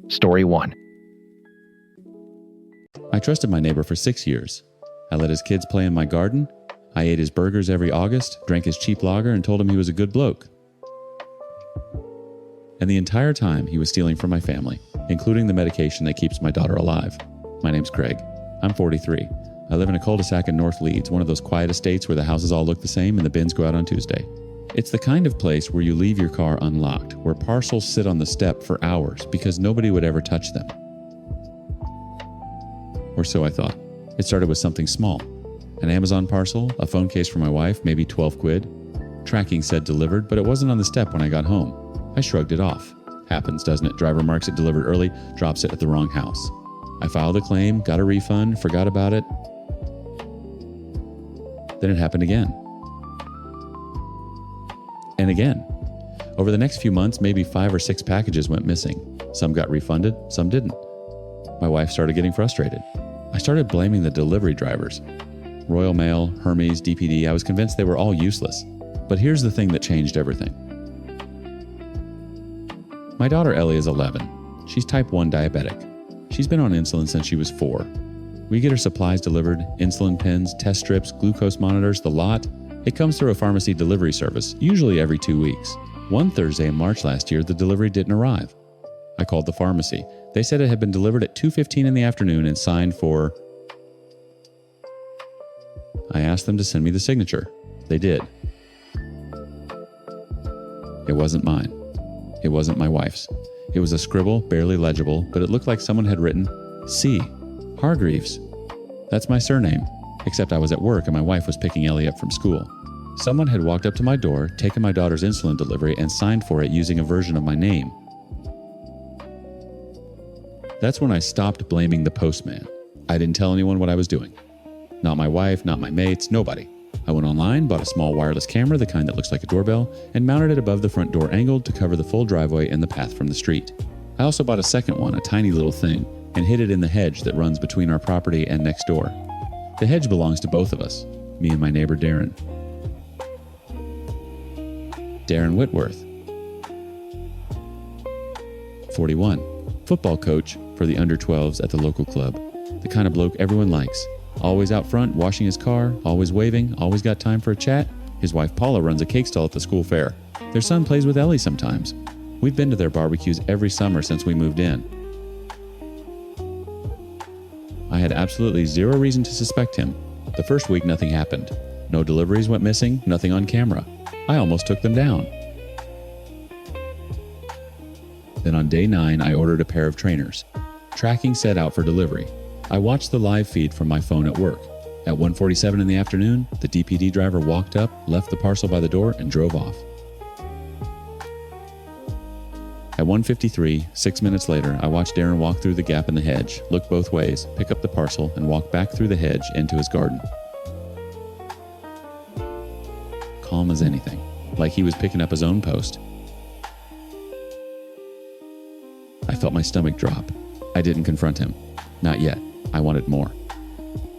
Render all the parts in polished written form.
Story 1. I trusted my neighbor for 6 years. I let his kids play in my garden. I ate his burgers every August, drank his cheap lager, and told him he was a good bloke. And the entire time, he was stealing from my family, including the medication that keeps my daughter alive. My name's Craig. I'm 43. I live in a cul-de-sac in North Leeds, one of those quiet estates where the houses all look the same and the bins go out on Tuesday. It's the kind of place where you leave your car unlocked, where parcels sit on the step for hours because nobody would ever touch them. Or so I thought. It started with something small. An Amazon parcel, a phone case for my wife, maybe 12 quid. Tracking said delivered, but it wasn't on the step when I got home. I shrugged it off. Happens, doesn't it? Driver marks it delivered early, drops it at the wrong house. I filed a claim, got a refund, forgot about it. Then it happened again. And again. Over the next few months, maybe 5 or 6 packages went missing. Some got refunded, some didn't. My wife started getting frustrated. I started blaming the delivery drivers. Royal Mail, Hermes, DPD, I was convinced they were all useless. But here's the thing that changed everything. My daughter Ellie is 11. She's type 1 diabetic. She's been on insulin since she was 4. We get her supplies delivered, insulin pens, test strips, glucose monitors, the lot. It comes through a pharmacy delivery service, usually every 2 weeks. One Thursday in March last year, the delivery didn't arrive. I called the pharmacy. They said it had been delivered at 2:15 in the afternoon and signed for... I asked them to send me the signature. They did. It wasn't mine. It wasn't my wife's. It was a scribble, barely legible, but it looked like someone had written, C. Hargreaves. That's my surname, except I was at work and my wife was picking Ellie up from school. Someone had walked up to my door, taken my daughter's insulin delivery, and signed for it using a version of my name. That's when I stopped blaming the postman. I didn't tell anyone what I was doing. Not my wife, not my mates, nobody. I went online, bought a small wireless camera, the kind that looks like a doorbell, and mounted it above the front door angled to cover the full driveway and the path from the street. I also bought a second one, a tiny little thing, and hid it in the hedge that runs between our property and next door. The hedge belongs to both of us, me and my neighbor Darren. Darren Whitworth. 41. Football coach for the under-12s at the local club. The kind of bloke everyone likes. Always out front, washing his car, always waving, always got time for a chat. His wife Paula runs a cake stall at the school fair. Their son plays with Ellie sometimes. We've been to their barbecues every summer since we moved in. I had absolutely zero reason to suspect him. The first week nothing happened. No deliveries went missing, nothing on camera. I almost took them down. Then on day 9, I ordered a pair of trainers. Tracking said out for delivery. I watched the live feed from my phone at work. At 1:47 in the afternoon, the DPD driver walked up, left the parcel by the door, and drove off. At 1:53, 6 minutes later, I watched Darren walk through the gap in the hedge, look both ways, pick up the parcel, and walk back through the hedge into his garden. Calm as anything, like he was picking up his own post. I felt my stomach drop. I didn't confront him. Not yet. I wanted more.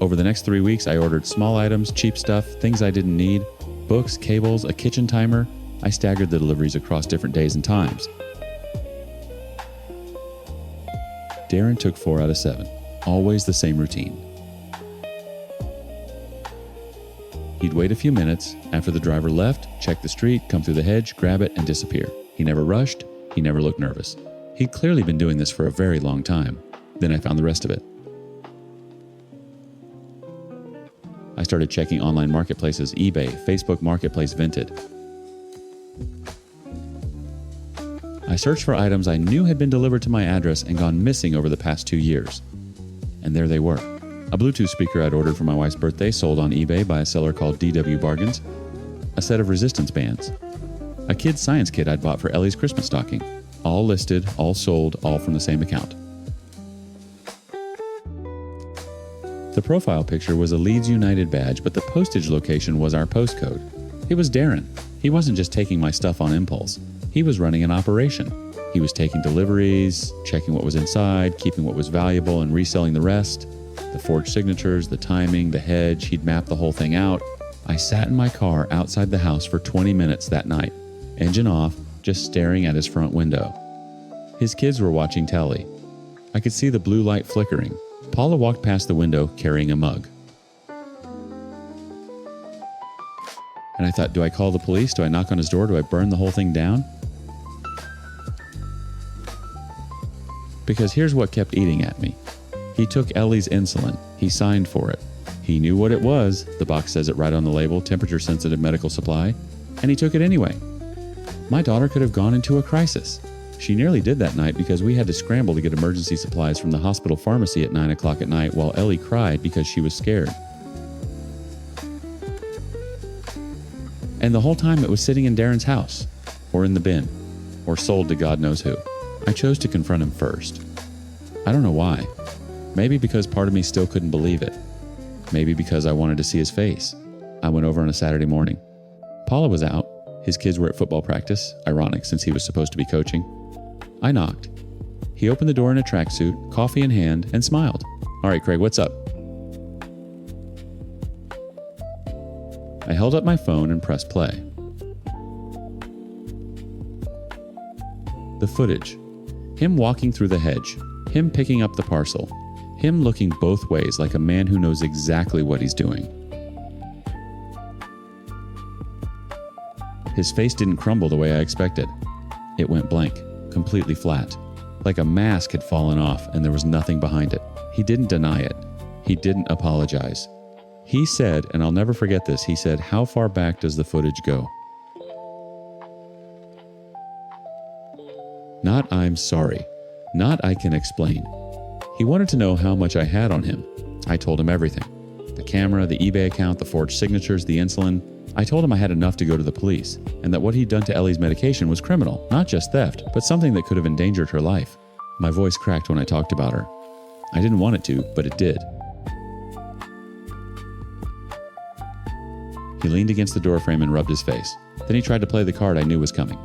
Over the next 3 weeks, I ordered small items, cheap stuff, things I didn't need, books, cables, a kitchen timer. I staggered the deliveries across different days and times. Darren took 4 out of 7. Always the same routine. He'd wait a few minutes. After the driver left, check the street, come through the hedge, grab it, and disappear. He never rushed. He never looked nervous. He'd clearly been doing this for a very long time. Then I found the rest of it. I started checking online marketplaces, eBay, Facebook Marketplace, Vinted. I searched for items I knew had been delivered to my address and gone missing over the past 2 years. And there they were. A Bluetooth speaker I'd ordered for my wife's birthday, sold on eBay by a seller called DW Bargains. A set of resistance bands. A kid's science kit I'd bought for Ellie's Christmas stocking. All listed, all sold, all from the same account. The profile picture was a Leeds United badge, but the postage location was our postcode. It was Darren. He wasn't just taking my stuff on impulse. He was running an operation. He was taking deliveries, checking what was inside, keeping what was valuable, and reselling the rest. The forged signatures, the timing, the hedge, he'd mapped the whole thing out. I sat in my car outside the house for 20 minutes that night, engine off, just staring at his front window. His kids were watching telly. I could see the blue light flickering. Paula walked past the window carrying a mug. And I thought, do I call the police? Do I knock on his door? Do I burn the whole thing down? Because here's what kept eating at me. He took Ellie's insulin. He signed for it. He knew what it was. The box says it right on the label, temperature-sensitive medical supply. And he took it anyway. My daughter could have gone into a crisis. She nearly did that night because we had to scramble to get emergency supplies from the hospital pharmacy at 9 o'clock at night while Ellie cried because she was scared. And the whole time it was sitting in Darren's house, or in the bin, or sold to God knows who. I chose to confront him first. I don't know why. Maybe because part of me still couldn't believe it. Maybe because I wanted to see his face. I went over on a Saturday morning. Paula was out. His kids were at football practice, ironic since he was supposed to be coaching. I knocked. He opened the door in a tracksuit, coffee in hand, and smiled. "All right, Craig, what's up?" I held up my phone and pressed play. The footage. Him walking through the hedge. Him picking up the parcel. Him looking both ways like a man who knows exactly what he's doing. His face didn't crumble the way I expected. It went blank, completely flat, like a mask had fallen off and there was nothing behind it. He didn't deny it. He didn't apologize. He said, and I'll never forget this, he said, "How far back does the footage go?" Not "I'm sorry." Not "I can explain." He wanted to know how much I had on him. I told him everything. The camera, the eBay account, the forged signatures, the insulin. I told him I had enough to go to the police, and that what he'd done to Ellie's medication was criminal, not just theft, but something that could have endangered her life. My voice cracked when I talked about her. I didn't want it to, but it did. He leaned against the doorframe and rubbed his face. Then he tried to play the card I knew was coming.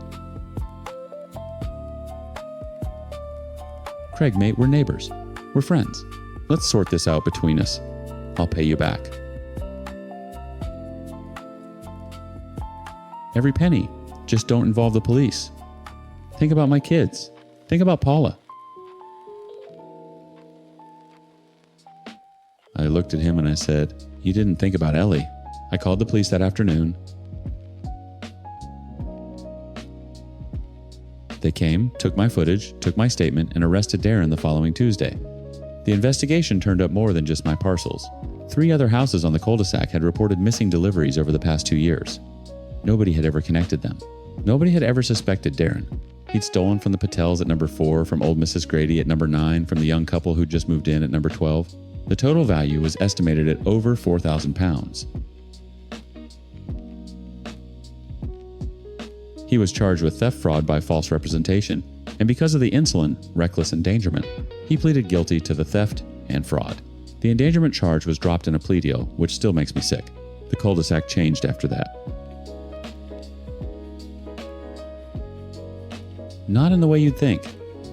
"Craig, mate, we're neighbors. We're friends. Let's sort this out between us. I'll pay you back. Every penny. Just don't involve the police. Think about my kids. Think about Paula." I looked at him and I said, "You didn't think about Ellie. I called the police that afternoon. They came, took my footage, took my statement, and arrested Darren the following Tuesday. The investigation turned up more than just my parcels. 3 other houses on the cul-de-sac had reported missing deliveries over the past 2 years. Nobody had ever connected them. Nobody had ever suspected Darren. He'd stolen from the Patels at number 4, from old Mrs. Grady at number 9, from the young couple who'd just moved in at number 12. The total value was estimated at over £4,000. He was charged with theft fraud by false representation, and because of the insulin, reckless endangerment, he pleaded guilty to the theft and fraud. The endangerment charge was dropped in a plea deal, which still makes me sick. The cul-de-sac changed after that. Not in the way you'd think.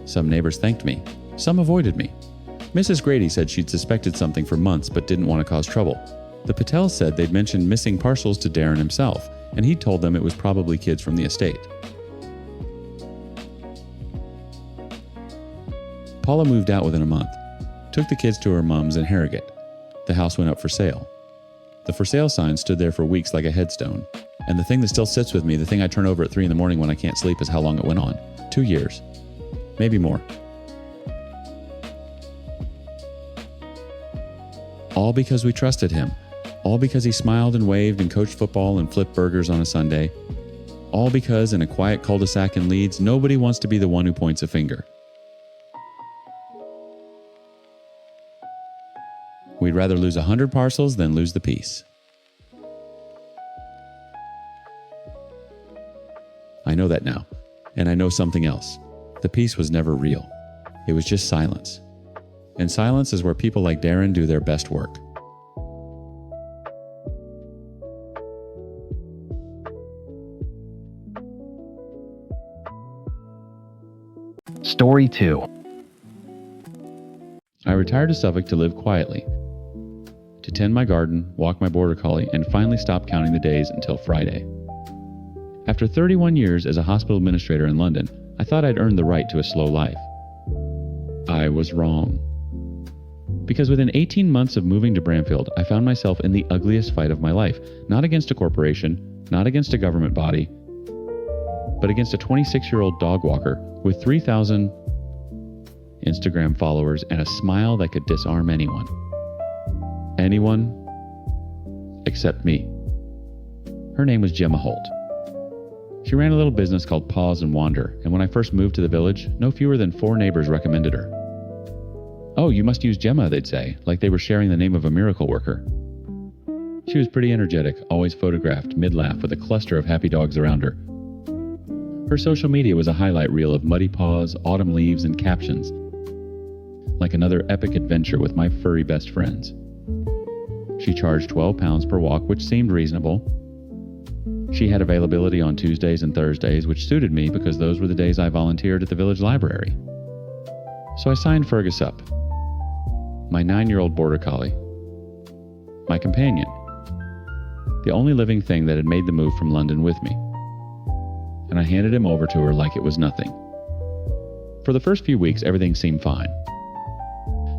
Some neighbors thanked me. Some avoided me. Mrs. Grady said she'd suspected something for months but didn't want to cause trouble. The Patels said they'd mentioned missing parcels to Darren himself, and he'd told them it was probably kids from the estate. Paula moved out within a month, took the kids to her mom's in Harrogate. The house went up for sale. The for sale sign stood there for weeks like a headstone, and the thing that still sits with me, the thing I turn over at 3 a.m. when I can't sleep, is how long it went on. 2 years. Maybe more. All because we trusted him. All because he smiled and waved and coached football and flipped burgers on a Sunday. All because in a quiet cul-de-sac in Leeds, nobody wants to be the one who points a finger. We'd rather lose 100 parcels than lose the peace. I know that now, and I know something else. The peace was never real. It was just silence. And silence is where people like Darren do their best work. Story 2. I retired to Suffolk to live quietly, to tend my garden, walk my border collie, and finally stop counting the days until Friday. After 31 years as a hospital administrator in London, I thought I'd earned the right to a slow life. I was wrong. Because within 18 months of moving to Bramfield, I found myself in the ugliest fight of my life, not against a corporation, not against a government body, but against a 26-year-old dog walker with 3,000 Instagram followers and a smile that could disarm anyone. Anyone except me. Her name was Gemma Holt. She ran a little business called Pause and Wander, and when I first moved to the village, no fewer than 4 neighbors recommended her. "Oh, you must use Gemma," they'd say, like they were sharing the name of a miracle worker. She was pretty energetic, always photographed mid-laugh with a cluster of happy dogs around her. Her social media was a highlight reel of muddy paws, autumn leaves, and captions, like another epic adventure with my furry best friends. She charged £12 per walk, which seemed reasonable. She had availability on Tuesdays and Thursdays, which suited me because those were the days I volunteered at the village library. So I signed Fergus up, my 9-year-old border collie, my companion, the only living thing that had made the move from London with me. And I handed him over to her like it was nothing. For the first few weeks, everything seemed fine.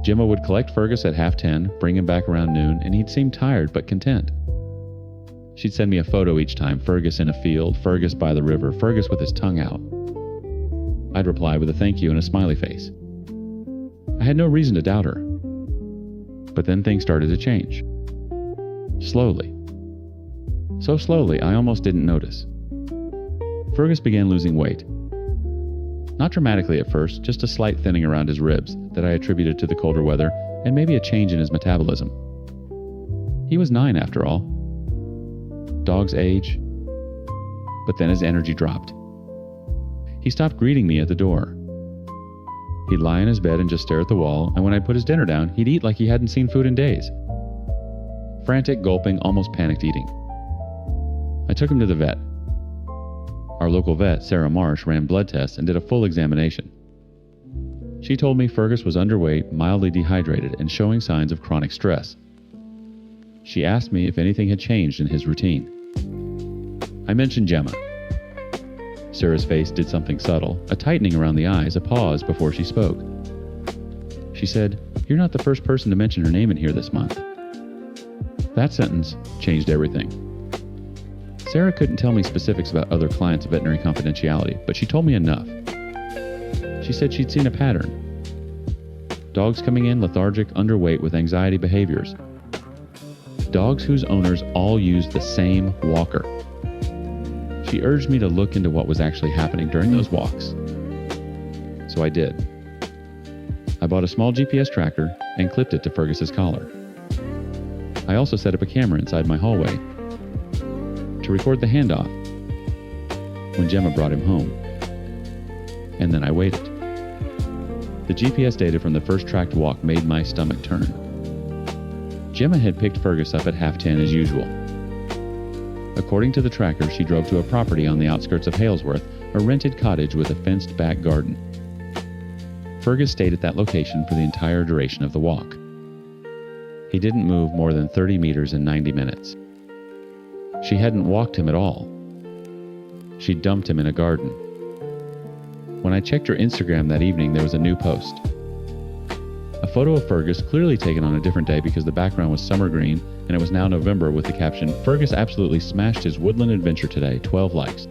Gemma would collect Fergus at 10:30, bring him back around noon, and he'd seem tired but content. She'd send me a photo each time, Fergus in a field, Fergus by the river, Fergus with his tongue out. I'd reply with a thank you and a smiley face. I had no reason to doubt her. But then things started to change. Slowly. So slowly, I almost didn't notice. Fergus began losing weight. Not dramatically at first, just a slight thinning around his ribs that I attributed to the colder weather and maybe a change in his metabolism. He was 9 after all. Dogs age. But then his energy dropped. He stopped greeting me at the door. He'd lie in his bed and just stare at the wall, and when I'd put his dinner down, he'd eat like he hadn't seen food in days. Frantic, gulping, almost panicked eating. I took him to the vet. Our local vet, Sarah Marsh, ran blood tests and did a full examination. She told me Fergus was underweight, mildly dehydrated, and showing signs of chronic stress. She asked me if anything had changed in his routine. I mentioned Gemma. Sarah's face did something subtle, a tightening around the eyes, a pause before she spoke. She said, "You're not the first person to mention her name in here this month." That sentence changed everything. Sarah couldn't tell me specifics about other clients' veterinary confidentiality, but she told me enough. She said she'd seen a pattern. Dogs coming in lethargic, underweight, with anxiety behaviors. Dogs whose owners all used the same walker. She urged me to look into what was actually happening during those walks. So I did. I bought a small GPS tracker and clipped it to Fergus's collar. I also set up a camera inside my hallway to record the handoff when Gemma brought him home. And then I waited. The GPS data from the first tracked walk made my stomach turn. Gemma had picked Fergus up at 10:30 as usual. According to the tracker, she drove to a property on the outskirts of Halesworth, a rented cottage with a fenced back garden. Fergus stayed at that location for the entire duration of the walk. He didn't move more than 30 meters in 90 minutes. She hadn't walked him at all. She dumped him in a garden. When I checked her Instagram that evening, there was a new post. A photo of Fergus, clearly taken on a different day because the background was summer green and it was now November, with the caption, "Fergus absolutely smashed his woodland adventure today, 12 likes.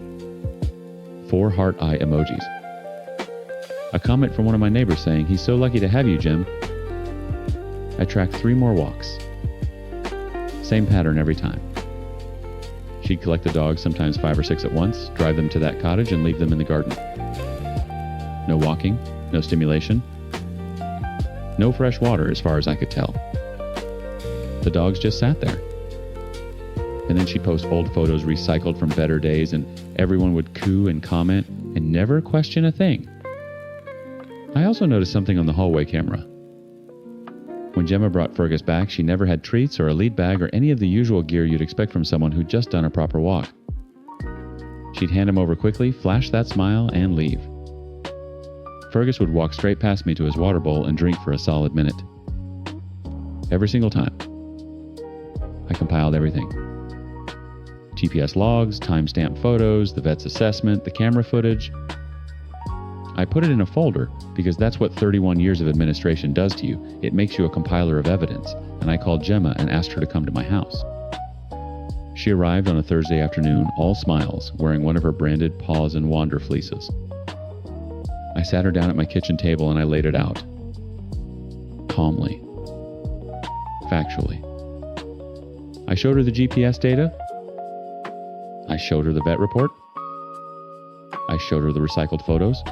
4 heart eye emojis. A comment from one of my neighbors saying, "He's so lucky to have you, Jim." I tracked 3 more walks. Same pattern every time. She'd collect the dogs, sometimes 5 or 6 at once, drive them to that cottage and leave them in the garden. No walking, no stimulation, no fresh water as far as I could tell. The dogs just sat there. And then she'd post old photos recycled from better days, and everyone would coo and comment and never question a thing. I also noticed something on the hallway camera. When Gemma brought Fergus back, she never had treats or a lead bag or any of the usual gear you'd expect from someone who'd just done a proper walk. She'd hand him over quickly, flash that smile, and leave. Fergus would walk straight past me to his water bowl and drink for a solid minute. Every single time. I compiled everything. GPS logs, timestamp photos, the vet's assessment, the camera footage. I put it in a folder because that's what 31 years of administration does to you. It makes you a compiler of evidence, and I called Gemma and asked her to come to my house. She arrived on a Thursday afternoon, all smiles, wearing one of her branded Paws and Wander fleeces. I sat her down at my kitchen table and I laid it out. Calmly. Factually. I showed her the GPS data. I showed her the vet report. I showed her the recycled photos.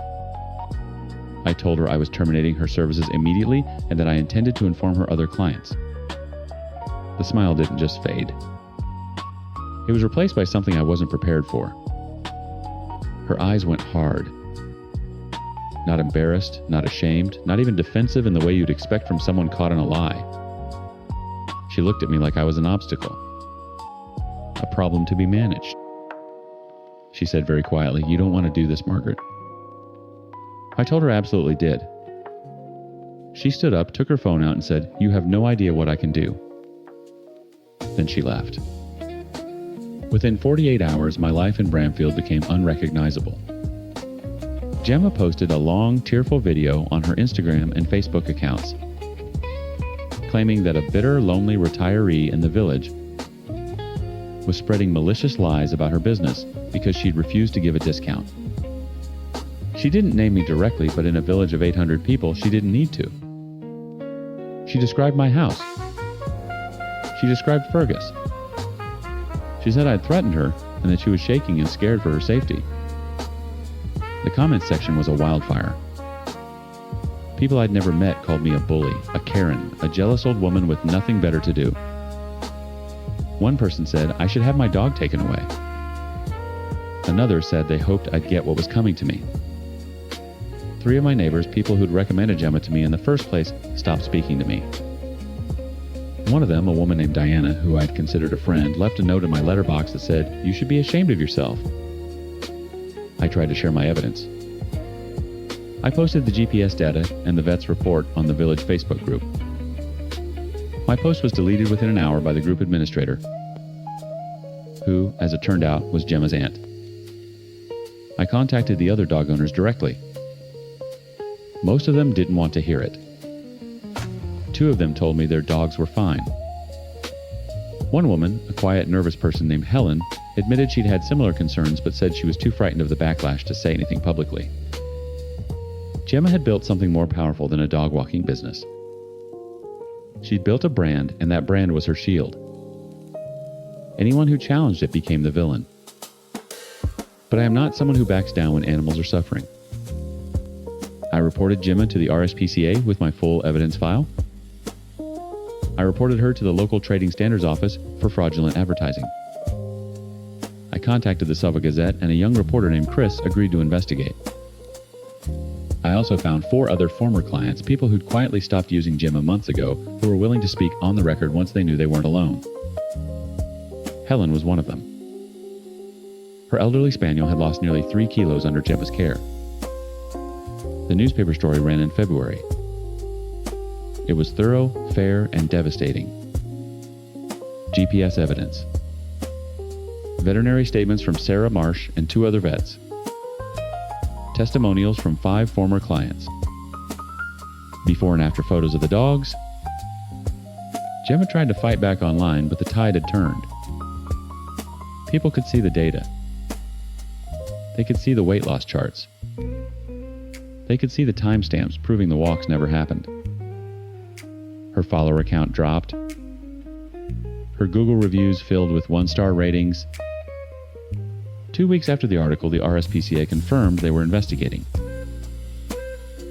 I told her I was terminating her services immediately and that I intended to inform her other clients. The smile didn't just fade. It was replaced by something I wasn't prepared for. Her eyes went hard. Not embarrassed, not ashamed, not even defensive in the way you'd expect from someone caught in a lie. She looked at me like I was an obstacle, a problem to be managed. She said very quietly, "You don't want to do this, Margaret." I told her I absolutely did. She stood up, took her phone out and said, "You have no idea what I can do." Then she left. Within 48 hours, my life in Bramfield became unrecognizable. Gemma posted a long, tearful video on her Instagram and Facebook accounts, claiming that a bitter, lonely retiree in the village was spreading malicious lies about her business because she'd refused to give a discount. She didn't name me directly, but in a village of 800 people, she didn't need to. She described my house. She described Fergus. She said I'd threatened her and that she was shaking and scared for her safety. The comments section was a wildfire. People I'd never met called me a bully, a Karen, a jealous old woman with nothing better to do. One person said I should have my dog taken away. Another said they hoped I'd get what was coming to me. 3 of my neighbors, people who'd recommended Gemma to me in the first place, stopped speaking to me. One of them, a woman named Diana, who I'd considered a friend, left a note in my letterbox that said, "You should be ashamed of yourself." I tried to share my evidence. I posted the GPS data and the vet's report on the village Facebook group. My post was deleted within an hour by the group administrator, who, as it turned out, was Gemma's aunt. I contacted the other dog owners directly. Most of them didn't want to hear it. 2 of them told me their dogs were fine. One woman, a quiet, nervous person named Helen, admitted she'd had similar concerns but said she was too frightened of the backlash to say anything publicly. Gemma had built something more powerful than a dog walking business. She'd built a brand, and that brand was her shield. Anyone who challenged it became the villain. But I am not someone who backs down when animals are suffering. I reported Gemma to the RSPCA with my full evidence file. I reported her to the local trading standards office for fraudulent advertising. I contacted the Suffolk Gazette, and a young reporter named Chris agreed to investigate. I also found 4 other former clients, people who'd quietly stopped using Gemma months ago, who were willing to speak on the record once they knew they weren't alone. Helen was one of them. Her elderly spaniel had lost nearly 3 kilos under Gemma's care. The newspaper story ran in February. It was thorough, fair, and devastating. GPS evidence. Veterinary statements from Sarah Marsh and 2 other vets. Testimonials from 5 former clients. Before and after photos of the dogs. Gemma tried to fight back online, but the tide had turned. People could see the data. They could see the weight loss charts. They could see the timestamps proving the walks never happened. Her follower count dropped. Her Google reviews filled with 1-star ratings. 2 weeks after the article, the RSPCA confirmed they were investigating.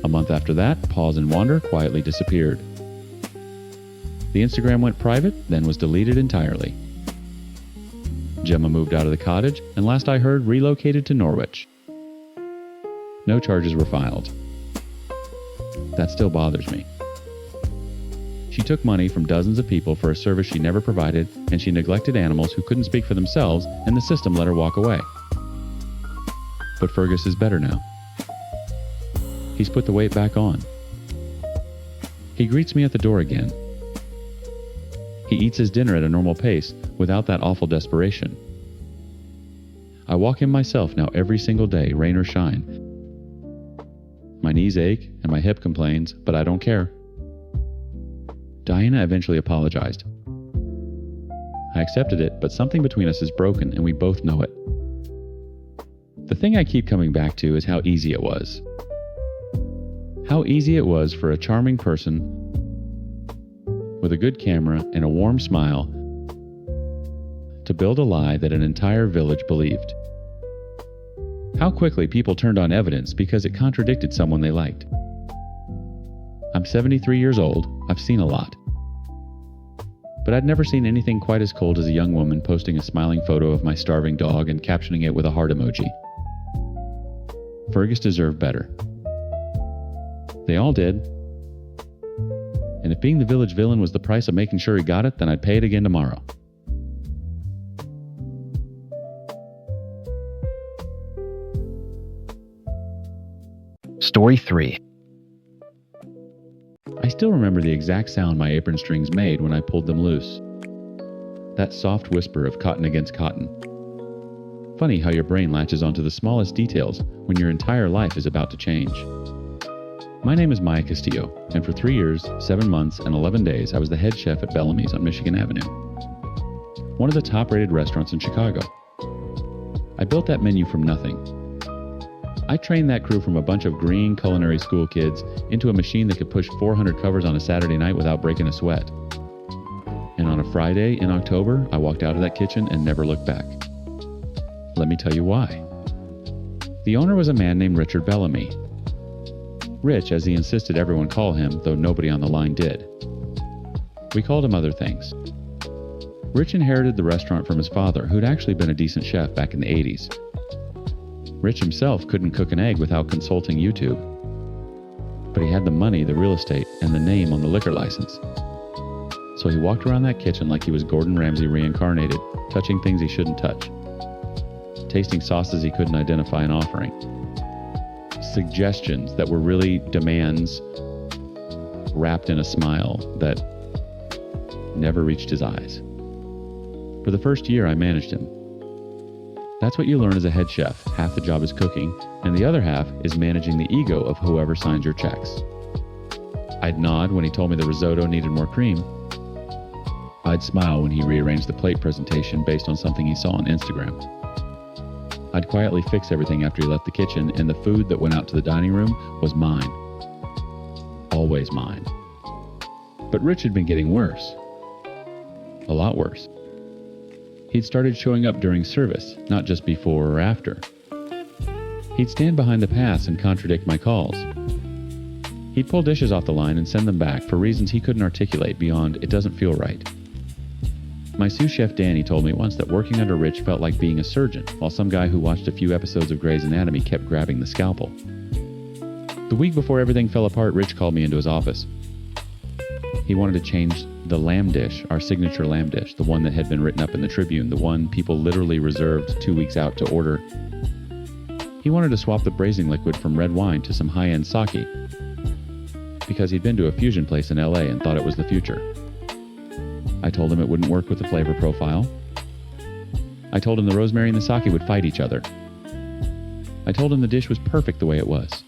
A month after that, Pause and Wander quietly disappeared. The Instagram went private, then was deleted entirely. Gemma moved out of the cottage, and last I heard, relocated to Norwich. No charges were filed. That still bothers me. She took money from dozens of people for a service she never provided, and she neglected animals who couldn't speak for themselves, and the system let her walk away. But Fergus is better now. He's put the weight back on. He greets me at the door again. He eats his dinner at a normal pace, without that awful desperation. I walk him myself now every single day, rain or shine. My knees ache and my hip complains, but I don't care. Diana eventually apologized. I accepted it, but something between us is broken and we both know it. The thing I keep coming back to is how easy it was. How easy it was for a charming person with a good camera and a warm smile to build a lie that an entire village believed. How quickly people turned on evidence because it contradicted someone they liked. I'm 73 years old, I've seen a lot. But I'd never seen anything quite as cold as a young woman posting a smiling photo of my starving dog and captioning it with a heart emoji. Fergus deserved better. They all did. And if being the village villain was the price of making sure he got it, then I'd pay it again tomorrow. Story 3. I still remember the exact sound my apron strings made when I pulled them loose. That soft whisper of cotton against cotton. Funny how your brain latches onto the smallest details when your entire life is about to change. My name is Maya Castillo, and for 3 years, 7 months, and 11 days, I was the head chef at Bellamy's on Michigan Avenue, one of the top-rated restaurants in Chicago. I built that menu from nothing. I trained that crew from a bunch of green culinary school kids into a machine that could push 400 covers on a Saturday night without breaking a sweat. And on a Friday in October, I walked out of that kitchen and never looked back. Let me tell you why. The owner was a man named Richard Bellamy. Rich, as he insisted everyone call him, though nobody on the line did. We called him other things. Rich inherited the restaurant from his father, who'd actually been a decent chef back in the 80s. Rich himself couldn't cook an egg without consulting YouTube. But he had the money, the real estate, and the name on the liquor license. So he walked around that kitchen like he was Gordon Ramsay reincarnated, touching things he shouldn't touch, tasting sauces he couldn't identify and offering. Suggestions that were really demands wrapped in a smile that never reached his eyes. For the first year, I managed him. That's what you learn as a head chef. Half the job is cooking, and the other half is managing the ego of whoever signs your checks. I'd nod when he told me the risotto needed more cream. I'd smile when he rearranged the plate presentation based on something he saw on Instagram. I'd quietly fix everything after he left the kitchen, and the food that went out to the dining room was mine. Always mine. But Rich had been getting worse. A lot worse. He'd started showing up during service, not just before or after. He'd stand behind the pass and contradict my calls. He'd pull dishes off the line and send them back for reasons he couldn't articulate beyond "it doesn't feel right." My sous chef Danny told me once that working under Rich felt like being a surgeon, while some guy who watched a few episodes of Grey's Anatomy kept grabbing the scalpel. The week before everything fell apart, Rich called me into his office. He wanted to change the lamb dish, our signature lamb dish, the one that had been written up in the Tribune, the one people literally reserved 2 weeks out to order. He wanted to swap the braising liquid from red wine to some high-end sake, because he'd been to a fusion place in LA and thought it was the future. I told him it wouldn't work with the flavor profile. I told him the rosemary and the sake would fight each other. I told him the dish was perfect the way it was.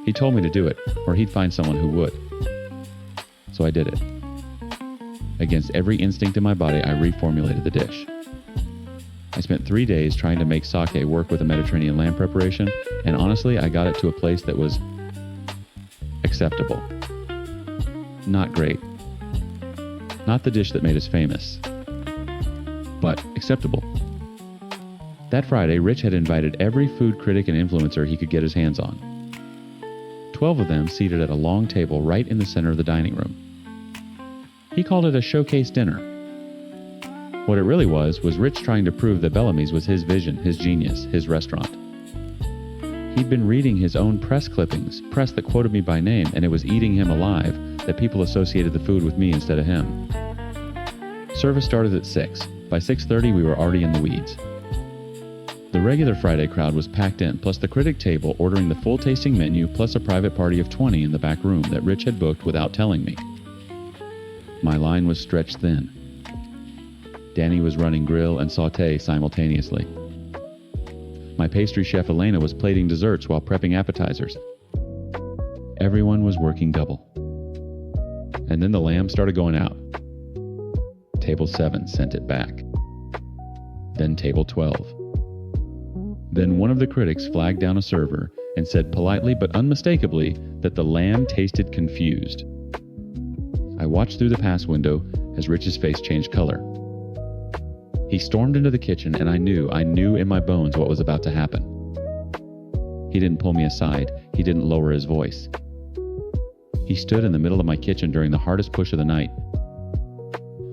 He told me to do it, or he'd find someone who would. So I did it. Against every instinct in my body, I reformulated the dish. I spent 3 days trying to make sake work with a Mediterranean lamb preparation, and honestly, I got it to a place that was acceptable. Not great. Not the dish that made us famous, but acceptable. That Friday, Rich had invited every food critic and influencer he could get his hands on. 12 of them seated at a long table right in the center of the dining room. He called it a showcase dinner. What it really was Rich trying to prove that Bellamy's was his vision, his genius, his restaurant. He'd been reading his own press clippings, press that quoted me by name, and it was eating him alive that people associated the food with me instead of him. Service started at 6. By 6:30, we were already in the weeds. The regular Friday crowd was packed in, plus the critic table ordering the full tasting menu, plus a private party of 20 in the back room that Rich had booked without telling me. My line was stretched thin. Danny was running grill and sauté simultaneously. My pastry chef Elena was plating desserts while prepping appetizers, everyone was working double. And then the lamb started going out. Table 7 sent it back. Then table 12. Then one of the critics flagged down a server and said politely but unmistakably that the lamb tasted confused. I watched through the pass window as Rich's face changed color. He stormed into the kitchen, and I knew in my bones what was about to happen. He didn't pull me aside. He didn't lower his voice. He stood in the middle of my kitchen during the hardest push of the night,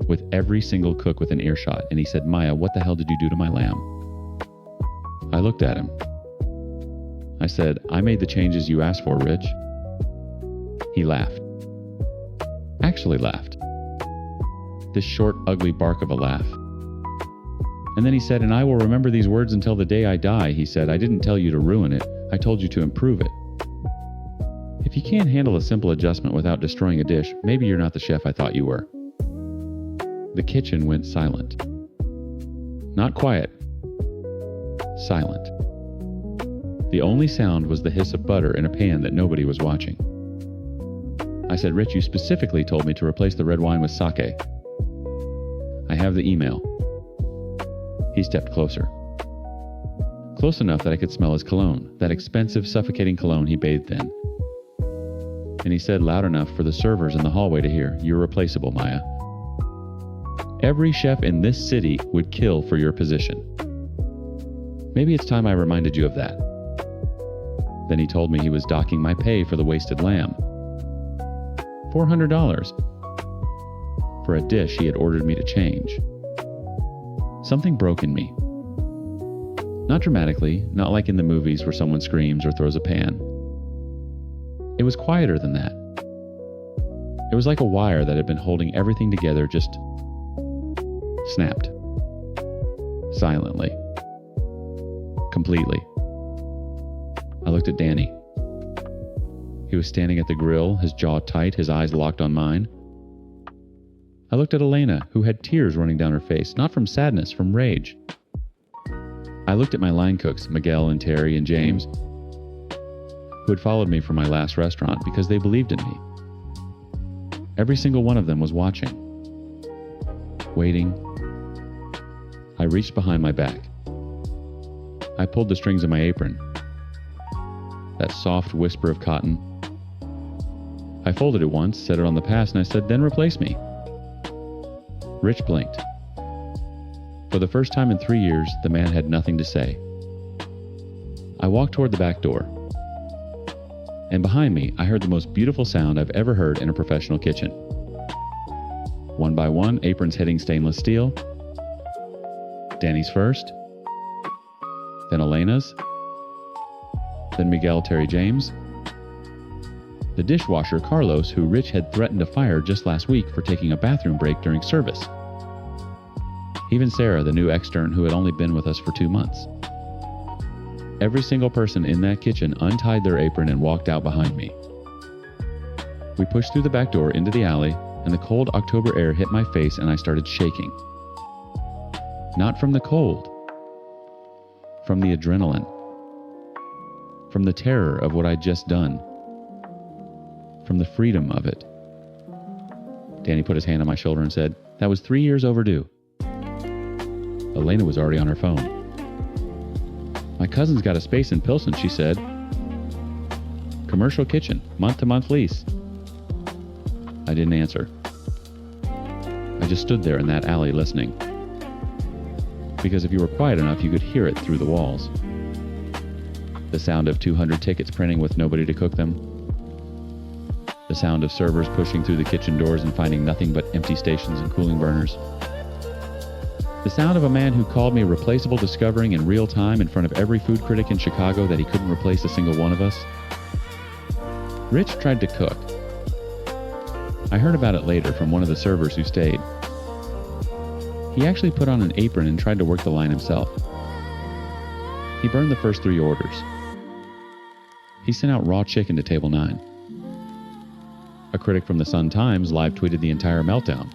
with every single cook within earshot, and he said, "Maya, what the hell did you do to my lamb?" I looked at him. I said, "I made the changes you asked for, Rich." He laughed. Actually laughed. This short, ugly bark of a laugh. And then he said, "And I will remember these words until the day I die." He said, "I didn't tell you to ruin it. I told you to improve it. If you can't handle a simple adjustment without destroying a dish, maybe you're not the chef I thought you were." The kitchen went silent. Not quiet. Silent. The only sound was the hiss of butter in a pan that nobody was watching. I said, "Rich, you specifically told me to replace the red wine with sake." "I have the email." He stepped closer. Close enough that I could smell his cologne, that expensive, suffocating cologne he bathed in. And he said loud enough for the servers in the hallway to hear, "You're replaceable, Maya. Every chef in this city would kill for your position. Maybe it's time I reminded you of that." Then he told me he was docking my pay for the wasted lamb. $400 for a dish he had ordered me to change. Something broke in me. Not dramatically, not like in the movies where someone screams or throws a pan. It was quieter than that. It was like a wire that had been holding everything together just snapped. Silently. Completely. I looked at Danny. He was standing at the grill, his jaw tight, his eyes locked on mine. I looked at Elena, who had tears running down her face, not from sadness, from rage. I looked at my line cooks, Miguel and Terry and James, who had followed me from my last restaurant because they believed in me. Every single one of them was watching. Waiting. I reached behind my back. I pulled the strings of my apron. That soft whisper of cotton. I folded it once, set it on the pass, and I said, "Then replace me." Rich blinked. For the first time in 3 years, the man had nothing to say. I walked toward the back door. And behind me, I heard the most beautiful sound I've ever heard in a professional kitchen. One by one, aprons hitting stainless steel. Danny's first. Then Elena's. Then Miguel, Terry, James. The dishwasher, Carlos, who Rich had threatened to fire just last week for taking a bathroom break during service. Even Sarah, the new extern who had only been with us for 2 months. Every single person in that kitchen untied their apron and walked out behind me. We pushed through the back door into the alley, and the cold October air hit my face and I started shaking. Not from the cold. From the adrenaline. From the terror of what I'd just done. From the freedom of it. Danny put his hand on my shoulder and said, "That was 3 years overdue." Elena was already on her phone. "My cousin's got a space in Pilsen," she said. "Commercial kitchen, month-to-month lease." I didn't answer. I just stood there in that alley listening. Because if you were quiet enough, you could hear it through the walls. The sound of 200 tickets printing with nobody to cook them. The sound of servers pushing through the kitchen doors and finding nothing but empty stations and cooling burners. The sound of a man who called me replaceable, discovering in real time in front of every food critic in Chicago that he couldn't replace a single one of us. Rich tried to cook. I heard about it later from one of the servers who stayed. He actually put on an apron and tried to work the line himself. He burned the first 3 orders. He sent out raw chicken to table 9. A critic from the Sun-Times live tweeted the entire meltdown.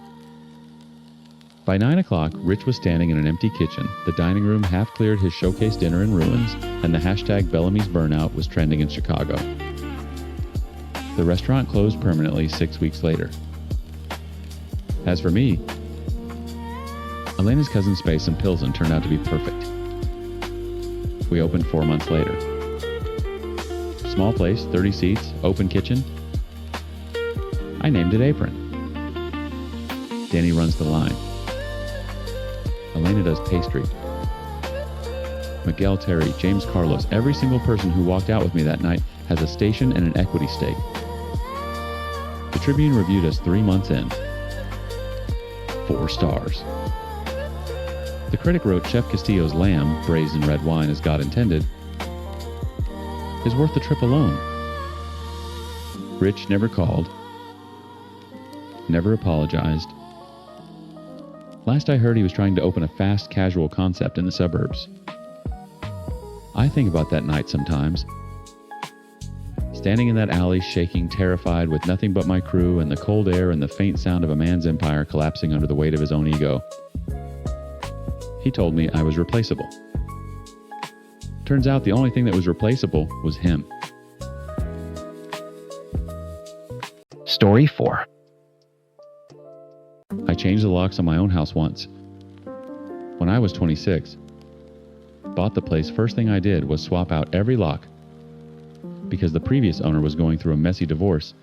By 9 o'clock, Rich was standing in an empty kitchen. The dining room half cleared his showcase dinner in ruins, and the hashtag Bellamy's burnout was trending in Chicago. The restaurant closed permanently 6 weeks later. As for me, Elena's cousin's space in Pilsen turned out to be perfect. We opened 4 months later. Small place, 30 seats, open kitchen. I named it Apron. Danny runs the line. Elena does pastry. Miguel, Terry, James, Carlos, every single person who walked out with me that night has a station and an equity stake. The Tribune reviewed us 3 months in. 4 stars. The critic wrote Chef Castillo's lamb, braised in red wine as God intended, is worth the trip alone. Rich never called, never apologized. Last I heard, he was trying to open a fast casual concept in the suburbs. I think about that night sometimes. Standing in that alley, shaking, terrified, with nothing but my crew and the cold air and the faint sound of a man's empire collapsing under the weight of his own ego. He told me I was replaceable. Turns out the only thing that was replaceable was him. Story 4. I changed the locks on my own house once. When I was 26, bought the place, first thing I did was swap out every lock because the previous owner was going through a messy divorce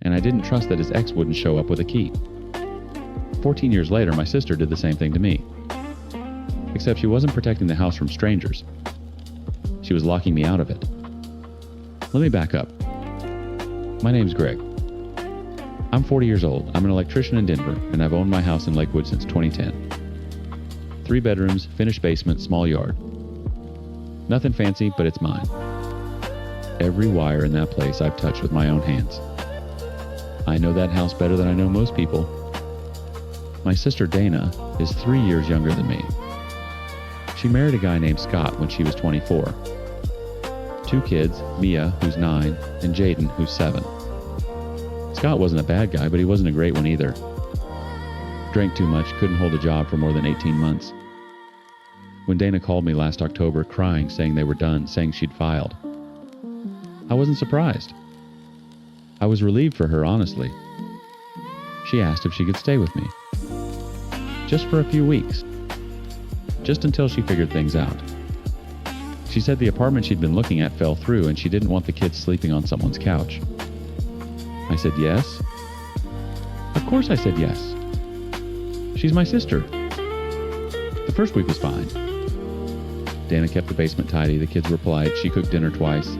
and I didn't trust that his ex wouldn't show up with a key. 14 years later, my sister did the same thing to me. Except she wasn't protecting the house from strangers. She was locking me out of it. Let me back up. My name's Greg. I'm 40 years old. I'm an electrician in Denver, and I've owned my house in Lakewood since 2010. 3 bedrooms, finished basement, small yard. Nothing fancy, but it's mine. Every wire in that place I've touched with my own hands. I know that house better than I know most people. My sister Dana is 3 years younger than me. She married a guy named Scott when she was 24. 2 kids, Mia, who's 9, and Jaden, who's 7. Scott wasn't a bad guy, but he wasn't a great one either. Drank too much, couldn't hold a job for more than 18 months. When Dana called me last October crying, saying they were done, saying she'd filed, I wasn't surprised. I was relieved for her, honestly. She asked if she could stay with me. Just for a few weeks. Just until she figured things out. She said the apartment she'd been looking at fell through and she didn't want the kids sleeping on someone's couch. I said yes. Of course I said yes. She's my sister. The first week was fine. Dana kept the basement tidy, the kids were polite, she cooked dinner twice.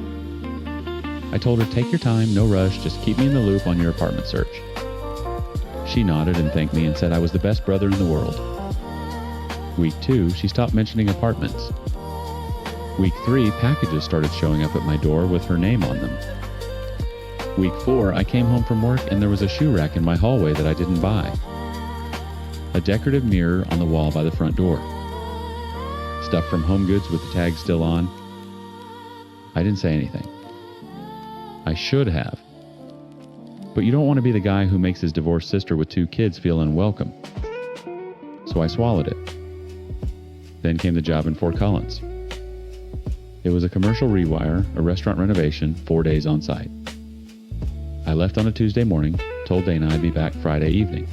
I told her, take your time, no rush, just keep me in the loop on your apartment search. She nodded and thanked me and said I was the best brother in the world. Week 2, she stopped mentioning apartments. Week 3, packages started showing up at my door with her name on them. Week 4, I came home from work and there was a shoe rack in my hallway that I didn't buy. A decorative mirror on the wall by the front door. Stuff from Home Goods with the tag still on. I didn't say anything. I should have. But you don't want to be the guy who makes his divorced sister with 2 kids feel unwelcome. So I swallowed it. Then came the job in Fort Collins. It was a commercial rewire, a restaurant renovation, 4 days on site. I left on a Tuesday morning, told Dana I'd be back Friday evening.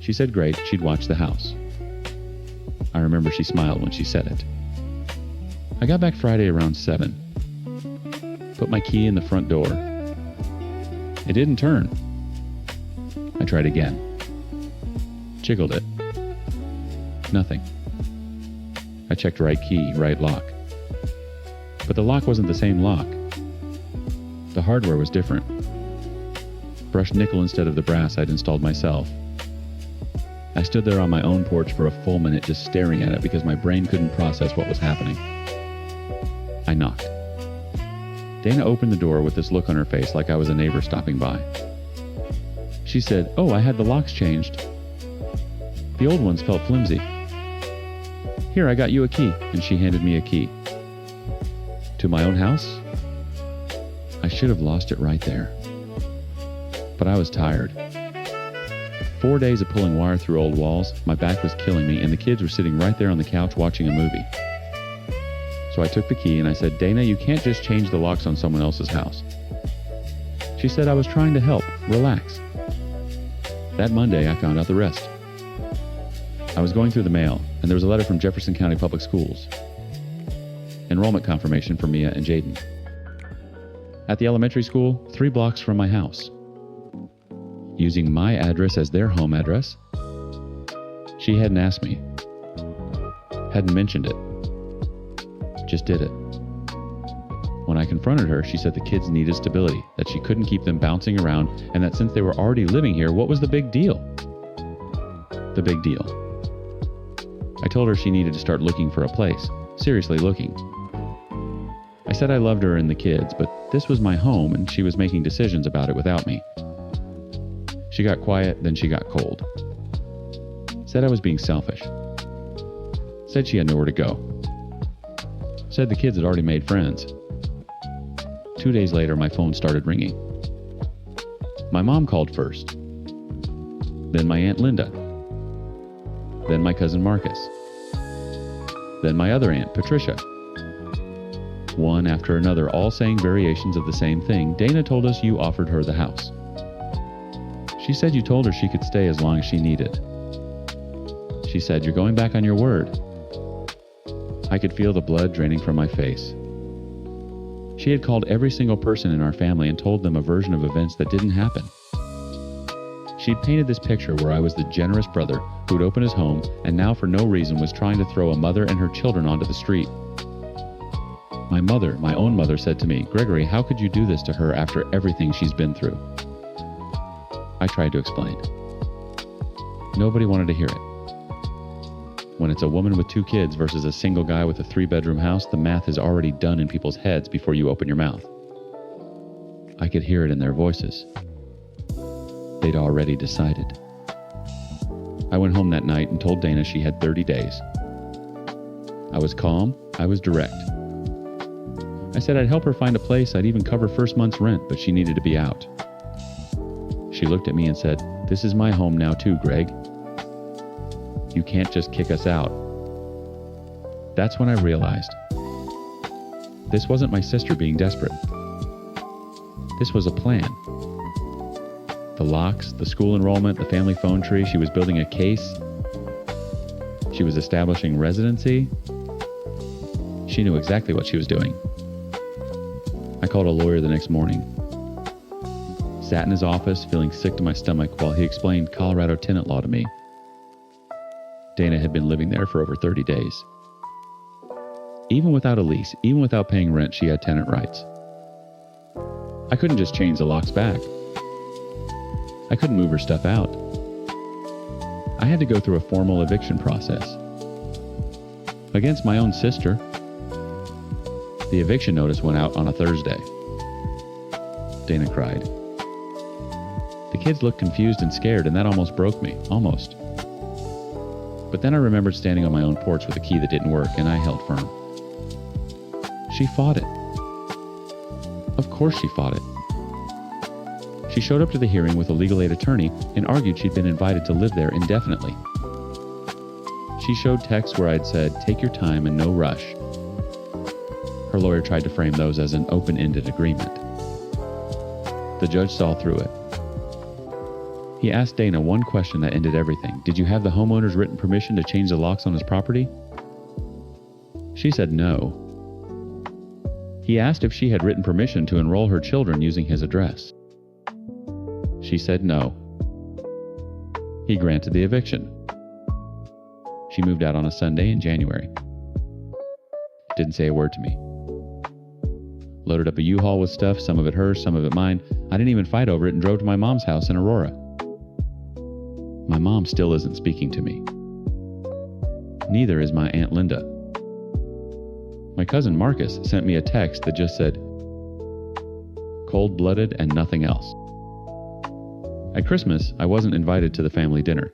She said great, she'd watch the house. I remember she smiled when she said it. I got back Friday around 7. Put my key in the front door. It didn't turn. I tried again. Jiggled it. Nothing. I checked right key, right lock. But the lock wasn't the same lock. The hardware was different. Brushed nickel instead of the brass I'd installed myself. I stood there on my own porch for a full minute just staring at it because my brain couldn't process what was happening. I knocked. Dana opened the door with this look on her face like I was a neighbor stopping by. She said, "Oh, I had the locks changed. The old ones felt flimsy. Here, I got you a key," and she handed me a key. To my own house? I should have lost it right there. But I was tired. 4 days of pulling wire through old walls, my back was killing me, and the kids were sitting right there on the couch watching a movie. So I took the key and I said, "Dana, you can't just change the locks on someone else's house. She said I was trying to help, relax. That Monday, I found out the rest. I was going through the mail, and there was a letter from Jefferson County Public Schools. Enrollment confirmation for Mia and Jaden. At the elementary school, 3 blocks from my house. Using my address as their home address. She hadn't asked me. Hadn't mentioned it. Just did it. When I confronted her, she said the kids needed stability, that she couldn't keep them bouncing around, and that since they were already living here, what was the big deal? The big deal. I told her she needed to start looking for a place. Seriously looking. I said I loved her and the kids, but this was my home and she was making decisions about it without me. She got quiet, then she got cold. Said I was being selfish. Said she had nowhere to go. Said the kids had already made friends. 2 days later, my phone started ringing. My mom called first. Then my Aunt Linda. Then my cousin Marcus. Then my other aunt, Patricia. One after another, all saying variations of the same thing. Dana told us you offered her the house. She said you told her she could stay as long as she needed. She said, "You're going back on your word." I could feel the blood draining from my face. She had called every single person in our family and told them a version of events that didn't happen. She'd painted this picture where I was the generous brother who'd open his home and now for no reason was trying to throw a mother and her children onto the street. My mother, my own mother, said to me, "Gregory, how could you do this to her after everything she's been through?" I tried to explain. Nobody wanted to hear it. When it's a woman with 2 kids versus a single guy with a 3-bedroom house, the math is already done in people's heads before you open your mouth. I could hear it in their voices. They'd already decided. I went home that night and told Dana she had 30 days. I was calm, I was direct. I said I'd help her find a place, I'd even cover first month's rent, but she needed to be out. She looked at me and said, "This is my home now too, Greg. You can't just kick us out." That's when I realized. This wasn't my sister being desperate. This was a plan. The locks, the school enrollment, the family phone tree, she was building a case. She was establishing residency. She knew exactly what she was doing. I called a lawyer the next morning. Sat in his office, feeling sick to my stomach while he explained Colorado tenant law to me. Dana had been living there for over 30 days. Even without a lease, even without paying rent, she had tenant rights. I couldn't just change the locks back. I couldn't move her stuff out. I had to go through a formal eviction process. Against my own sister. The eviction notice went out on a Thursday. Dana cried. The kids looked confused and scared, and that almost broke me. Almost. But then I remembered standing on my own porch with a key that didn't work, and I held firm. She fought it. Of course she fought it. She showed up to the hearing with a legal aid attorney and argued she'd been invited to live there indefinitely. She showed texts where I'd said, "Take your time and no rush." Her lawyer tried to frame those as an open-ended agreement. The judge saw through it. He asked Dana one question that ended everything. "Did you have the homeowner's written permission to change the locks on his property?" She said no. He asked if she had written permission to enroll her children using his address. She said no. He granted the eviction. She moved out on a Sunday in January. Didn't say a word to me. Loaded up a U-Haul with stuff, some of it hers, some of it mine. I didn't even fight over it and drove to my mom's house in Aurora. My mom still isn't speaking to me. Neither is my Aunt Linda. My cousin Marcus sent me a text that just said, "Cold-blooded and nothing else." At Christmas, I wasn't invited to the family dinner.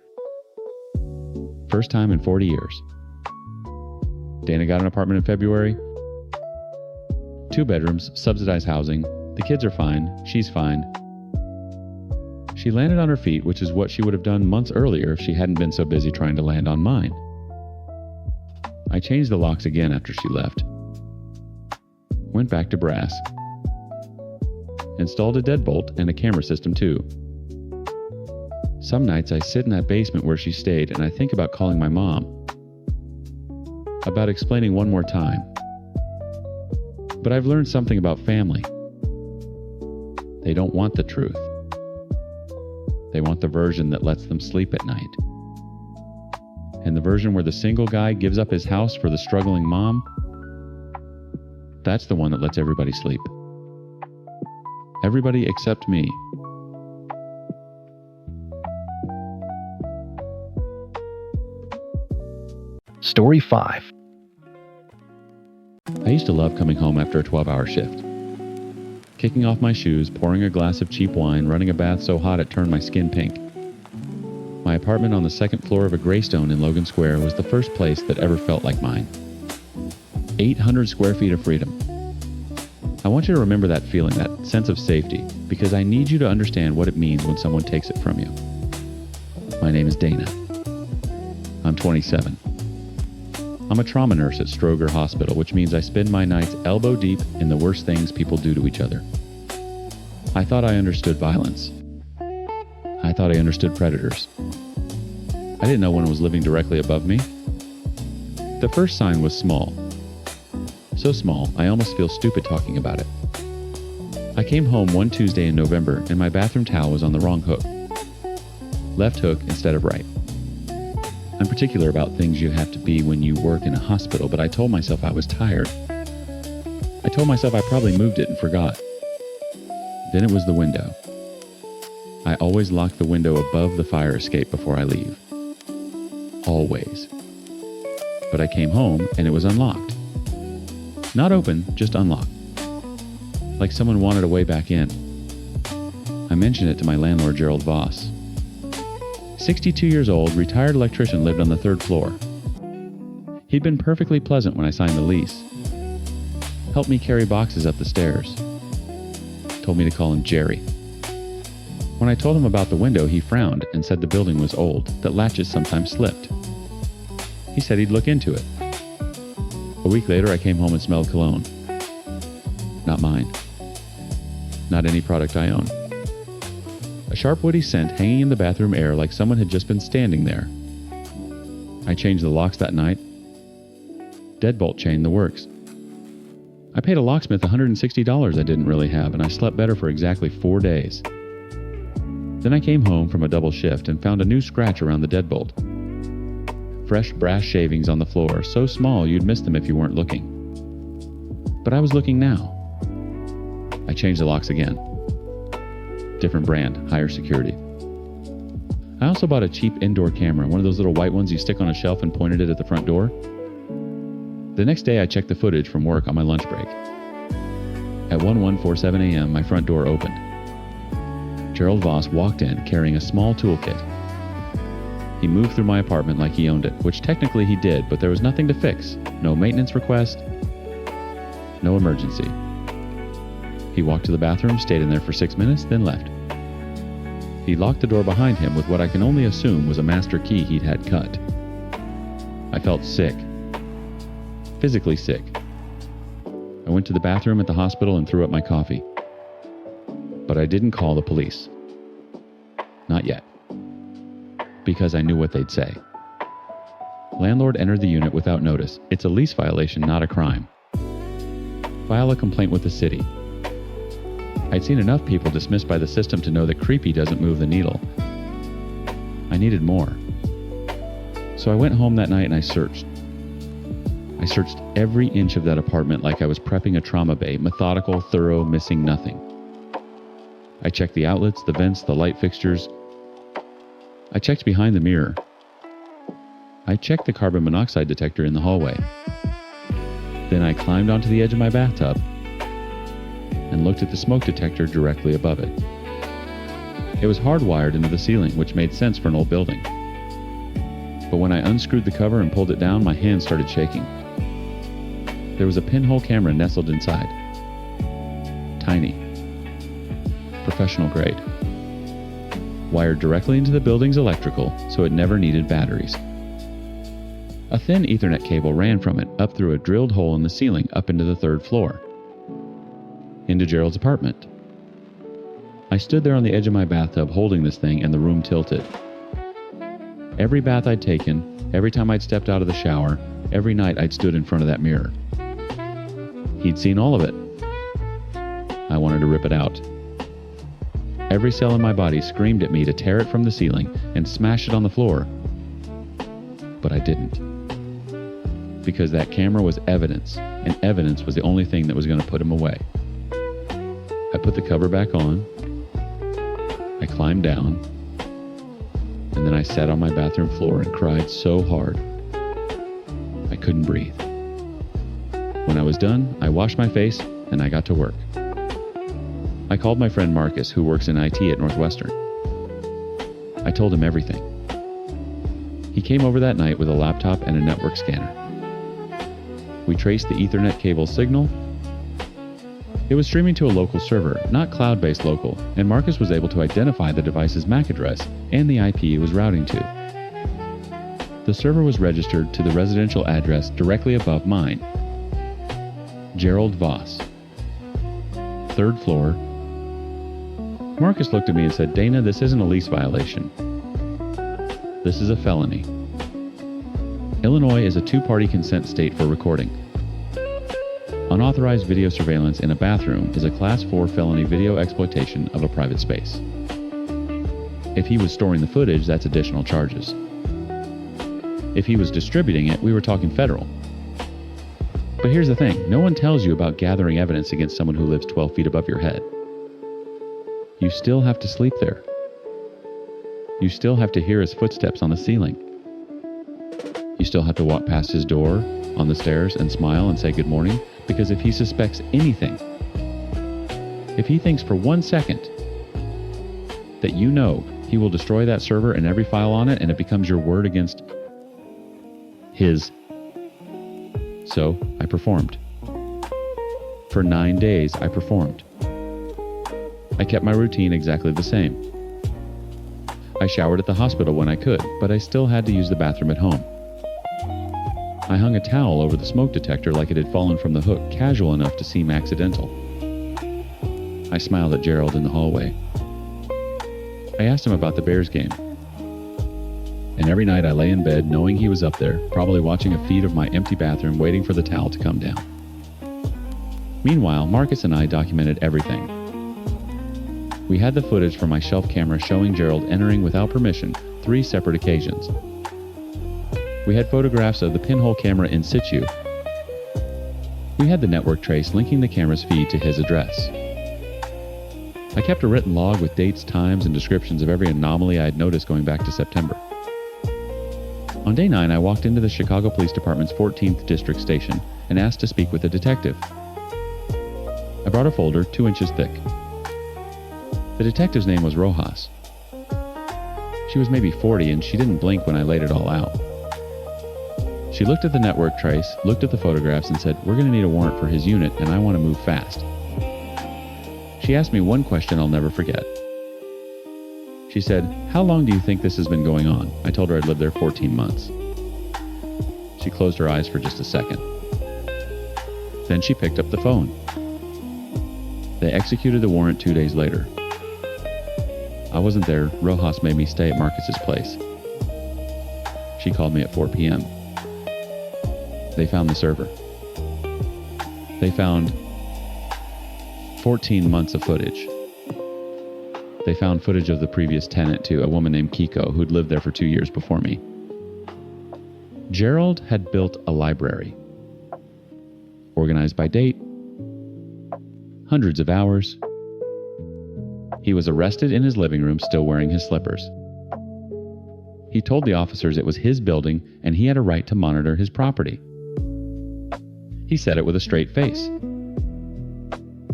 First time in 40 years. Dana got an apartment in February. 2 bedrooms, subsidized housing. The kids are fine. She's fine. She landed on her feet, which is what she would have done months earlier if she hadn't been so busy trying to land on mine. I changed the locks again after she left. Went back to brass. installed a deadbolt and a camera system too. Some nights I sit in that basement where she stayed and I think about calling my mom, about explaining one more time. But I've learned something about family. They don't want the truth. They want the version that lets them sleep at night. And the version where the single guy gives up his house for the struggling mom, that's the one that lets everybody sleep. Everybody except me. Story 5. I used to love coming home after a 12-hour shift. Kicking off my shoes, pouring a glass of cheap wine, running a bath so hot it turned my skin pink. My apartment on the second floor of a graystone in Logan Square was the first place that ever felt like mine. 800 square feet of freedom. I want you to remember that feeling, that sense of safety, because I need you to understand what it means when someone takes it from you. My name is Dana. I'm 27. I'm a trauma nurse at Stroger Hospital, which means I spend my nights elbow deep in the worst things people do to each other. I thought I understood violence. I thought I understood predators. I didn't know one was living directly above me. The first sign was small. So small, I almost feel stupid talking about it. I came home one Tuesday in November and my bathroom towel was on the wrong hook. Left hook instead of right. I'm particular about things you have to be when you work in a hospital, but I told myself I was tired. I told myself I probably moved it and forgot. Then it was the window. I always lock the window above the fire escape before I leave. Always. But I came home and it was unlocked. Not open, just unlocked. Like someone wanted a way back in. I mentioned it to my landlord, Gerald Voss. 62 years old, retired electrician, lived on the third floor. He'd been perfectly pleasant when I signed the lease. Helped me carry boxes up the stairs. Told me to call him Jerry. When I told him about the window, he frowned and said the building was old, that latches sometimes slipped. He said he'd look into it. A week later, I came home and smelled cologne. Not mine. Not any product I own. A sharp woody scent hanging in the bathroom air like someone had just been standing there. I changed the locks that night. Deadbolt chain, the works. I paid a locksmith $160 I didn't really have, and I slept better for exactly 4 days. Then I came home from a double shift and found a new scratch around the deadbolt. Fresh brass shavings on the floor, so small you'd miss them if you weren't looking. But I was looking now. I changed the locks again. Different brand, higher security. I also bought a cheap indoor camera, one of those little white ones you stick on a shelf, and pointed it at the front door. The next day I checked the footage from work on my lunch break. At 11:47 a.m., my front door opened. Gerald Voss walked in carrying a small toolkit. He moved through my apartment like he owned it, which technically he did, but there was nothing to fix. No maintenance request. No emergency. He walked to the bathroom, stayed in there for 6 minutes, then left. He locked the door behind him with what I can only assume was a master key he'd had cut. I felt sick. Physically sick. I went to the bathroom at the hospital and threw up my coffee. But I didn't call the police. Not yet. Because I knew what they'd say. Landlord entered the unit without notice. It's a lease violation, not a crime. File a complaint with the city. I'd seen enough people dismissed by the system to know that creepy doesn't move the needle. I needed more. So I went home that night and I searched. I searched every inch of that apartment like I was prepping a trauma bay, methodical, thorough, missing nothing. I checked the outlets, the vents, the light fixtures. I checked behind the mirror. I checked the carbon monoxide detector in the hallway. Then I climbed onto the edge of my bathtub and looked at the smoke detector directly above it. It was hardwired into the ceiling, which made sense for an old building. But when I unscrewed the cover and pulled it down, my hands started shaking. There was a pinhole camera nestled inside. Tiny. Professional grade. Wired directly into the building's electrical, so it never needed batteries. A thin Ethernet cable ran from it up through a drilled hole in the ceiling up into the third floor. Into Gerald's apartment. I stood there on the edge of my bathtub holding this thing and the room tilted. Every bath I'd taken, every time I'd stepped out of the shower, every night I'd stood in front of that mirror. He'd seen all of it. I wanted to rip it out. Every cell in my body screamed at me to tear it from the ceiling and smash it on the floor. But I didn't. Because that camera was evidence, and evidence was the only thing that was going to put him away. I put the cover back on. I climbed down. And then I sat on my bathroom floor and cried so hard. I couldn't breathe. When I was done, I washed my face and I got to work. I called my friend Marcus, who works in IT at Northwestern. I told him everything. He came over that night with a laptop and a network scanner. We traced the Ethernet cable signal. It was streaming to a local server, not cloud-based local, and Marcus was able to identify the device's MAC address and the IP it was routing to. The server was registered to the residential address directly above mine. Gerald Voss. 3rd floor. Marcus looked at me and said, "Dana, this isn't a lease violation. This is a felony." Illinois is a 2-party consent state for recording. Unauthorized video surveillance in a bathroom is a Class 4 felony video exploitation of a private space. If he was storing the footage, that's additional charges. If he was distributing it, we were talking federal. But here's the thing, no one tells you about gathering evidence against someone who lives 12 feet above your head. You still have to sleep there. You still have to hear his footsteps on the ceiling. You still have to walk past his door on the stairs and smile and say good morning, because if he suspects anything, if he thinks for 1 second that you know, he will destroy that server and every file on it, and it becomes your word against his. So I performed. For 9 days, I performed. I kept my routine exactly the same. I showered at the hospital when I could, but I still had to use the bathroom at home. I hung a towel over the smoke detector like it had fallen from the hook, casual enough to seem accidental. I smiled at Gerald in the hallway. I asked him about the Bears game. And every night I lay in bed knowing he was up there, probably watching a feed of my empty bathroom, waiting for the towel to come down. Meanwhile, Marcus and I documented everything. We had the footage from my shelf camera showing Gerald entering without permission 3 separate occasions. We had photographs of the pinhole camera in situ. We had the network trace linking the camera's feed to his address. I kept a written log with dates, times, and descriptions of every anomaly I had noticed going back to September. On day 9, I walked into the Chicago Police Department's 14th District Station and asked to speak with a detective. I brought a folder 2 inches thick. The detective's name was Rojas. She was maybe 40 and she didn't blink when I laid it all out. She looked at the network trace, looked at the photographs, and said, "We're going to need a warrant for his unit and I want to move fast." She asked me one question I'll never forget. She said, "How long do you think this has been going on?" I told her I'd lived there 14 months. She closed her eyes for just a second. Then she picked up the phone. They executed the warrant 2 days later. I wasn't there. Rojas made me stay at Marcus's place. She called me at 4 p.m. They found the server. They found 14 months of footage. They found footage of the previous tenant too, a woman named Kiko, who'd lived there for 2 years before me. Gerald had built a library. Organized by date. Hundreds of hours. He was arrested in his living room still wearing his slippers. He told the officers it was his building and he had a right to monitor his property. He said it with a straight face.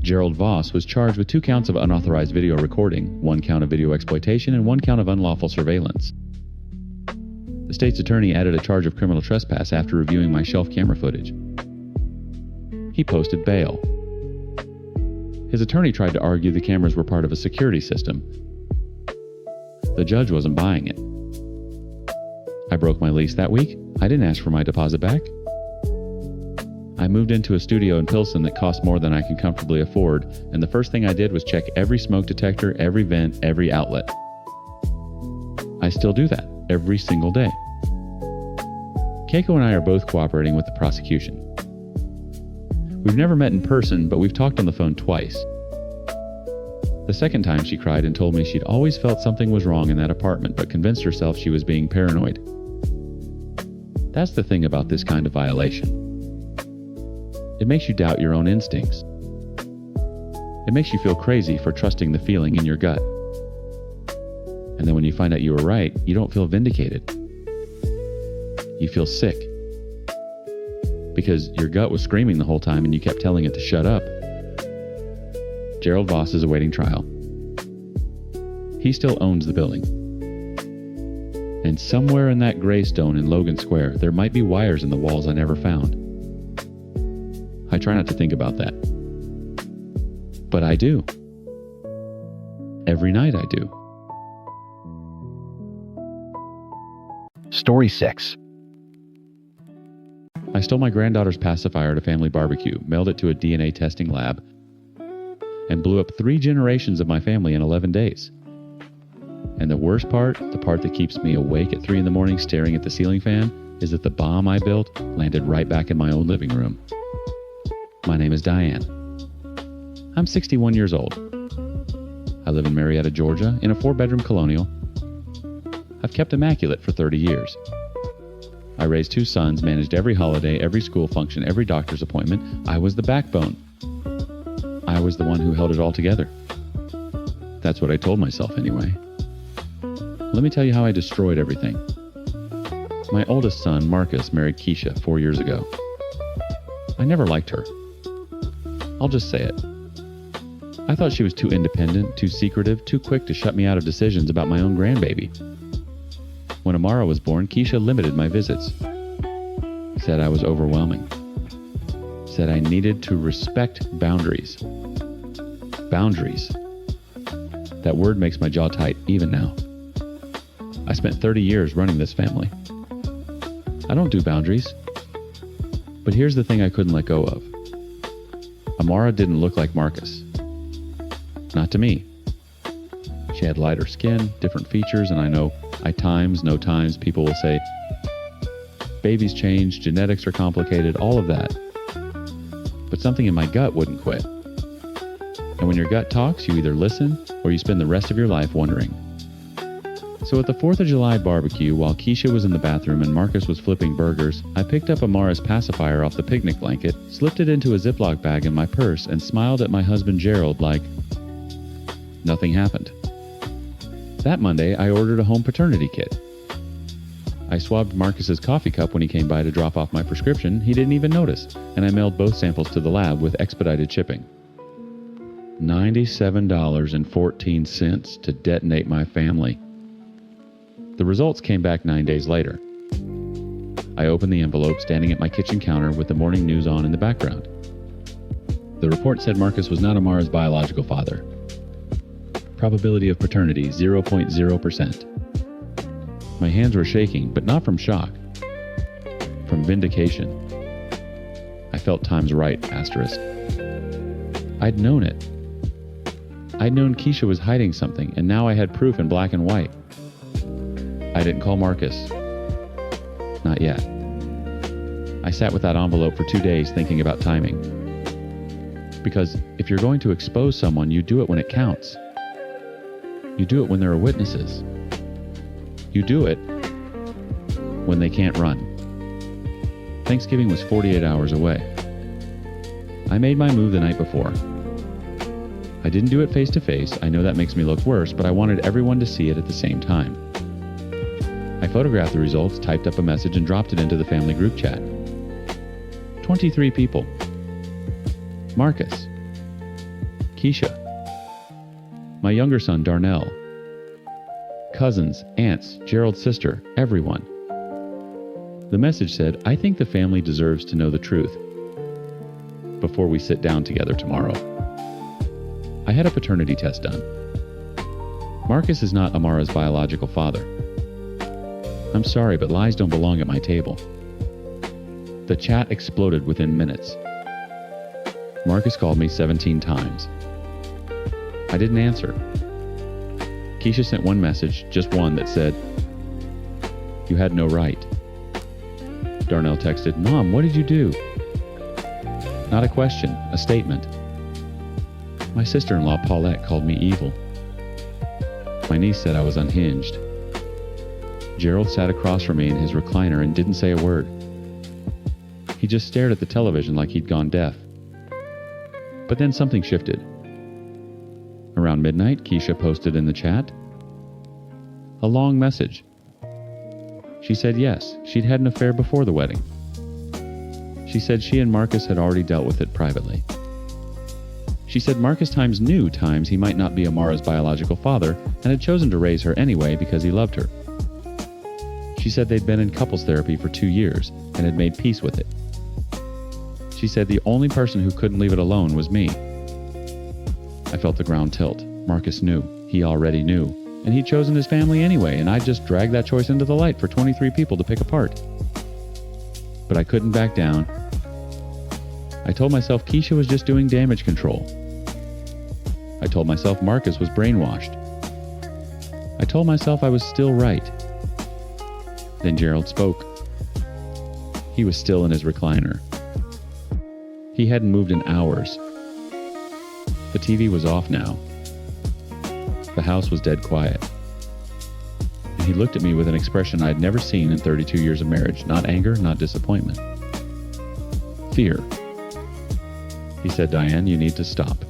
Gerald Voss was charged with 2 counts of unauthorized video recording, 1 count of video exploitation, and 1 count of unlawful surveillance. The state's attorney added a charge of criminal trespass after reviewing my shelf camera footage. He posted bail. His attorney tried to argue the cameras were part of a security system. The judge wasn't buying it. I broke my lease that week. I didn't ask for my deposit back. I moved into a studio in Pilsen that cost more than I can comfortably afford, and the first thing I did was check every smoke detector, every vent, every outlet. I still do that every single day. Keiko and I are both cooperating with the prosecution. We've never met in person, but we've talked on the phone twice. The second time she cried and told me she'd always felt something was wrong in that apartment, but convinced herself she was being paranoid. That's the thing about this kind of violation. It makes you doubt your own instincts. It makes you feel crazy for trusting the feeling in your gut. And then when you find out you were right, you don't feel vindicated. You feel sick. Because your gut was screaming the whole time and you kept telling it to shut up. Gerald Voss is awaiting trial. He still owns the building. And somewhere in that gray stone in Logan Square, there might be wires in the walls I never found. I try not to think about that. But I do. Every night I do. Story 6. I stole my granddaughter's pacifier at a family barbecue, mailed it to a DNA testing lab, and blew up 3 generations of my family in 11 days. And the worst part, the part that keeps me awake at 3 a.m. staring at the ceiling fan, is that the bomb I built landed right back in my own living room. My name is Diane. I'm 61 years old. I live in Marietta, Georgia, in a 4-bedroom colonial. I've kept immaculate for 30 years. I raised 2 sons, managed every holiday, every school function, every doctor's appointment. I was the backbone. I was the one who held it all together. That's what I told myself anyway. Let me tell you how I destroyed everything. My oldest son, Marcus, married Keisha 4 years ago. I never liked her. I'll just say it. I thought she was too independent, too secretive, too quick to shut me out of decisions about my own grandbaby. When Amara was born, Keisha limited my visits. Said I was overwhelming. Said I needed to respect boundaries. Boundaries. That word makes my jaw tight even now. I spent 30 years running this family. I don't do boundaries. But here's the thing I couldn't let go of. Amara didn't look like Marcus. Not to me. She had lighter skin, different features, and I know no times people will say, babies change, genetics are complicated, all of that. But something in my gut wouldn't quit. And when your gut talks, you either listen or you spend the rest of your life wondering. So at the 4th of July barbecue, while Keisha was in the bathroom and Marcus was flipping burgers, I picked up Amara's pacifier off the picnic blanket, slipped it into a Ziploc bag in my purse, and smiled at my husband Gerald like nothing happened. That Monday, I ordered a home paternity kit. I swabbed Marcus's coffee cup when he came by to drop off my prescription. He didn't even notice, and I mailed both samples to the lab with expedited shipping. $97.14 to detonate my family. The results came back 9 days later. I opened the envelope standing at my kitchen counter with the morning news on in the background. The report said Marcus was not Amara's biological father. Probability of paternity 0.0%. My hands were shaking, but not from shock. From vindication. I felt time's right, asterisk. I'd known it. I'd known Keisha was hiding something, and now I had proof in black and white. I didn't call Marcus. Not yet. I sat with that envelope for 2 days thinking about timing. Because if you're going to expose someone, you do it when it counts. You do it when there are witnesses. You do it when they can't run. Thanksgiving was 48 hours away. I made my move the night before. I didn't do it face to face. I know that makes me look worse, but I wanted everyone to see it at the same time. I photographed the results, typed up a message, and dropped it into the family group chat. 23 people. Marcus. Keisha. My younger son, Darnell. Cousins, aunts, Gerald's sister, everyone. The message said, I think the family deserves to know the truth before we sit down together tomorrow. I had a paternity test done. Marcus is not Amara's biological father. I'm sorry, but lies don't belong at my table. The chat exploded within minutes. Marcus called me 17 times. I didn't answer. Keisha sent one message, just one, that said, "You had no right." Darnell texted, "Mom, what did you do?" Not a question, a statement. My sister-in-law Paulette called me evil. My niece said I was unhinged. Gerald sat across from me in his recliner and didn't say a word. He just stared at the television like he'd gone deaf. But then something shifted. Around midnight, Keisha posted in the chat a long message. She said yes, she'd had an affair before the wedding. She said she and Marcus had already dealt with it privately. She said Marcus times knew times he might not be Amara's biological father and had chosen to raise her anyway because he loved her. She said they'd been in couples therapy for 2 years and had made peace with it. She said the only person who couldn't leave it alone was me. I felt the ground tilt. Marcus knew. He already knew. And he'd chosen his family anyway, and I'd just dragged that choice into the light for 23 people to pick apart. But I couldn't back down. I told myself Keisha was just doing damage control. I told myself Marcus was brainwashed. I told myself I was still right. Then Gerald spoke. He was still in his recliner. He hadn't moved in hours. The TV was off now. The house was dead quiet. And he looked at me with an expression I'd never seen in 32 years of marriage. Not anger, not disappointment. Fear. He said, "Diane, you need to stop."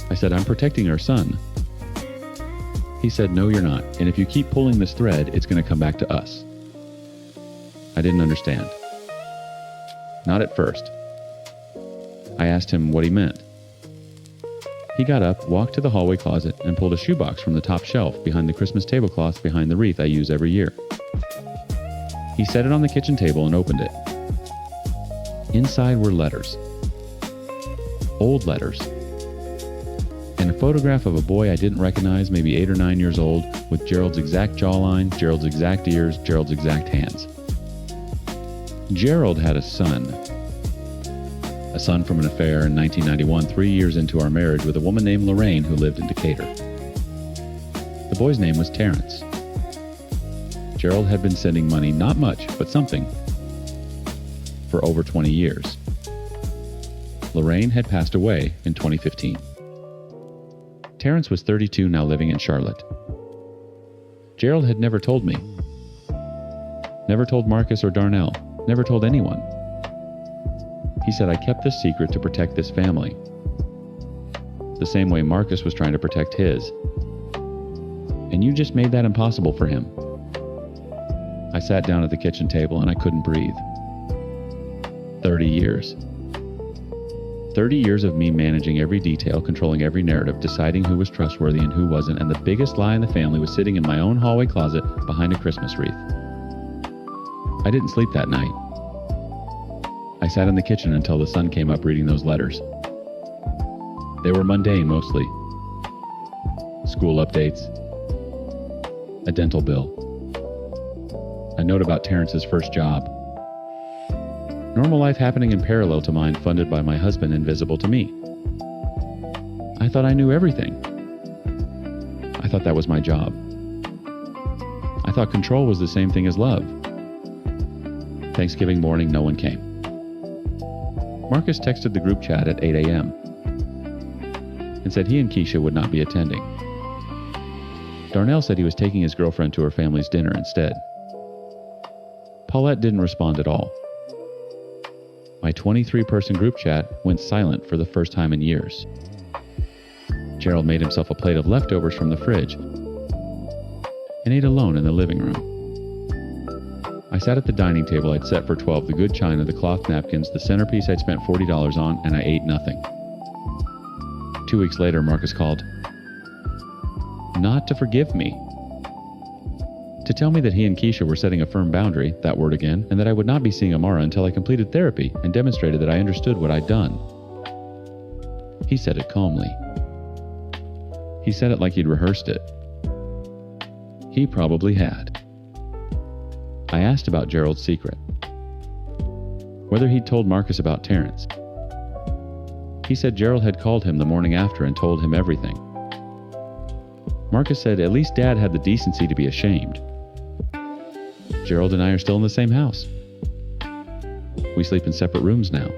I said, "I'm protecting our son." He said, "No, you're not. And if you keep pulling this thread, it's going to come back to us." I didn't understand. Not at first. I asked him what he meant. He got up, walked to the hallway closet, and pulled a shoebox from the top shelf behind the Christmas tablecloth behind the wreath I use every year. He set it on the kitchen table and opened it. Inside were letters. Old letters. And a photograph of a boy I didn't recognize, maybe 8 or 9 years old, with Gerald's exact jawline, Gerald's exact ears, Gerald's exact hands. Gerald had a son. A son from an affair in 1991, 3 years into our marriage, with a woman named Lorraine who lived in Decatur. The boy's name was Terrence. Gerald had been sending money, not much, but something, for over 20 years. Lorraine had passed away in 2015. Terrence was 32, now living in Charlotte. Gerald had never told me. Never told Marcus or Darnell. Never told anyone. He said, "I kept this secret to protect this family." The same way Marcus was trying to protect his. And you just made that impossible for him. I sat down at the kitchen table and I couldn't breathe. 30 years. 30 years of me managing every detail, controlling every narrative, deciding who was trustworthy and who wasn't, and the biggest lie in the family was sitting in my own hallway closet behind a Christmas wreath. I didn't sleep that night. I sat in the kitchen until the sun came up reading those letters. They were mundane mostly. School updates. A dental bill. A note about Terrence's first job. Normal life happening in parallel to mine, funded by my husband, invisible to me. I thought I knew everything. I thought that was my job. I thought control was the same thing as love. Thanksgiving morning, no one came. Marcus texted the group chat at 8 a.m. and said he and Keisha would not be attending. Darnell said he was taking his girlfriend to her family's dinner instead. Paulette didn't respond at all. My 23-person group chat went silent for the first time in years. Gerald made himself a plate of leftovers from the fridge and ate alone in the living room. I sat at the dining table I'd set for 12, the good china, the cloth napkins, the centerpiece I'd spent $40 on, and I ate nothing. 2 weeks later, Marcus called. Not to forgive me. To tell me that he and Keisha were setting a firm boundary, that word again, and that I would not be seeing Amara until I completed therapy and demonstrated that I understood what I'd done. He said it calmly. He said it like he'd rehearsed it. He probably had. I asked about Gerald's secret. whether he'd told Marcus about Terrence. He said Gerald had called him the morning after and told him everything. Marcus said at least Dad had the decency to be ashamed. Gerald and I are still in the same house. We sleep in separate rooms now.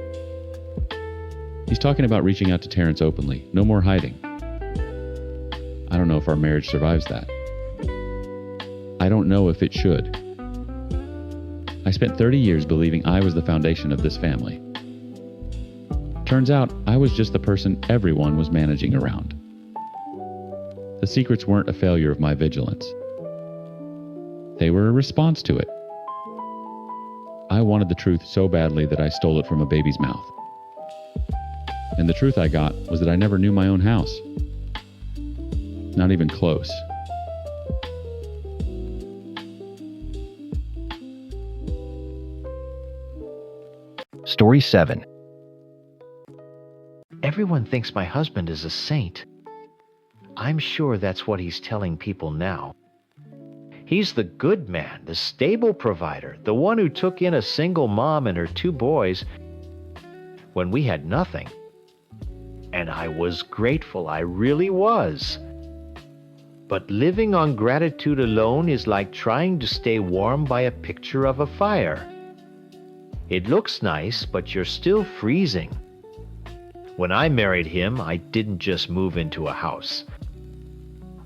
He's talking about reaching out to Terrence openly, no more hiding. I don't know if our marriage survives that. I don't know if it should. I spent 30 years believing I was the foundation of this family. Turns out I was just the person everyone was managing around. The secrets weren't a failure of my vigilance. They were a response to it. I wanted the truth so badly that I stole it from a baby's mouth. And the truth I got was that I never knew my own house. Not even close. Story 7. Everyone thinks my husband is a saint. I'm sure that's what he's telling people now. He's the good man, the stable provider, the one who took in a single mom and her 2 boys when we had nothing. And I was grateful, I really was. But living on gratitude alone is like trying to stay warm by a picture of a fire. It looks nice, but you're still freezing. When I married him, I didn't just move into a house.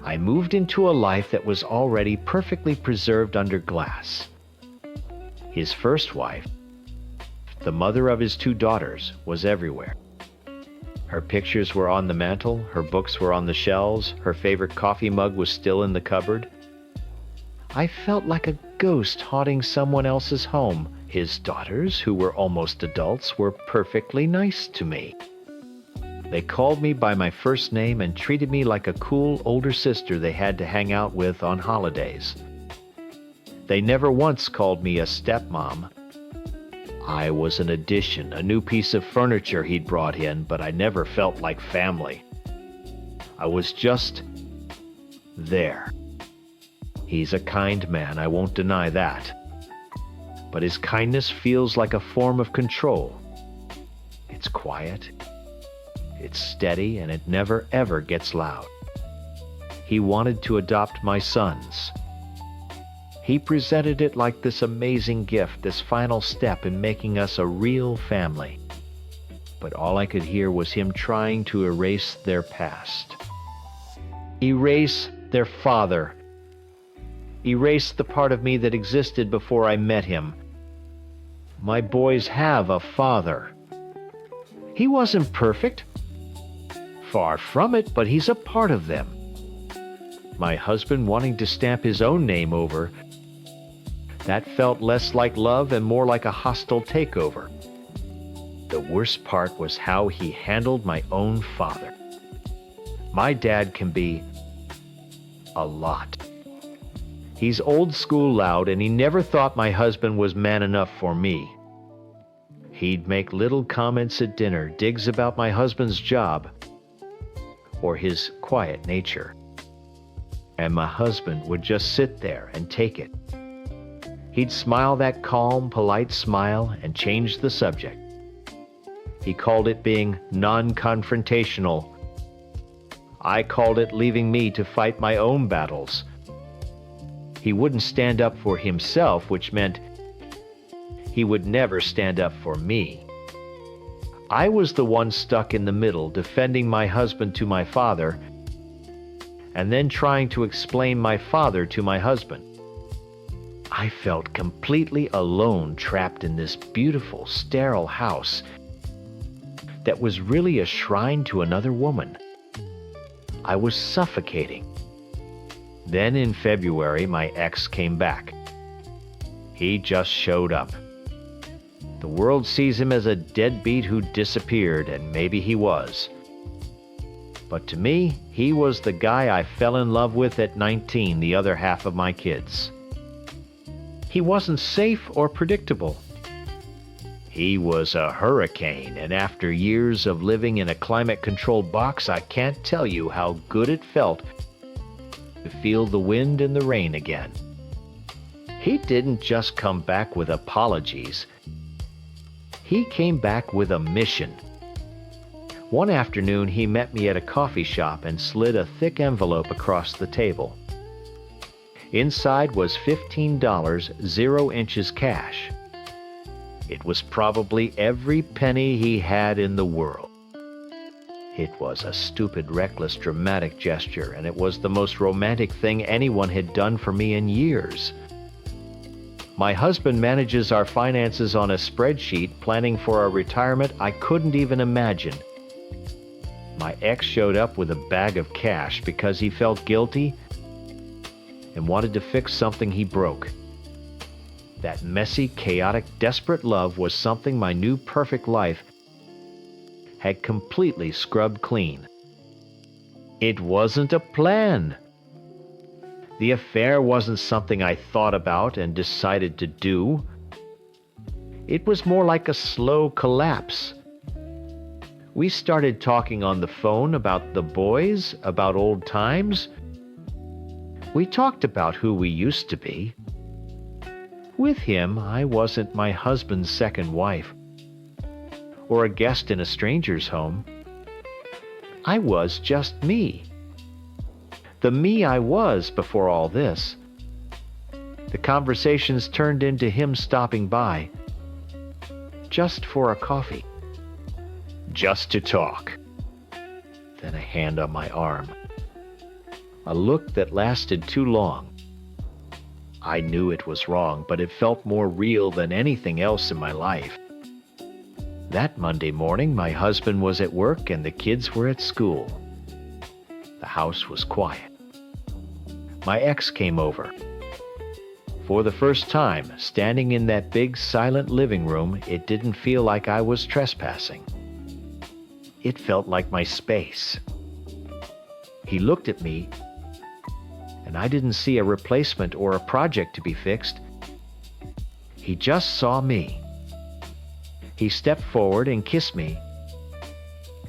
I moved into a life that was already perfectly preserved under glass. His first wife, the mother of his 2 daughters, was everywhere. Her pictures were on the mantel, her books were on the shelves, her favorite coffee mug was still in the cupboard. I felt like a ghost haunting someone else's home. His daughters, who were almost adults, were perfectly nice to me. They called me by my first name and treated me like a cool older sister they had to hang out with on holidays. They never once called me a stepmom. I was an addition, a new piece of furniture he'd brought in, but I never felt like family. I was just there. He's a kind man, I won't deny that. But his kindness feels like a form of control. It's quiet. It's steady, and it never ever gets loud. He wanted to adopt my sons. He presented it like this amazing gift, this final step in making us a real family. But all I could hear was him trying to erase their past. Erase their father. Erase the part of me that existed before I met him. My boys have a father. He wasn't perfect. Far from it, but he's a part of them. My husband wanting to stamp his own name over, that felt less like love and more like a hostile takeover. The worst part was how he handled my own father. My dad can be a lot. He's old school loud, and he never thought my husband was man enough for me. He'd make little comments at dinner, digs about my husband's job, or his quiet nature. And my husband would just sit there and take it. He'd smile that calm, polite smile and change the subject. He called it being non-confrontational. I called it leaving me to fight my own battles. He wouldn't stand up for himself, which meant he would never stand up for me. I was the one stuck in the middle, defending my husband to my father, and then trying to explain my father to my husband. I felt completely alone, trapped in this beautiful, sterile house that was really a shrine to another woman. I was suffocating. Then in February, my ex came back. He just showed up. The world sees him as a deadbeat who disappeared, and maybe he was. But to me, he was the guy I fell in love with at 19, the other half of my kids. He wasn't safe or predictable. He was a hurricane, and after years of living in a climate-controlled box, I can't tell you how good it felt to feel the wind and the rain again. He didn't just come back with apologies. He came back with a mission. One afternoon, he met me at a coffee shop and slid a thick envelope across the table. Inside was $15, 0 inches cash. It was probably every penny he had in the world. It was a stupid, reckless, dramatic gesture, and it was the most romantic thing anyone had done for me in years. My husband manages our finances on a spreadsheet, planning for a retirement I couldn't even imagine. My ex showed up with a bag of cash because he felt guilty and wanted to fix something he broke. That messy, chaotic, desperate love was something my new perfect life had completely scrubbed clean. It wasn't a plan. The affair wasn't something I thought about and decided to do. It was more like a slow collapse. We started talking on the phone about the boys, about old times. We talked about who we used to be. With him, I wasn't my husband's second wife, or a guest in a stranger's home. I was just me. The me I was before all this. The conversations turned into him stopping by, just for a coffee, just to talk. Then a hand on my arm. A look that lasted too long. I knew it was wrong, but it felt more real than anything else in my life. That Monday morning, my husband was at work and the kids were at school. The house was quiet. My ex came over. For the first time, standing in that big, silent living room, it didn't feel like I was trespassing. It felt like my space. He looked at me, and I didn't see a replacement or a project to be fixed. He just saw me. He stepped forward and kissed me,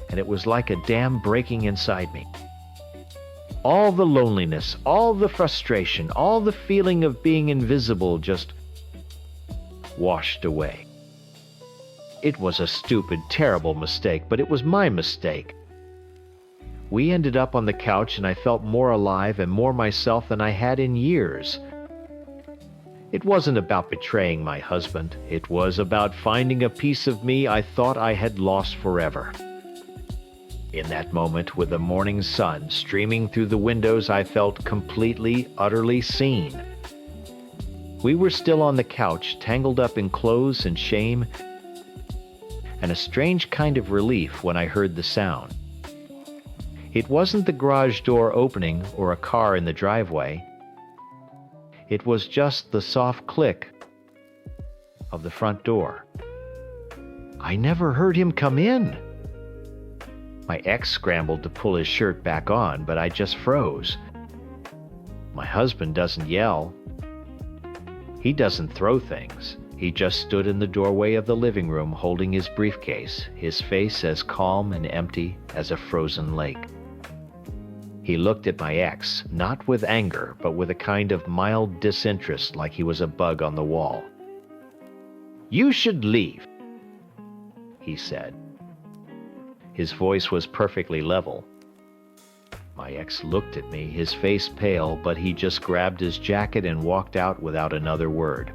and it was like a dam breaking inside me. All the loneliness, all the frustration, all the feeling of being invisible just washed away. It was a stupid, terrible mistake, but it was my mistake. We ended up on the couch and I felt more alive and more myself than I had in years. It wasn't about betraying my husband. It was about finding a piece of me I thought I had lost forever. In that moment, with the morning sun streaming through the windows, I felt completely, utterly seen. We were still on the couch, tangled up in clothes and shame, and a strange kind of relief when I heard the sound. It wasn't the garage door opening or a car in the driveway. It was just the soft click of the front door. I never heard him come in. My ex scrambled to pull his shirt back on, but I just froze. My husband doesn't yell. He doesn't throw things. He just stood in the doorway of the living room holding his briefcase, his face as calm and empty as a frozen lake. He looked at my ex, not with anger, but with a kind of mild disinterest, like he was a bug on the wall. "You should leave," he said. His voice was perfectly level. My ex looked at me, his face pale, but he just grabbed his jacket and walked out without another word.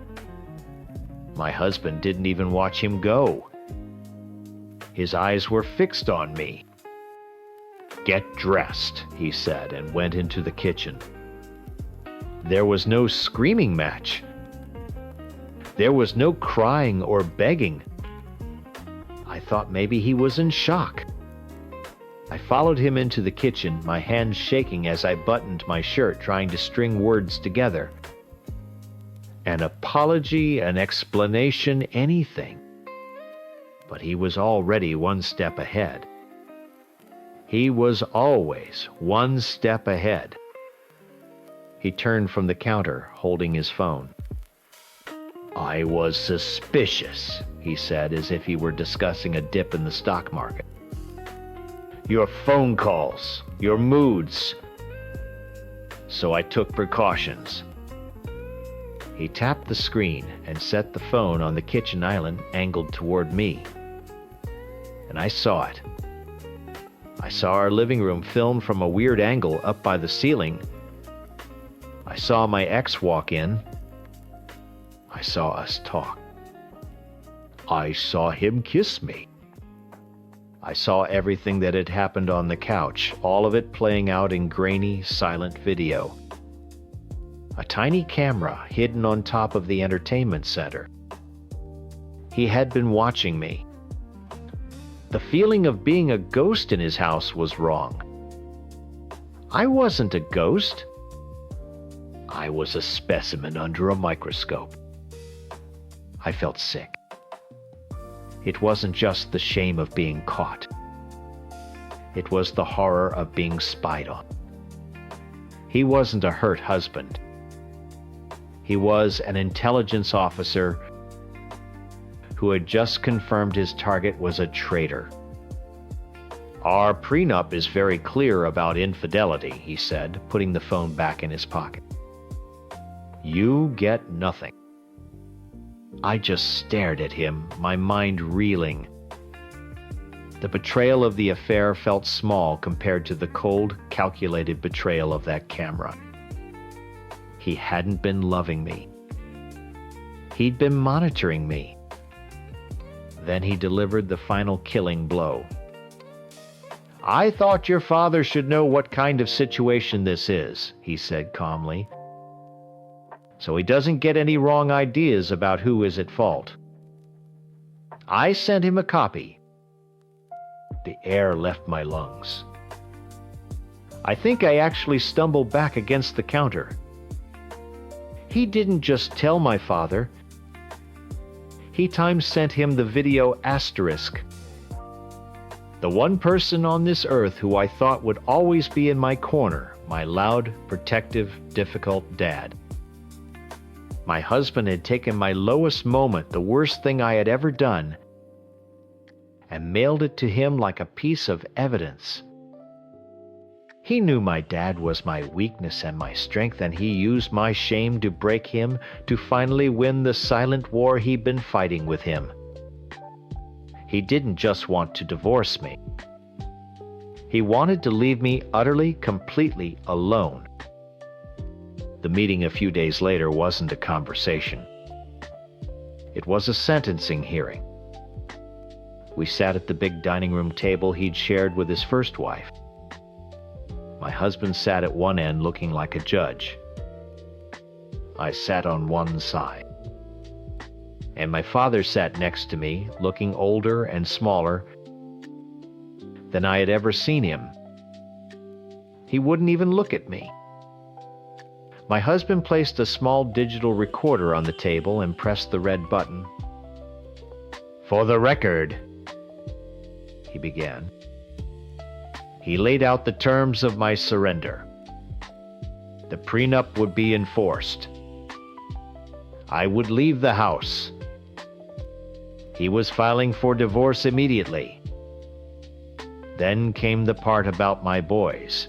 My husband didn't even watch him go. His eyes were fixed on me. "Get dressed," he said, and went into the kitchen. There was no screaming match. There was no crying or begging. I thought maybe he was in shock. I followed him into the kitchen, my hands shaking as I buttoned my shirt, trying to string words together. An apology, an explanation, anything. But he was already one step ahead. He was always one step ahead. He turned from the counter, holding his phone. "I was suspicious," he said, as if he were discussing a dip in the stock market. "Your phone calls, your moods. So I took precautions." He tapped the screen and set the phone on the kitchen island angled toward me. And I saw it. I saw our living room filmed from a weird angle up by the ceiling. I saw my ex walk in. I saw us talk. I saw him kiss me. I saw everything that had happened on the couch, all of it playing out in grainy, silent video. A tiny camera hidden on top of the entertainment center. He had been watching me. The feeling of being a ghost in his house was wrong. I wasn't a ghost. I was a specimen under a microscope. I felt sick. It wasn't just the shame of being caught. It was the horror of being spied on. He wasn't a hurt husband. He was an intelligence officer who had just confirmed his target was a traitor. Our prenup is very clear about infidelity, he said, putting the phone back in his pocket. You get nothing. I just stared at him, my mind reeling. The betrayal of the affair felt small compared to the cold, calculated betrayal of that camera. He hadn't been loving me. He'd been monitoring me. Then he delivered the final killing blow. I thought your father should know what kind of situation this is, he said calmly, so he doesn't get any wrong ideas about who is at fault. I sent him a copy. The air left my lungs. I think I actually stumbled back against the counter. He didn't just tell my father. He sent him the video asterisk. The one person on this earth who I thought would always be in my corner, my loud, protective, difficult dad. My husband had taken my lowest moment, the worst thing I had ever done, and mailed it to him like a piece of evidence. He knew my dad was my weakness and my strength, and he used my shame to break him, to finally win the silent war he'd been fighting with him. He didn't just want to divorce me. He wanted to leave me utterly, completely alone. The meeting a few days later wasn't a conversation. It was a sentencing hearing. We sat at the big dining room table he'd shared with his first wife. My husband sat at one end looking like a judge. I sat on one side. And my father sat next to me, looking older and smaller than I had ever seen him. He wouldn't even look at me. My husband placed a small digital recorder on the table and pressed the red button. For the record, he began. He laid out the terms of my surrender. The prenup would be enforced. I would leave the house. He was filing for divorce immediately. Then came the part about my boys.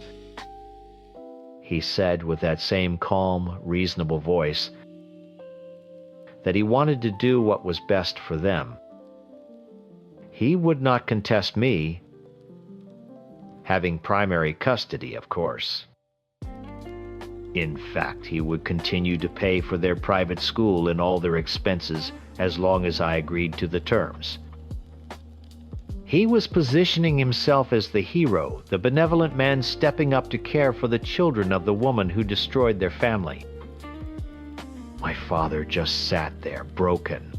He said with that same calm, reasonable voice that he wanted to do what was best for them. He would not contest me, having primary custody, of course. In fact, he would continue to pay for their private school and all their expenses as long as I agreed to the terms. He was positioning himself as the hero, the benevolent man stepping up to care for the children of the woman who destroyed their family. My father just sat there, broken.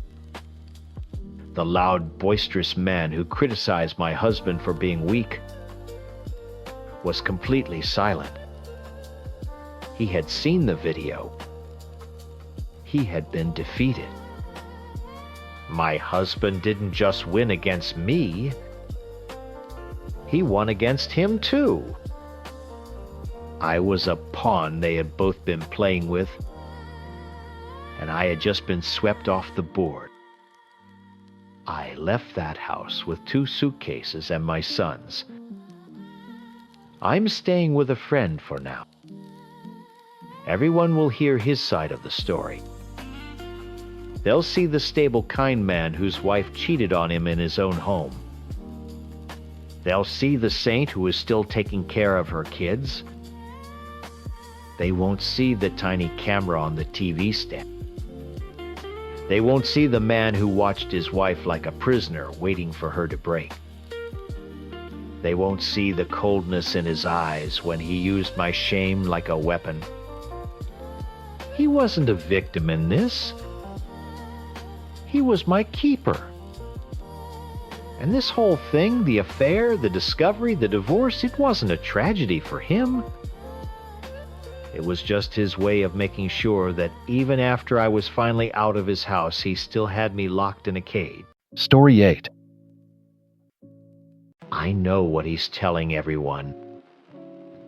The loud, boisterous man who criticized my husband for being weak was completely silent. He had seen the video. He had been defeated. My husband didn't just win against me. He won against him too. I was a pawn they had both been playing with, and I had just been swept off the board. I left that house with 2 suitcases and my sons. I'm staying with a friend for now. Everyone will hear his side of the story. They'll see the stable, kind man whose wife cheated on him in his own home. They'll see the saint who is still taking care of her kids. They won't see the tiny camera on the TV stand. They won't see the man who watched his wife like a prisoner, waiting for her to break. They won't see the coldness in his eyes when he used my shame like a weapon. He wasn't a victim in this. He was my keeper. And this whole thing, the affair, the discovery, the divorce, it wasn't a tragedy for him. It was just his way of making sure that even after I was finally out of his house, he still had me locked in a cage. Story 8. I know what he's telling everyone.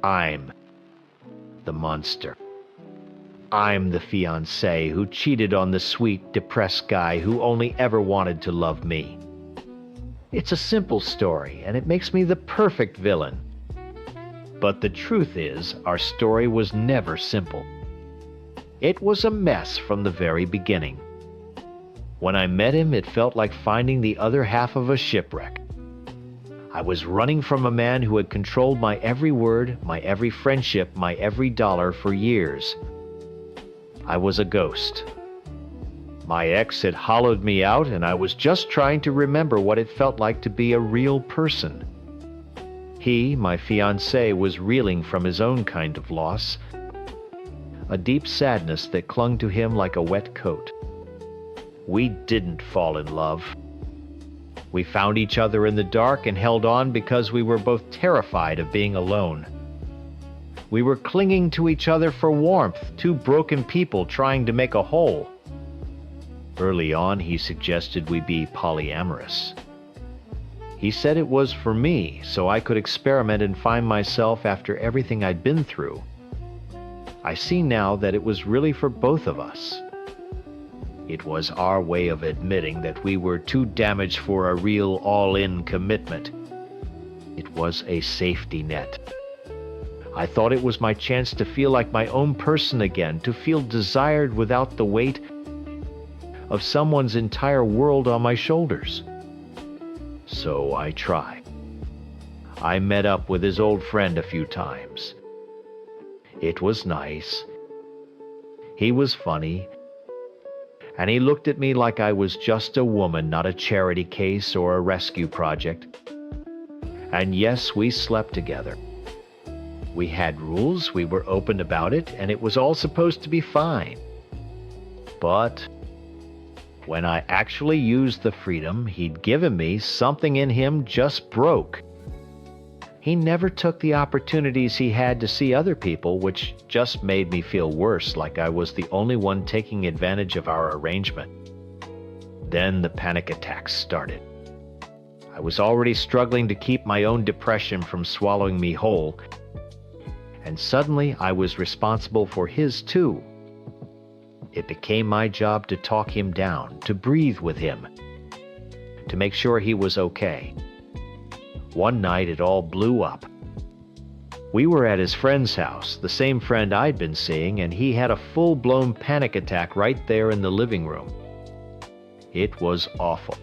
I'm the monster. I'm the fiancé who cheated on the sweet, depressed guy who only ever wanted to love me. It's a simple story, and it makes me the perfect villain. But the truth is, our story was never simple. It was a mess from the very beginning. When I met him, it felt like finding the other half of a shipwreck. I was running from a man who had controlled my every word, my every friendship, my every dollar for years. I was a ghost. My ex had hollowed me out, and I was just trying to remember what it felt like to be a real person. He, my fiancé, was reeling from his own kind of loss, a deep sadness that clung to him like a wet coat. We didn't fall in love. We found each other in the dark and held on because we were both terrified of being alone. We were clinging to each other for warmth, two broken people trying to make a whole. Early on, he suggested we be polyamorous. He said it was for me, so I could experiment and find myself after everything I'd been through. I see now that it was really for both of us. It was our way of admitting that we were too damaged for a real all-in commitment. It was a safety net. I thought it was my chance to feel like my own person again, to feel desired without the weight of someone's entire world on my shoulders. So I tried. I met up with his old friend a few times. It was nice. He was funny. And he looked at me like I was just a woman, not a charity case or a rescue project. And yes, we slept together. We had rules, we were open about it, and it was all supposed to be fine. But when I actually used the freedom he'd given me, something in him just broke. He never took the opportunities he had to see other people, which just made me feel worse, like I was the only one taking advantage of our arrangement. Then the panic attacks started. I was already struggling to keep my own depression from swallowing me whole, and suddenly I was responsible for his too. It became my job to talk him down, to breathe with him, to make sure he was okay. One night it all blew up. We were at his friend's house, the same friend I'd been seeing, and he had a full-blown panic attack right there in the living room. It was awful.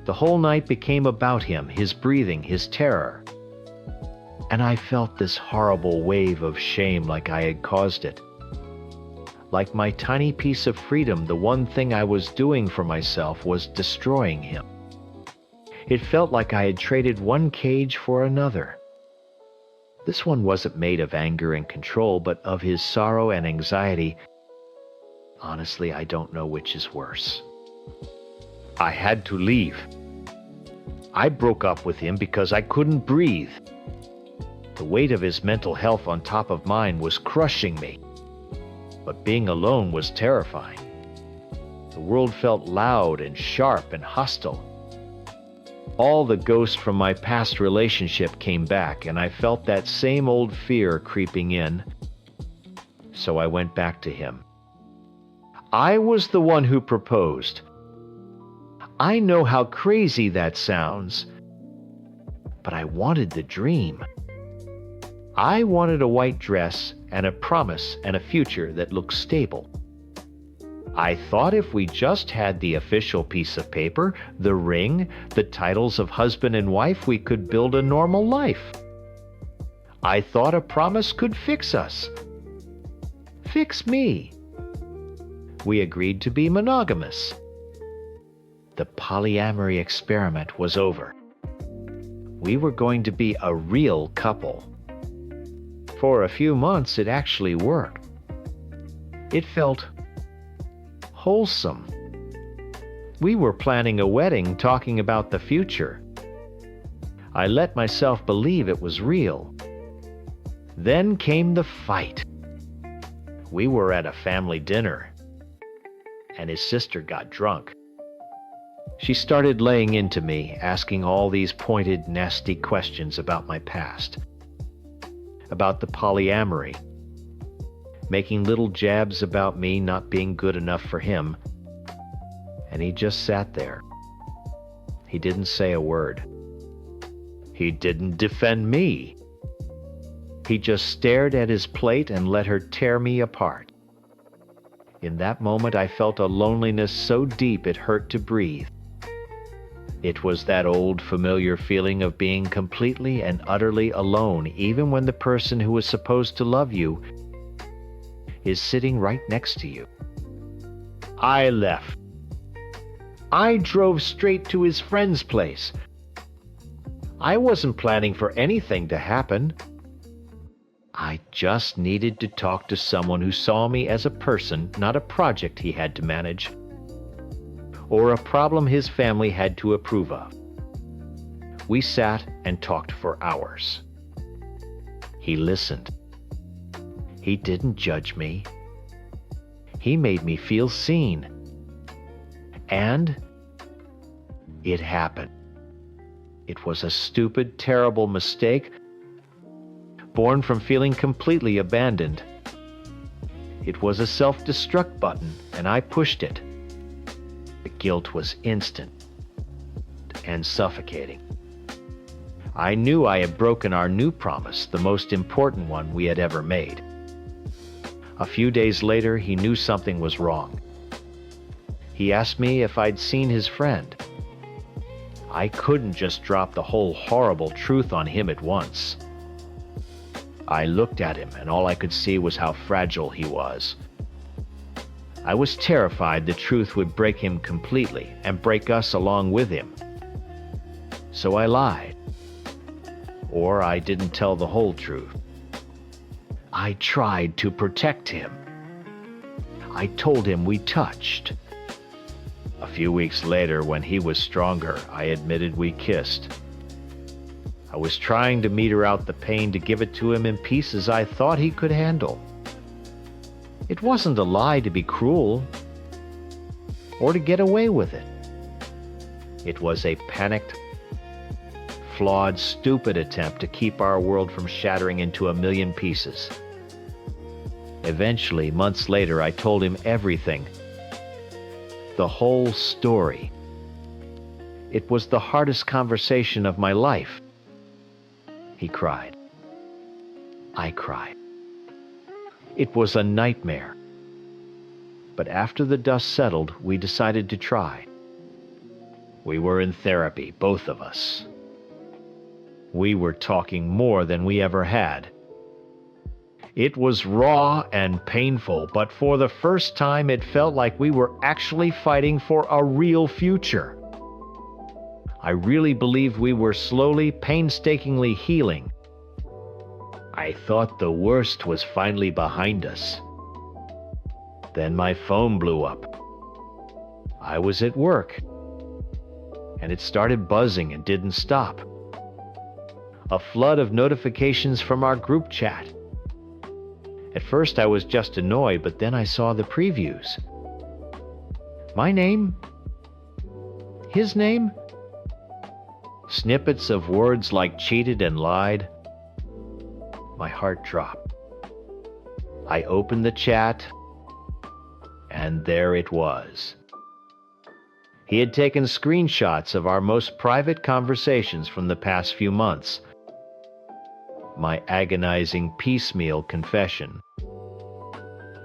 The whole night became about him, his breathing, his terror. And I felt this horrible wave of shame like I had caused it. Like my tiny piece of freedom, the one thing I was doing for myself was destroying him. It felt like I had traded one cage for another. This one wasn't made of anger and control, but of his sorrow and anxiety. Honestly, I don't know which is worse. I had to leave. I broke up with him because I couldn't breathe. The weight of his mental health on top of mine was crushing me. But being alone was terrifying. The world felt loud and sharp and hostile. All the ghosts from my past relationship came back, and I felt that same old fear creeping in. So I went back to him. I was the one who proposed. I know how crazy that sounds, but I wanted the dream. I wanted a white dress and a promise and a future that looked stable. I thought if we just had the official piece of paper, the ring, the titles of husband and wife, we could build a normal life. I thought a promise could fix us. Fix me. We agreed to be monogamous. The polyamory experiment was over. We were going to be a real couple. For a few months, it actually worked. It felt wholesome. We were planning a wedding, talking about the future. I let myself believe it was real. Then came the fight. We were at a family dinner, and his sister got drunk. She started laying into me, asking all these pointed, nasty questions about my past, about the polyamory, making little jabs about me not being good enough for him. And he just sat there. He didn't say a word. He didn't defend me. He just stared at his plate and let her tear me apart. In that moment, I felt a loneliness so deep it hurt to breathe. It was that old familiar feeling of being completely and utterly alone, even when the person who was supposed to love you is sitting right next to you. I left. I drove straight to his friend's place. I wasn't planning for anything to happen. I just needed to talk to someone who saw me as a person, not a project he had to manage, or a problem his family had to approve of. We sat and talked for hours. He listened. He didn't judge me. He made me feel seen. And it happened. It was a stupid, terrible mistake, born from feeling completely abandoned. It was a self-destruct button, and I pushed it. The guilt was instant and suffocating. I knew I had broken our new promise, the most important one we had ever made. A few days later, he knew something was wrong. He asked me if I'd seen his friend. I couldn't just drop the whole horrible truth on him at once. I looked at him, and all I could see was how fragile he was. I was terrified the truth would break him completely and break us along with him. So I lied. Or I didn't tell the whole truth. I tried to protect him. I told him we touched. A few weeks later, when he was stronger, I admitted we kissed. I was trying to meter out the pain to give it to him in pieces I thought he could handle. It wasn't a lie to be cruel or to get away with it. It was a panicked, flawed, stupid attempt to keep our world from shattering into a million pieces. Eventually, months later, I told him everything. The whole story. It was the hardest conversation of my life. He cried. I cried. It was a nightmare. But after the dust settled, we decided to try. We were in therapy, both of us. We were talking more than we ever had. It was raw and painful, but for the first time it felt like we were actually fighting for a real future. I really believed we were slowly, painstakingly healing. I thought the worst was finally behind us. Then my phone blew up. I was at work, and it started buzzing and didn't stop. A flood of notifications from our group chat. At first I was just annoyed, but then I saw the previews. My name? His name? Snippets of words like cheated and lied. My heart dropped. I opened the chat, and there it was. He had taken screenshots of our most private conversations from the past few months. My agonizing piecemeal confession.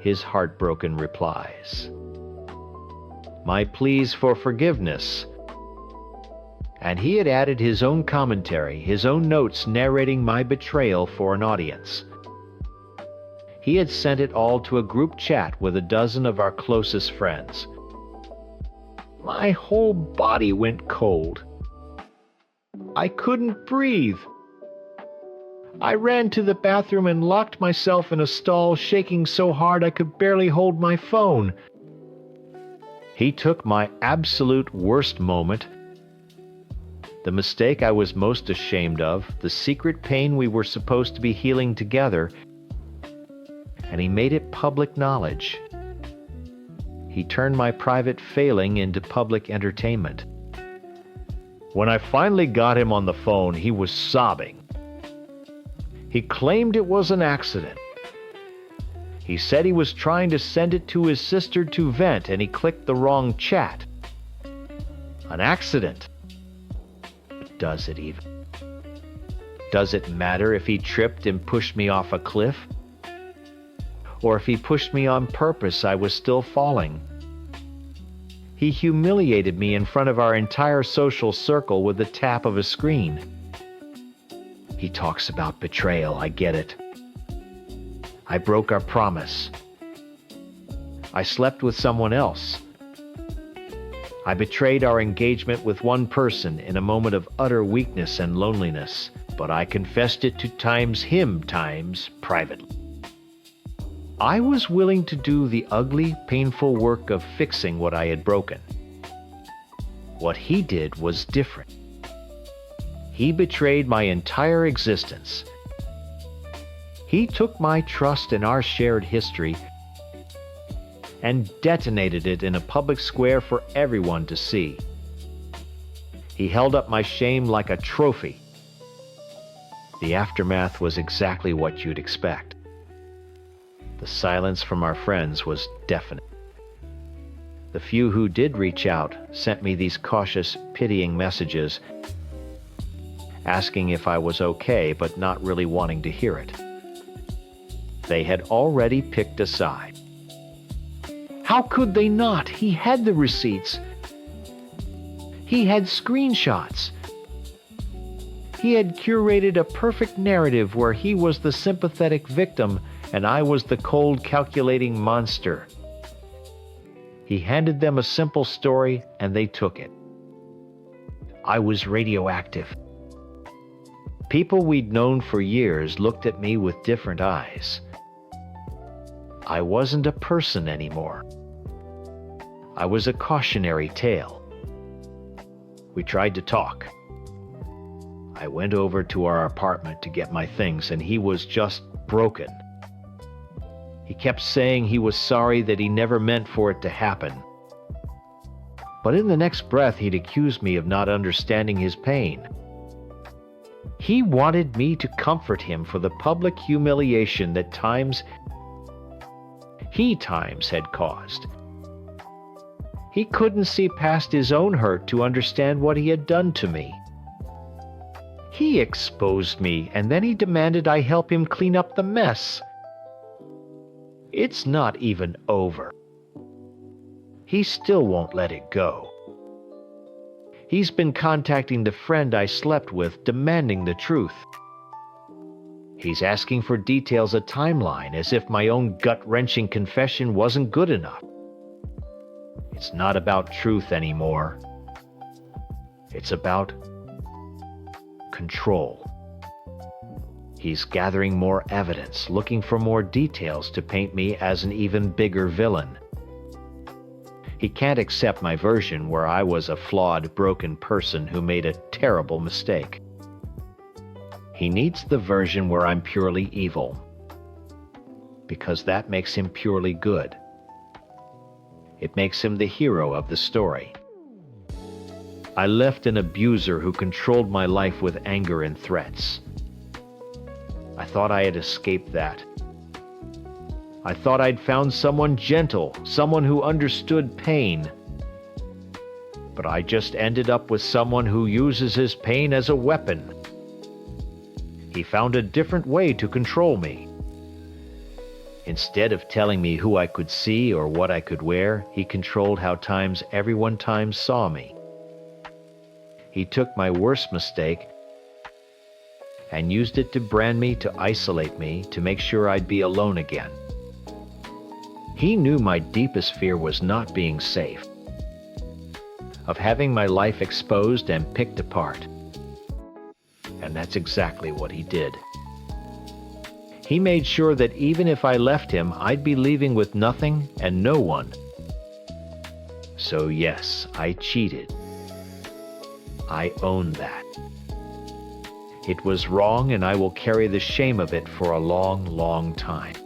His heartbroken replies. my pleas for forgiveness. And he had added his own commentary, his own notes narrating my betrayal for an audience. He had sent it all to a group chat with a dozen of our closest friends. My whole body went cold. I couldn't breathe. I ran to the bathroom and locked myself in a stall, shaking so hard I could barely hold my phone. He took my absolute worst moment, the mistake I was most ashamed of, the secret pain we were supposed to be healing together, and he made it public knowledge. He turned my private failing into public entertainment. When I finally got him on the phone, he was sobbing. He claimed it was an accident. He said he was trying to send it to his sister to vent and he clicked the wrong chat. An accident. Does it even? Does it matter if he tripped and pushed me off a cliff? Or if he pushed me on purpose, I was still falling. He humiliated me in front of our entire social circle with the tap of a screen. He talks about betrayal, I get it. I broke our promise. I slept with someone else. I betrayed our engagement with one person in a moment of utter weakness and loneliness, but I confessed it to him privately. I was willing to do the ugly, painful work of fixing what I had broken. What he did was different. He betrayed my entire existence. He took my trust in our shared history and detonated it in a public square for everyone to see. He held up my shame like a trophy. The aftermath was exactly what you'd expect. The silence from our friends was deafening. The few who did reach out sent me these cautious, pitying messages, asking if I was okay, but not really wanting to hear it. They had already picked a side. How could they not? He had the receipts. He had screenshots. He had curated a perfect narrative where he was the sympathetic victim and I was the cold, calculating monster. He handed them a simple story and they took it. I was radioactive. People we'd known for years looked at me with different eyes. I wasn't a person anymore. I was a cautionary tale. We tried to talk. I went over to our apartment to get my things and he was just broken. He kept saying he was sorry that he never meant for it to happen. But in the next breath, he'd accuse me of not understanding his pain. He wanted me to comfort him for the public humiliation that he had caused. He couldn't see past his own hurt to understand what he had done to me. He exposed me, and then he demanded I help him clean up the mess. It's not even over. He still won't let it go. He's been contacting the friend I slept with, demanding the truth. He's asking for details, a timeline, as if my own gut-wrenching confession wasn't good enough. It's not about truth anymore. It's about control. He's gathering more evidence, looking for more details to paint me as an even bigger villain. He can't accept my version where I was a flawed, broken person who made a terrible mistake. He needs the version where I'm purely evil, because that makes him purely good. It makes him the hero of the story. I left an abuser who controlled my life with anger and threats. I thought I had escaped that. I thought I'd found someone gentle, someone who understood pain. But I just ended up with someone who uses his pain as a weapon. He found a different way to control me. Instead of telling me who I could see or what I could wear, he controlled how everyone saw me. He took my worst mistake and used it to brand me, to isolate me, to make sure I'd be alone again. He knew my deepest fear was not being safe, of having my life exposed and picked apart. And that's exactly what he did. He made sure that even if I left him, I'd be leaving with nothing and no one. So yes, I cheated. I own that. It was wrong, and I will carry the shame of it for a long, long time.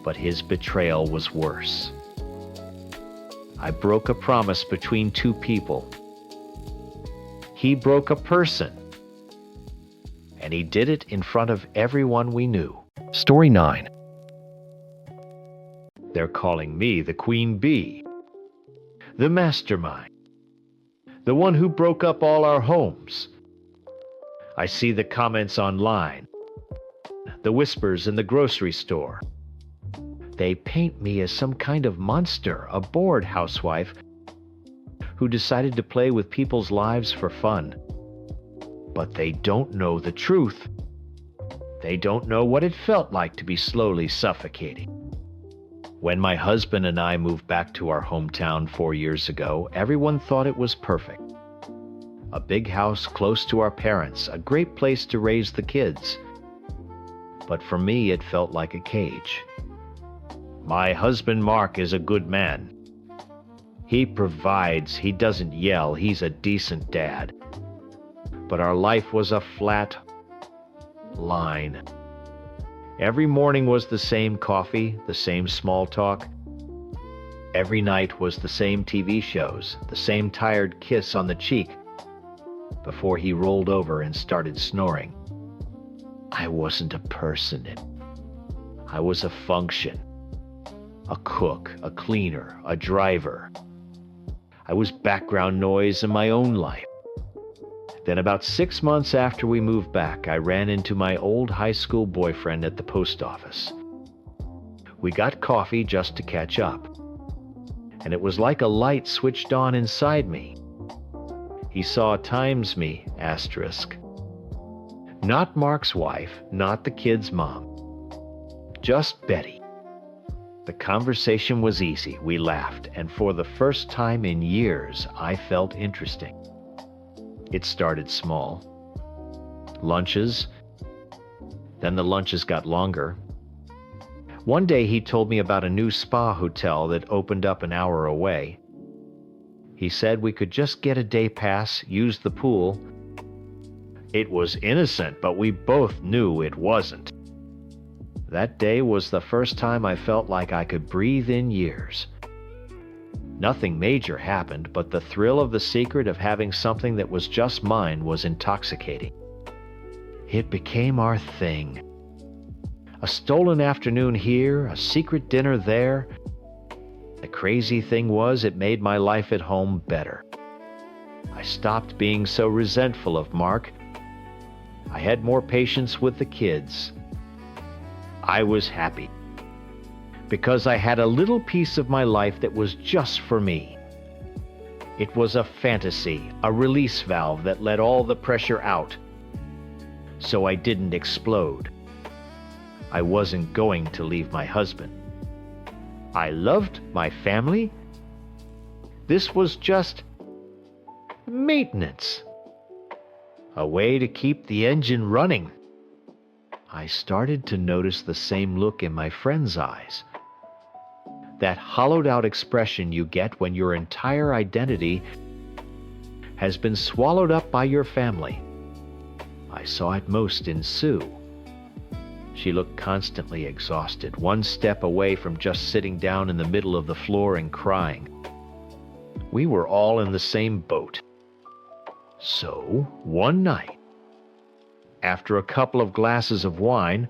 But his betrayal was worse. I broke a promise between two people. He broke a person. And he did it in front of everyone we knew. Story 9. They're calling me the Queen Bee, the mastermind, the one who broke up all our homes. I see the comments online, the whispers in the grocery store. They paint me as some kind of monster, a bored housewife who decided to play with people's lives for fun. But they don't know the truth. They don't know what it felt like to be slowly suffocating. When my husband and I moved back to our hometown 4 years ago, everyone thought it was perfect. A big house close to our parents, a great place to raise the kids. But for me, it felt like a cage. My husband Mark is a good man. He provides, he doesn't yell, he's a decent dad. But our life was a flat line. Every morning was the same coffee, the same small talk. Every night was the same TV shows, the same tired kiss on the cheek before he rolled over and started snoring. I wasn't a person. I was a function. A cook, a cleaner, a driver. I was background noise in my own life. Then about 6 months after we moved back, I ran into my old high school boyfriend at the post office. We got coffee just to catch up, and it was like a light switched on inside me. He saw times me, asterisk. Not Mark's wife, not the kid's mom. Just Betty. The conversation was easy, we laughed, and for the first time in years, I felt interesting. It started small. Lunches. Then the lunches got longer. One day he told me about a new spa hotel that opened up an hour away. He said we could just get a day pass, use the pool. It was innocent, but we both knew it wasn't. That day was the first time I felt like I could breathe in years. Nothing major happened, but the thrill of the secret of having something that was just mine was intoxicating. It became our thing. A stolen afternoon here, a secret dinner there. The crazy thing was, it made my life at home better. I stopped being so resentful of Mark. I had more patience with the kids. I was happy, because I had a little piece of my life that was just for me. It was a fantasy, a release valve that let all the pressure out, so I didn't explode. I wasn't going to leave my husband. I loved my family. This was just maintenance, a way to keep the engine running. I started to notice the same look in my friends' eyes. That hollowed-out expression you get when your entire identity has been swallowed up by your family. I saw it most in Sue. She looked constantly exhausted, one step away from just sitting down in the middle of the floor and crying. We were all in the same boat. So, one night, after a couple of glasses of wine,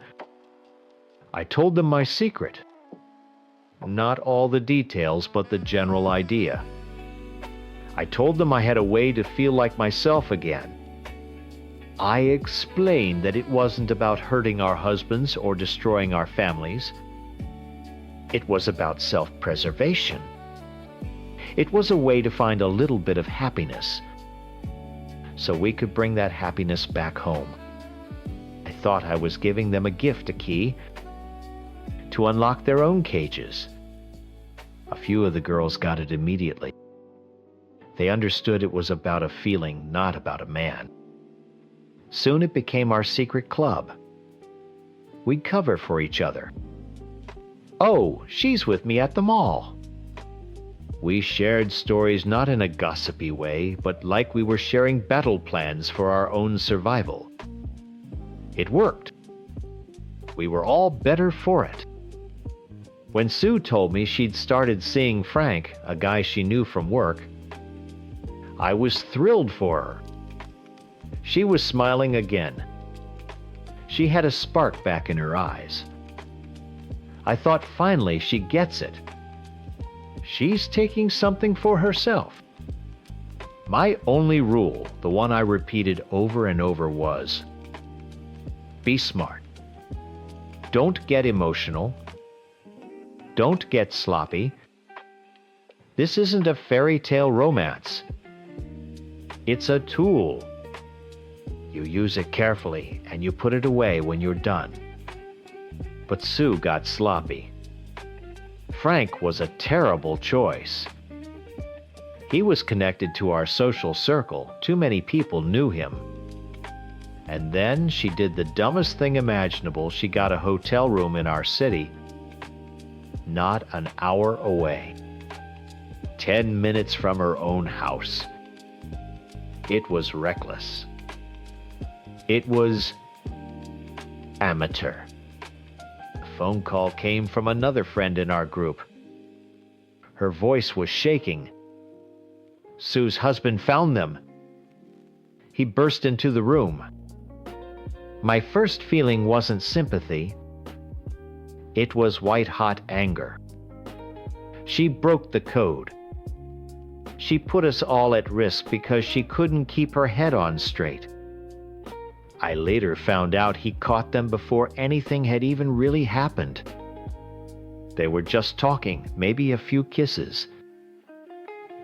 I told them my secret. Not all the details, but the general idea. I told them I had a way to feel like myself again. I explained that it wasn't about hurting our husbands or destroying our families. It was about self-preservation. It was a way to find a little bit of happiness, so we could bring that happiness back home. I thought I was giving them a gift, a key, to unlock their own cages. A few of the girls got it immediately. They understood it was about a feeling, not about a man. Soon it became our secret club. We'd cover for each other. Oh, she's with me at the mall. We shared stories not in a gossipy way, but like we were sharing battle plans for our own survival. It worked. We were all better for it. When Sue told me she'd started seeing Frank, a guy she knew from work, I was thrilled for her. She was smiling again. She had a spark back in her eyes. I thought finally she gets it. She's taking something for herself. My only rule, the one I repeated over and over, was, be smart. Don't get emotional. Don't get sloppy. This isn't a fairy tale romance. It's a tool. You use it carefully and you put it away when you're done. But Sue got sloppy. Frank was a terrible choice. He was connected to our social circle. Too many people knew him. And then she did the dumbest thing imaginable. She got a hotel room in our city, not an hour away, 10 minutes from her own house. It was reckless. It was amateur. A phone call came from another friend in our group. Her voice was shaking. Sue's husband found them. He burst into the room. My first feeling wasn't sympathy. It was white-hot anger. She broke the code. She put us all at risk because she couldn't keep her head on straight. I later found out he caught them before anything had even really happened. They were just talking, maybe a few kisses.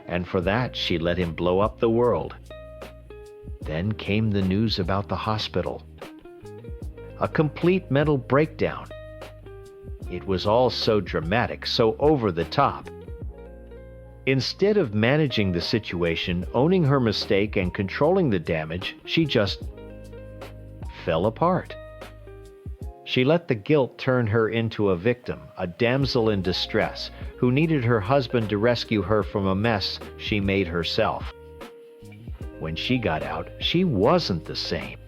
And for that, she let him blow up the world. Then came the news about the hospital. A complete mental breakdown. It was all so dramatic, so over the top. Instead of managing the situation, owning her mistake, and controlling the damage, she just fell apart. She let the guilt turn her into a victim, a damsel in distress, who needed her husband to rescue her from a mess she made herself. When she got out, she wasn't the same.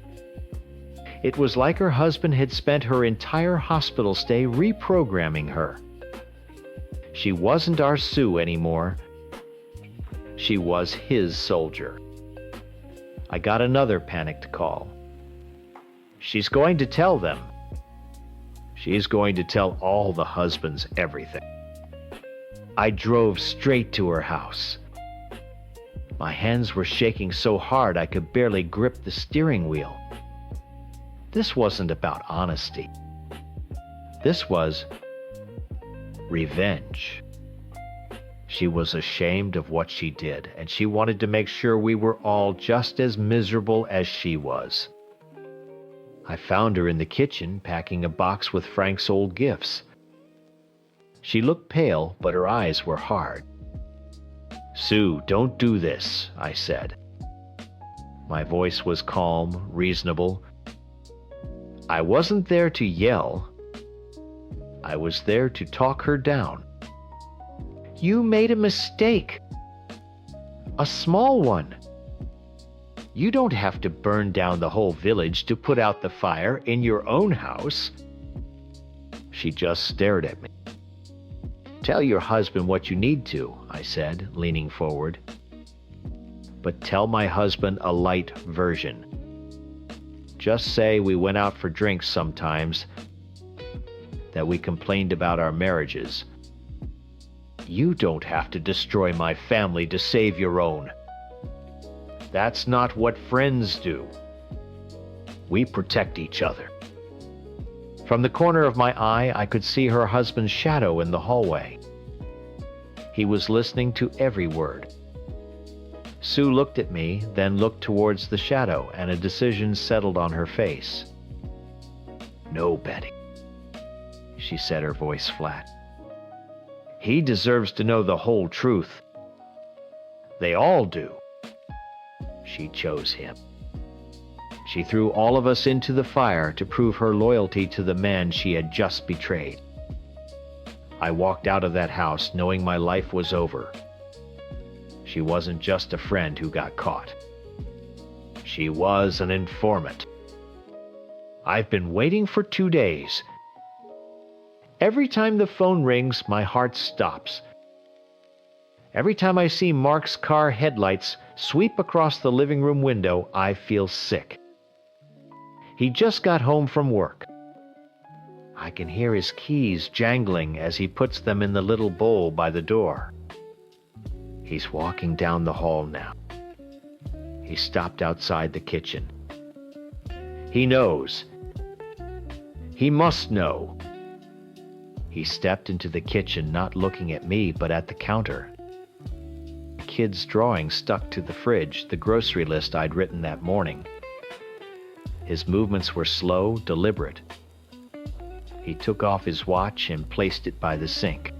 It was like her husband had spent her entire hospital stay reprogramming her. She wasn't our Sue anymore. She was his soldier. I got another panicked call. She's going to tell them. She's going to tell all the husbands everything. I drove straight to her house. My hands were shaking so hard I could barely grip the steering wheel. This wasn't about honesty. This was revenge. She was ashamed of what she did, and she wanted to make sure we were all just as miserable as she was. I found her in the kitchen packing a box with Frank's old gifts. She looked pale, but her eyes were hard. "Sue, don't do this," I said. My voice was calm, reasonable. I wasn't there to yell. I was there to talk her down. You made a mistake. A small one. You don't have to burn down the whole village to put out the fire in your own house. She just stared at me. Tell your husband what you need to, I said, leaning forward. But tell my husband a light version. Just say we went out for drinks sometimes, that we complained about our marriages. You don't have to destroy my family to save your own. That's not what friends do. We protect each other. From the corner of my eye, I could see her husband's shadow in the hallway. He was listening to every word. Sue looked at me, then looked towards the shadow, and a decision settled on her face. "No, Betty," she said, her voice flat. "He deserves to know the whole truth. They all do. She chose him. She threw all of us into the fire to prove her loyalty to the man she had just betrayed. I walked out of that house knowing my life was over. She wasn't just a friend who got caught. She was an informant. I've been waiting for 2 days. Every time the phone rings, my heart stops. Every time I see Mark's car headlights sweep across the living room window, I feel sick. He just got home from work. I can hear his keys jangling as he puts them in the little bowl by the door. He's walking down the hall now. He stopped outside the kitchen. He knows. He must know. He stepped into the kitchen, not looking at me, but at the counter. A kid's drawing stuck to the fridge, the grocery list I'd written that morning. His movements were slow, deliberate. He took off his watch and placed it by the sink.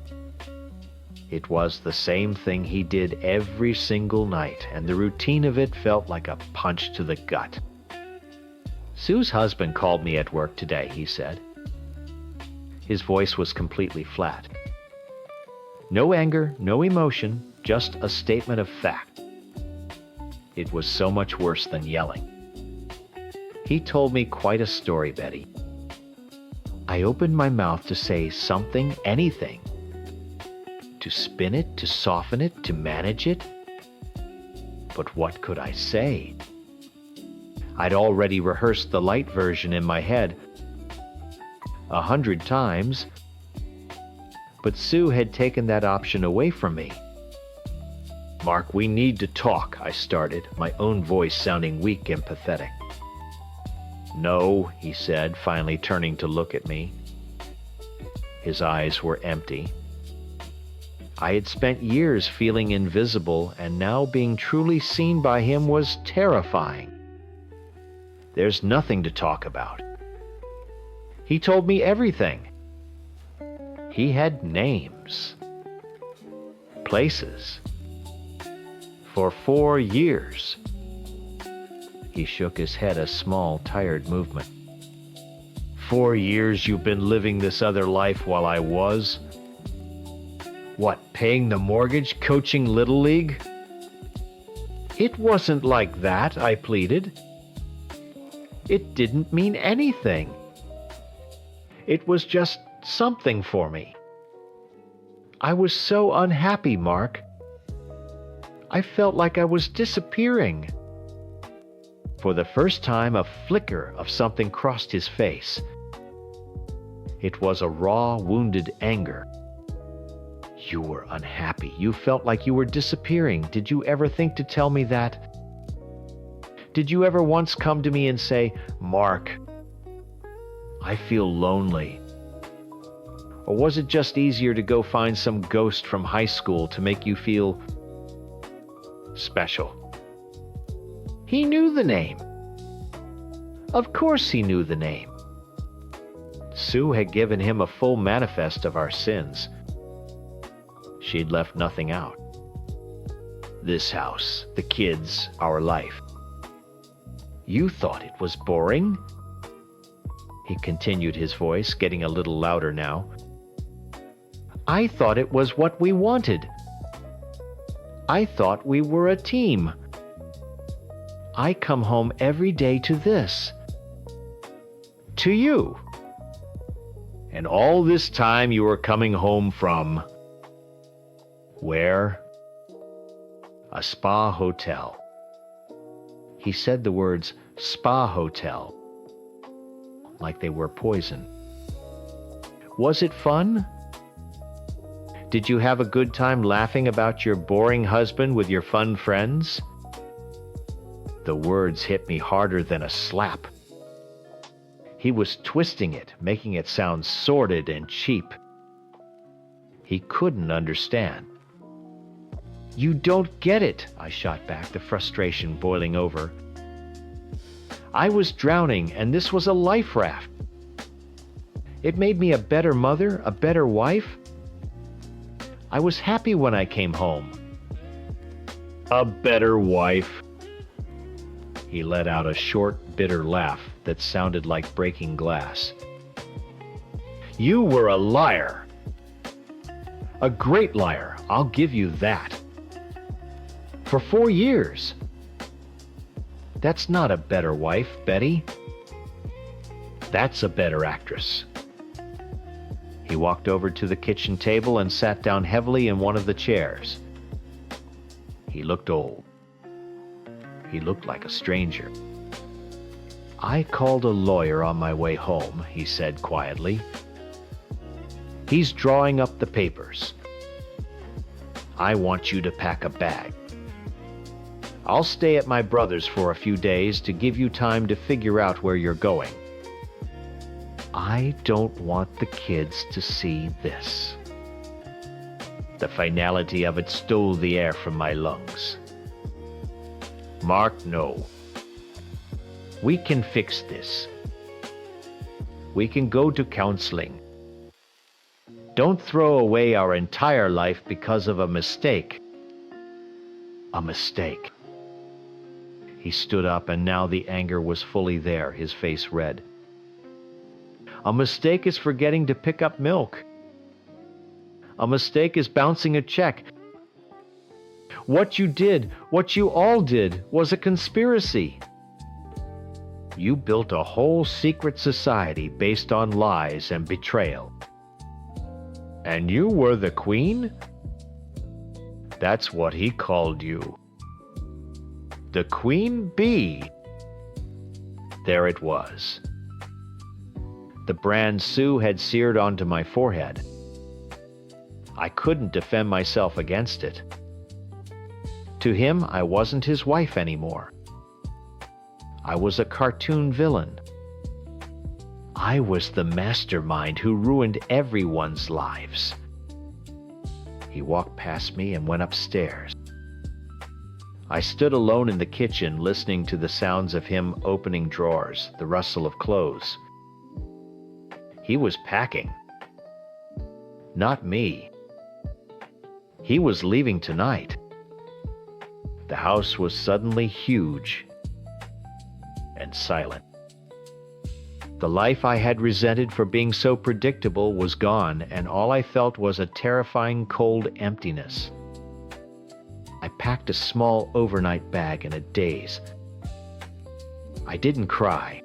It was the same thing he did every single night, and the routine of it felt like a punch to the gut. "Sue's husband called me at work today," he said. His voice was completely flat. No anger, no emotion, just a statement of fact. It was so much worse than yelling. He told me quite a story, Betty. I opened my mouth to say something, anything. To spin it, to soften it, to manage it. But what could I say? I'd already rehearsed the light version in my head 100 times, but Sue had taken that option away from me. "Mark, we need to talk," I started, my own voice sounding weak and pathetic. "No," he said, finally turning to look at me. His eyes were empty. I had spent years feeling invisible, and now being truly seen by him was terrifying. "There's nothing to talk about. He told me everything. He had names, places, for 4 years. He shook his head, a small, tired movement. 4 years you've been living this other life while I was? What, paying the mortgage, coaching Little League? It wasn't like that, I pleaded. It didn't mean anything. It was just something for me. I was so unhappy, Mark. I felt like I was disappearing. For the first time, a flicker of something crossed his face. It was a raw, wounded anger. You were unhappy. You felt like you were disappearing. Did you ever think to tell me that? Did you ever once come to me and say, Mark, I feel lonely? Or was it just easier to go find some ghost from high school to make you feel special? He knew the name. Of course he knew the name. Sue had given him a full manifest of our sins. She'd left nothing out. This house, the kids, our life. You thought it was boring? He continued, his voice getting a little louder now. I thought it was what we wanted. I thought we were a team. I come home every day to this. To you. And all this time you were coming home from... where? A spa hotel. He said the words spa hotel like they were poison. Was it fun? Did you have a good time laughing about your boring husband with your fun friends? The words hit me harder than a slap. He was twisting it, making it sound sordid and cheap. He couldn't understand. "You don't get it," I shot back, the frustration boiling over. "I was drowning, and this was a life raft. It made me a better mother, a better wife. I was happy when I came home." "A better wife?" He let out a short, bitter laugh that sounded like breaking glass. "You were a liar. A great liar, I'll give you that. For 4 years. That's not a better wife, Betty. That's a better actress." He walked over to the kitchen table and sat down heavily in one of the chairs. He looked old. He looked like a stranger. "I called a lawyer on my way home," he said quietly. "He's drawing up the papers. I want you to pack a bag. I'll stay at my brother's for a few days to give you time to figure out where you're going. I don't want the kids to see this." The finality of it stole the air from my lungs. "Mark, no. We can fix this. We can go to counseling. Don't throw away our entire life because of a mistake." A mistake. He stood up, and now the anger was fully there, his face red. "A mistake is forgetting to pick up milk. A mistake is bouncing a check. What you did, what you all did, was a conspiracy. You built a whole secret society based on lies and betrayal. And you were the queen? That's what he called you. The queen bee." There it was. The brand Sue had seared onto my forehead. I couldn't defend myself against it. To him, I wasn't his wife anymore. I was a cartoon villain. I was the mastermind who ruined everyone's lives. He walked past me and went upstairs. I stood alone in the kitchen, listening to the sounds of him opening drawers, the rustle of clothes. He was packing. Not me. He was leaving tonight. The house was suddenly huge and silent. The life I had resented for being so predictable was gone, and all I felt was a terrifying cold emptiness. I packed a small overnight bag in a daze. I didn't cry.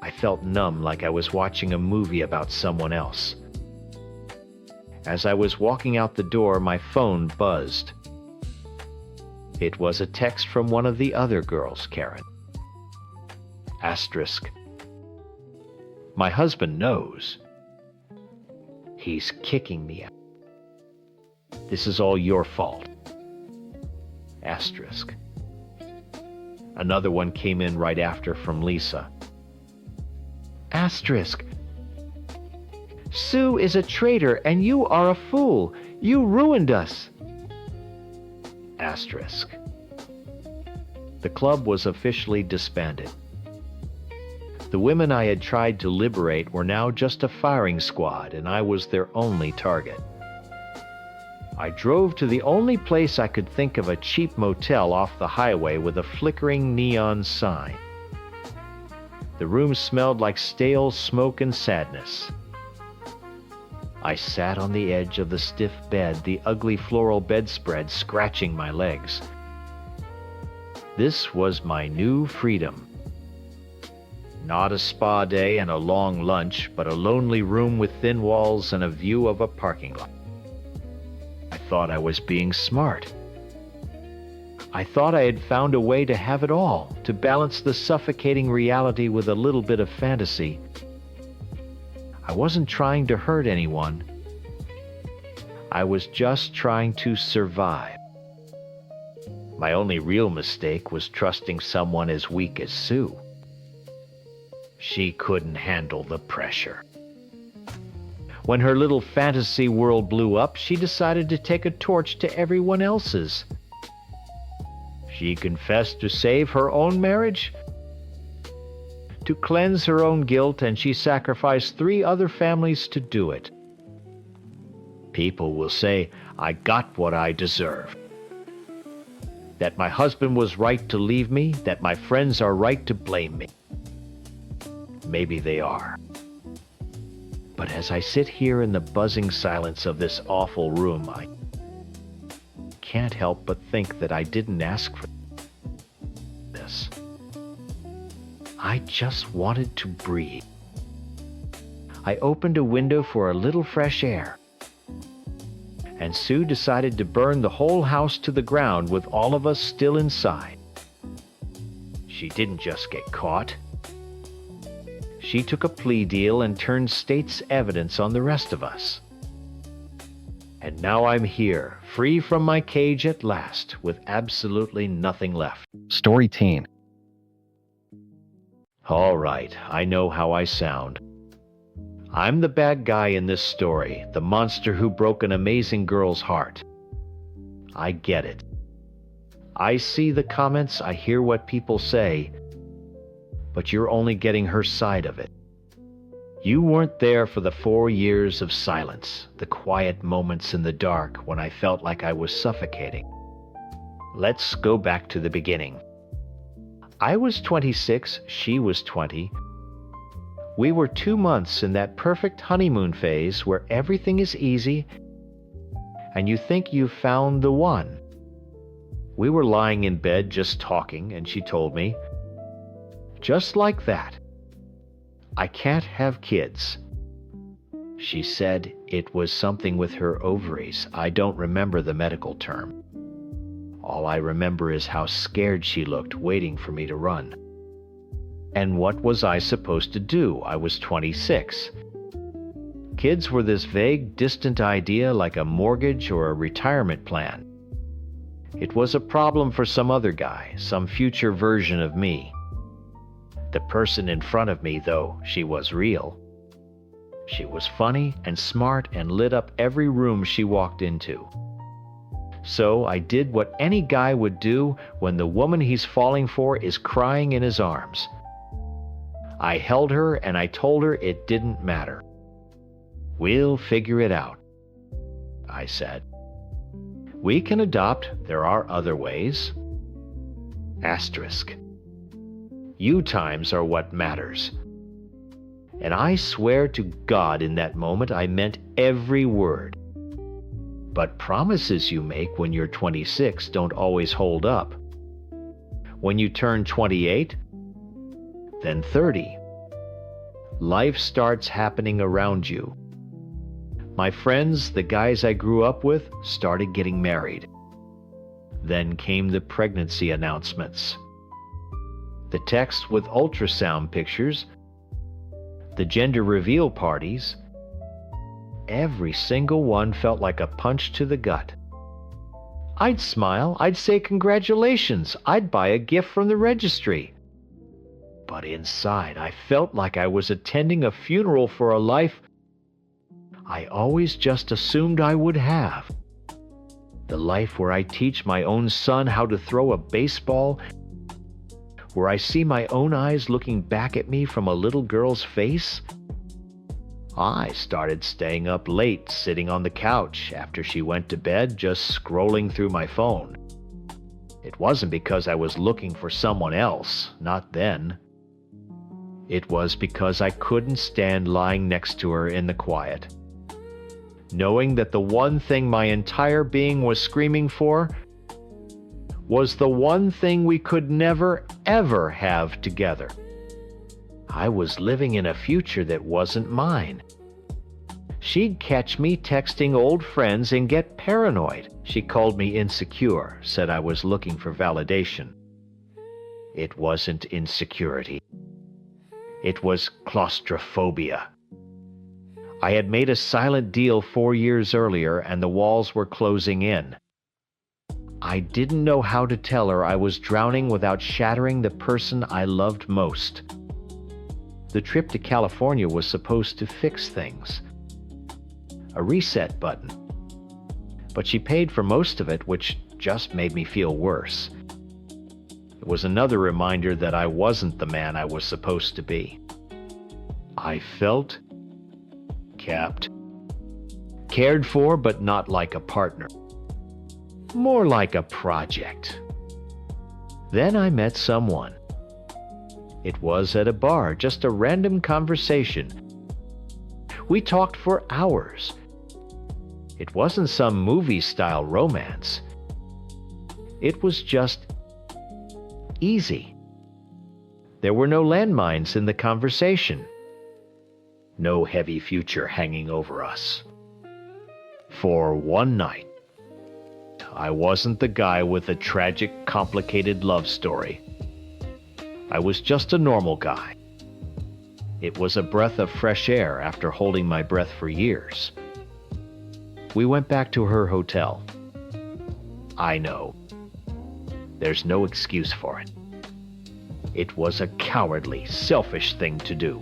I felt numb, like I was watching a movie about someone else. As I was walking out the door, my phone buzzed. It was a text from one of the other girls, Karen. Asterisk. My husband knows. He's kicking me out. This is all your fault. Asterisk. Another one came in right after from Lisa. Asterisk. Sue is a traitor and you are a fool. You ruined us. Asterisk. The club was officially disbanded. The women I had tried to liberate were now just a firing squad, and I was their only target. I drove to the only place I could think of, a cheap motel off the highway with a flickering neon sign. The room smelled like stale smoke and sadness. I sat on the edge of the stiff bed, the ugly floral bedspread scratching my legs. This was my new freedom. Not a spa day and a long lunch, but a lonely room with thin walls and a view of a parking lot. I thought I was being smart. I thought I had found a way to have it all, to balance the suffocating reality with a little bit of fantasy. I wasn't trying to hurt anyone. I was just trying to survive. My only real mistake was trusting someone as weak as Sue. She couldn't handle the pressure. When her little fantasy world blew up, she decided to take a torch to everyone else's. She confessed to save her own marriage, to cleanse her own guilt, and she sacrificed 3 other families to do it. People will say I got what I deserved, that my husband was right to leave me, that my friends are right to blame me. Maybe they are. But as I sit here in the buzzing silence of this awful room, I can't help but think that I didn't ask for this. I just wanted to breathe. I opened a window for a little fresh air, and Sue decided to burn the whole house to the ground with all of us still inside. She didn't just get caught. She took a plea deal and turned state's evidence on the rest of us. And now I'm here, free from my cage at last, with absolutely nothing left. Story teen. All right, I know how I sound. I'm the bad guy in this story, the monster who broke an amazing girl's heart. I get it. I see the comments, I hear what people say, but you're only getting her side of it. You weren't there for the 4 years of silence, the quiet moments in the dark when I felt like I was suffocating. Let's go back to the beginning. I was 26, she was 20. We were 2 months in that perfect honeymoon phase where everything is easy and you think you've found the one. We were lying in bed just talking, and she told me, just like that, I can't have kids. She said it was something with her ovaries. I don't remember the medical term. All I remember is how scared she looked, waiting for me to run. And what was I supposed to do? I was 26. Kids were this vague, distant idea like a mortgage or a retirement plan. It was a problem for some other guy, some future version of me. The person in front of me, though, she was real. She was funny and smart and lit up every room she walked into. So I did what any guy would do when the woman he's falling for is crying in his arms. I held her and I told her it didn't matter. We'll figure it out, I said. We can adopt, there are other ways. Asterisk. You times are what matters. And I swear to God in that moment I meant every word. But promises you make when you're 26 don't always hold up. When you turn 28, then 30, life starts happening around you. My friends, the guys I grew up with, started getting married. Then came the pregnancy announcements. The texts with ultrasound pictures, the gender reveal parties. Every single one felt like a punch to the gut. I'd smile, I'd say congratulations, I'd buy a gift from the registry. But inside, I felt like I was attending a funeral for a life I always just assumed I would have. The life where I teach my own son how to throw a baseball, where I see my own eyes looking back at me from a little girl's face. I started staying up late, sitting on the couch after she went to bed, just scrolling through my phone. It wasn't because I was looking for someone else, not then. It was because I couldn't stand lying next to her in the quiet, knowing that the one thing my entire being was screaming for was the one thing we could never, ever have together. I was living in a future that wasn't mine. She'd catch me texting old friends and get paranoid. She called me insecure, said I was looking for validation. It wasn't insecurity. It was claustrophobia. I had made a silent deal 4 years earlier, and the walls were closing in. I didn't know how to tell her I was drowning without shattering the person I loved most. The trip to California was supposed to fix things. A reset button. But she paid for most of it, which just made me feel worse. It was another reminder that I wasn't the man I was supposed to be. I felt kept. Cared for, but not like a partner. More like a project. Then I met someone. It was at a bar, just a random conversation. We talked for hours. It wasn't some movie-style romance. It was just easy. There were no landmines in the conversation. No heavy future hanging over us. For one night, I wasn't the guy with a tragic, complicated love story. I was just a normal guy. It was a breath of fresh air after holding my breath for years. We went back to her hotel. I know. There's no excuse for it. It was a cowardly, selfish thing to do.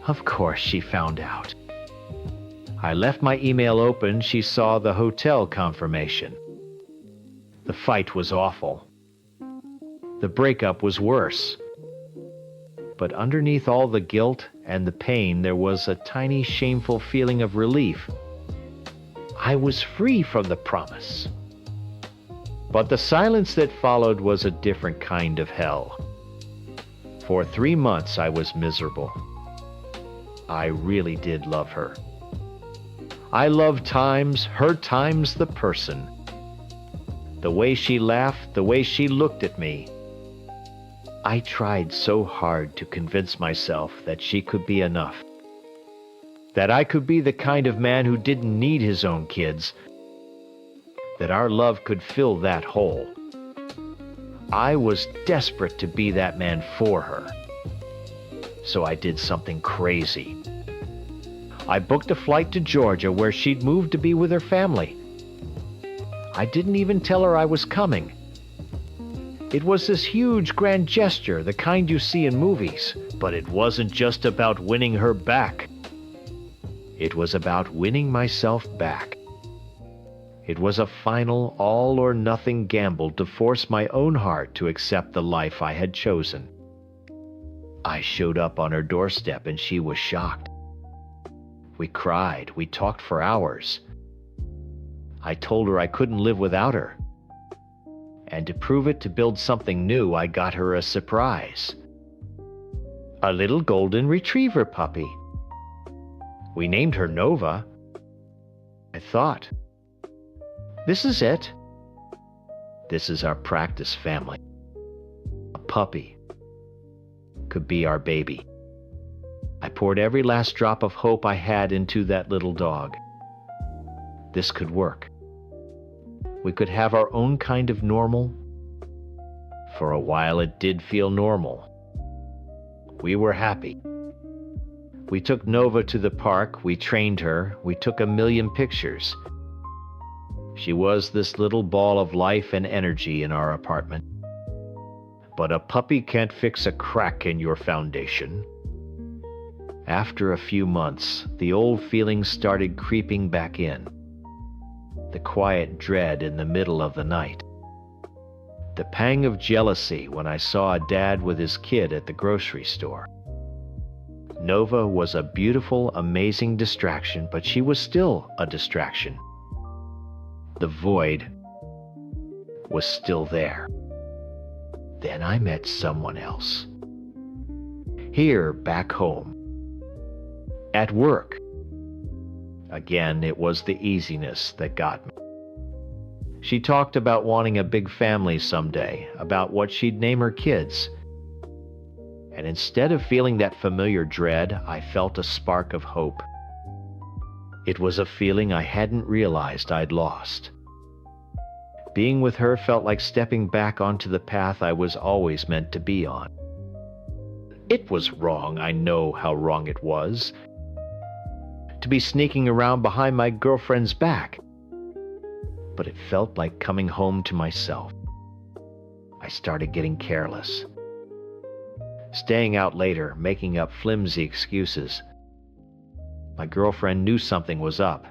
Of course she found out. I left my email open. She saw the hotel confirmation. The fight was awful. The breakup was worse. But underneath all the guilt and the pain, there was a tiny, shameful feeling of relief. I was free from the promise. But the silence that followed was a different kind of hell. For 3 months I was miserable. I really did love her. I loved times, her times the person. The way she laughed, the way she looked at me. I tried so hard to convince myself that she could be enough. That I could be the kind of man who didn't need his own kids. That our love could fill that hole. I was desperate to be that man for her. So I did something crazy. I booked a flight to Georgia where she'd moved to be with her family. I didn't even tell her I was coming. It was this huge grand gesture, the kind you see in movies, but it wasn't just about winning her back. It was about winning myself back. It was a final all-or-nothing gamble to force my own heart to accept the life I had chosen. I showed up on her doorstep and she was shocked. We cried, we talked for hours. I told her I couldn't live without her. And to prove it, to build something new, I got her a surprise. A little golden retriever puppy. We named her Nova. I thought, this is it. This is our practice family. A puppy could be our baby. I poured every last drop of hope I had into that little dog. This could work. We could have our own kind of normal. For a while it did feel normal. We were happy. We took Nova to the park, we trained her, we took 1,000,000 pictures. She was this little ball of life and energy in our apartment. But a puppy can't fix a crack in your foundation. After a few months, the old feelings started creeping back in. The quiet dread in the middle of the night. The pang of jealousy when I saw a dad with his kid at the grocery store. Nova was a beautiful, amazing distraction, but she was still a distraction. The void was still there. Then I met someone else. Here, back home. At work. Again, it was the easiness that got me. She talked about wanting a big family someday, about what she'd name her kids. And instead of feeling that familiar dread, I felt a spark of hope. It was a feeling I hadn't realized I'd lost. Being with her felt like stepping back onto the path I was always meant to be on. It was wrong, I know how wrong it was. To be sneaking around behind my girlfriend's back. But it felt like coming home to myself. I started getting careless. staying out later, making up flimsy excuses. My girlfriend knew something was up.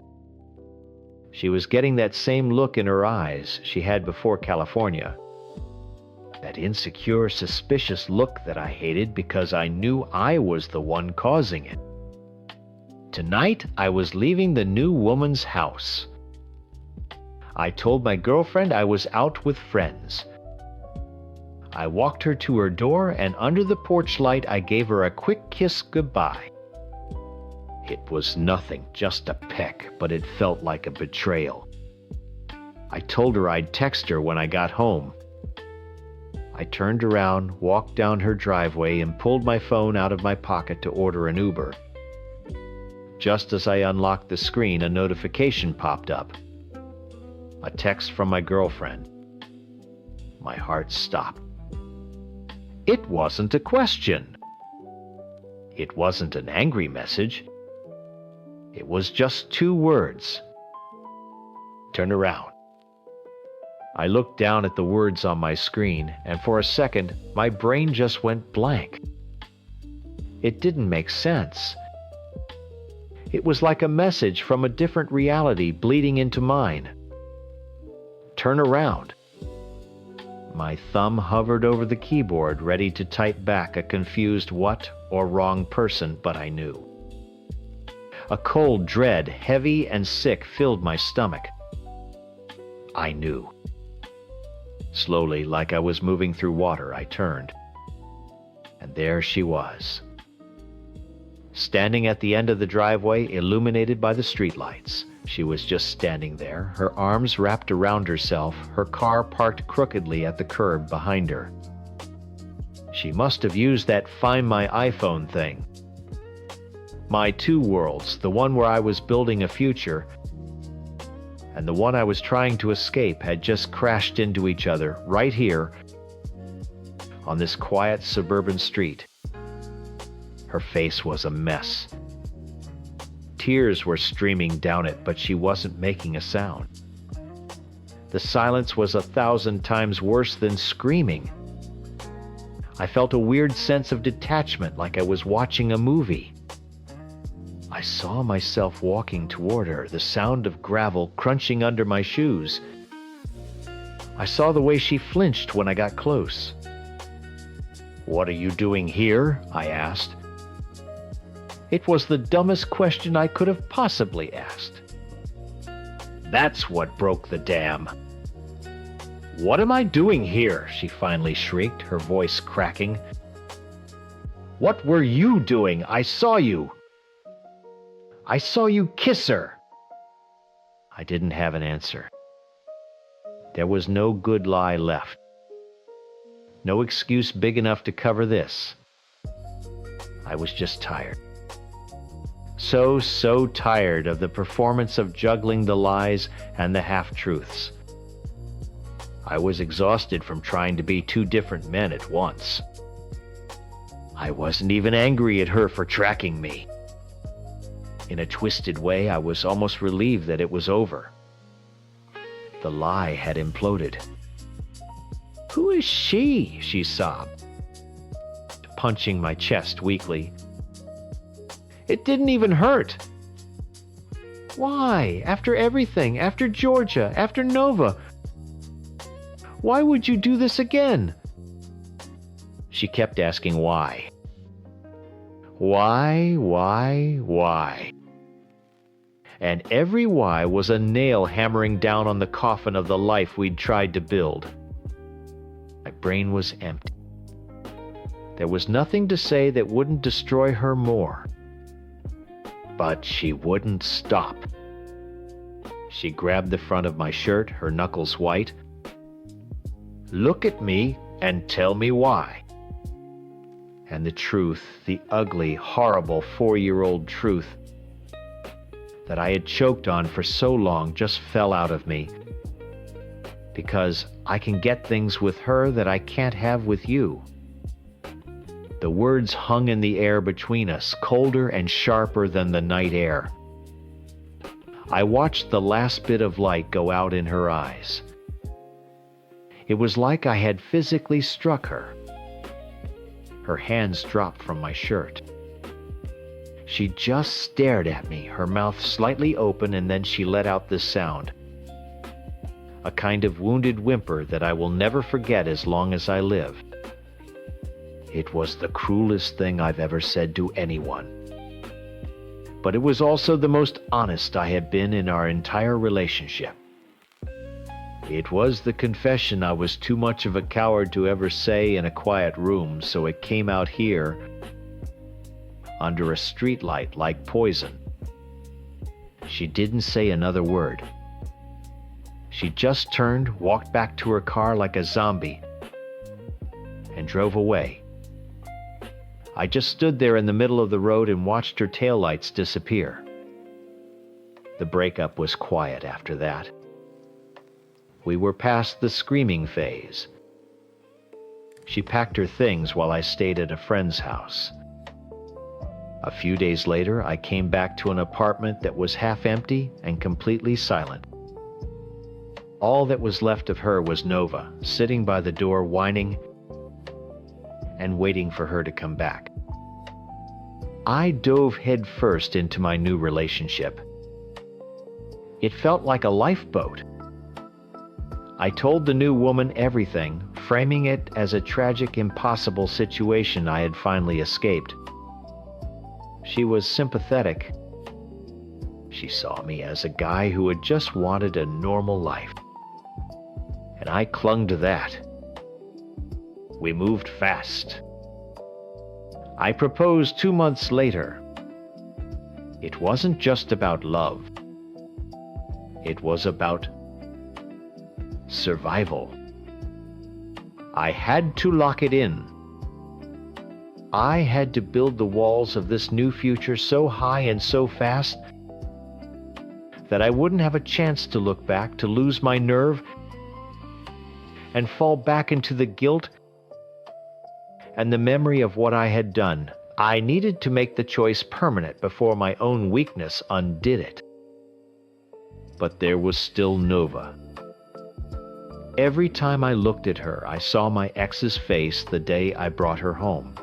She was getting that same look in her eyes she had before California. That insecure, suspicious look that I hated because I knew I was the one causing it. Tonight, I was leaving the new woman's house. I told my girlfriend I was out with friends. I walked her to her door, and under the porch light, I gave her a quick kiss goodbye. It was nothing, just a peck, but it felt like a betrayal. I told her I'd text her when I got home. I turned around, walked down her driveway, and pulled my phone out of my pocket to order an Uber. Just as I unlocked the screen, a notification popped up. A text from my girlfriend. My heart stopped. It wasn't a question. It wasn't an angry message. It was just 2 words. Turn around. I looked down at the words on my screen, and for a second, my brain just went blank. It didn't make sense. It was like a message from a different reality bleeding into mine. Turn around. My thumb hovered over the keyboard, ready to type back a confused what or wrong person, but I knew. A cold dread, heavy and sick, filled my stomach. I knew. Slowly, like I was moving through water, I turned. And there she was. Standing at the end of the driveway, illuminated by the streetlights. She was just standing there, her arms wrapped around herself, her car parked crookedly at the curb behind her. She must have used that Find My iPhone thing. My 2 worlds, the one where I was building a future, and the one I was trying to escape, had just crashed into each other right here on this quiet suburban street. Her face was a mess. Tears were streaming down it, but she wasn't making a sound. The silence was 1,000 times worse than screaming. I felt a weird sense of detachment, like I was watching a movie. I saw myself walking toward her, the sound of gravel crunching under my shoes. I saw the way she flinched when I got close. "What are you doing here?" I asked. It was the dumbest question I could have possibly asked. That's what broke the dam. "What am I doing here?" she finally shrieked, her voice cracking. "What were you doing? I saw you. I saw you kiss her." I didn't have an answer. There was no good lie left. No excuse big enough to cover this. I was just tired. So tired of the performance of juggling the lies and the half-truths. I was exhausted from trying to be 2 different men at once. I wasn't even angry at her for tracking me. In a twisted way, I was almost relieved that it was over. The lie had imploded. "Who is she?" she sobbed, punching my chest weakly. "It didn't even hurt." "Why? After everything, after Georgia, after Nova, why would you do this again?" She kept asking why. Why? And every why was a nail hammering down on the coffin of the life we'd tried to build. My brain was empty. There was nothing to say that wouldn't destroy her more. But she wouldn't stop. She grabbed the front of my shirt, her knuckles white. "Look at me and tell me why." And the truth, the ugly, horrible 4-year-old truth that I had choked on for so long, just fell out of me. Because I can get things with her that I can't have with you. The words hung in the air between us, colder and sharper than the night air. I watched the last bit of light go out in her eyes. It was like I had physically struck her. Her hands dropped from my shirt. She just stared at me, her mouth slightly open, and then she let out this sound. A kind of wounded whimper that I will never forget as long as I live. It was the cruelest thing I've ever said to anyone. But it was also the most honest I had been in our entire relationship. It was the confession I was too much of a coward to ever say in a quiet room, so it came out here, under a streetlight like poison. She didn't say another word. She just turned, walked back to her car like a zombie, and drove away. I just stood there in the middle of the road and watched her taillights disappear. The breakup was quiet after that. We were past the screaming phase. She packed her things while I stayed at a friend's house. A few days later, I came back to an apartment that was half empty and completely silent. All that was left of her was Nova, sitting by the door whining and waiting for her to come back. I dove headfirst into my new relationship. It felt like a lifeboat. I told the new woman everything, framing it as a tragic, impossible situation I had finally escaped. She was sympathetic. She saw me as a guy who had just wanted a normal life. And I clung to that. We moved fast. I proposed 2 months later. It wasn't just about love. It was about survival. I had to lock it in. I had to build the walls of this new future so high and so fast that I wouldn't have a chance to look back, to lose my nerve, and fall back into the guilt and the memory of what I had done. I needed to make the choice permanent before my own weakness undid it. But there was still Nova. Every time I looked at her, I saw my ex's face the day I brought her home.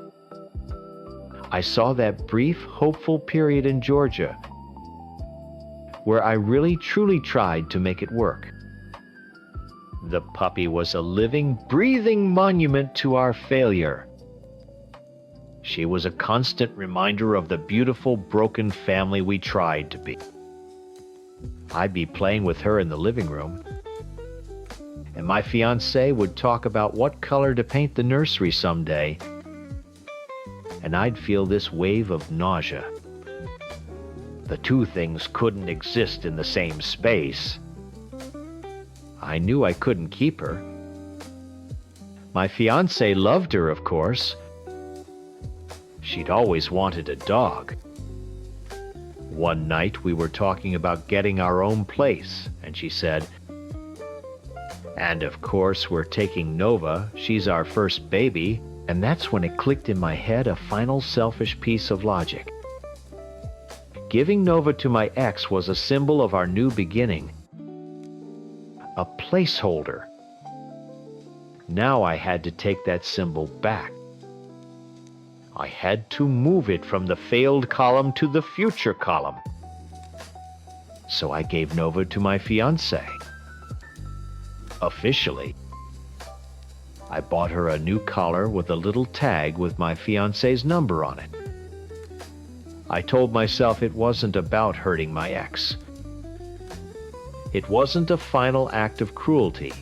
I saw that brief, hopeful period in Georgia where I really truly tried to make it work. The puppy was a living, breathing monument to our failure. She was a constant reminder of the beautiful, broken family we tried to be. I'd be playing with her in the living room, and my fiancé would talk about what color to paint the nursery someday, and I'd feel this wave of nausea. The two things couldn't exist in the same space. I knew I couldn't keep her. My fiancé loved her, of course. She'd always wanted a dog. One night we were talking about getting our own place, and she said, "And of course we're taking Nova, she's our first baby." And that's when it clicked in my head, a final selfish piece of logic. Giving Nova to my ex was a symbol of our new beginning. A placeholder. Now I had to take that symbol back. I had to move it from the failed column to the future column. So I gave Nova to my fiancé. Officially. I bought her a new collar with a little tag with my fiancé's number on it. I told myself it wasn't about hurting my ex. It wasn't a final act of cruelty.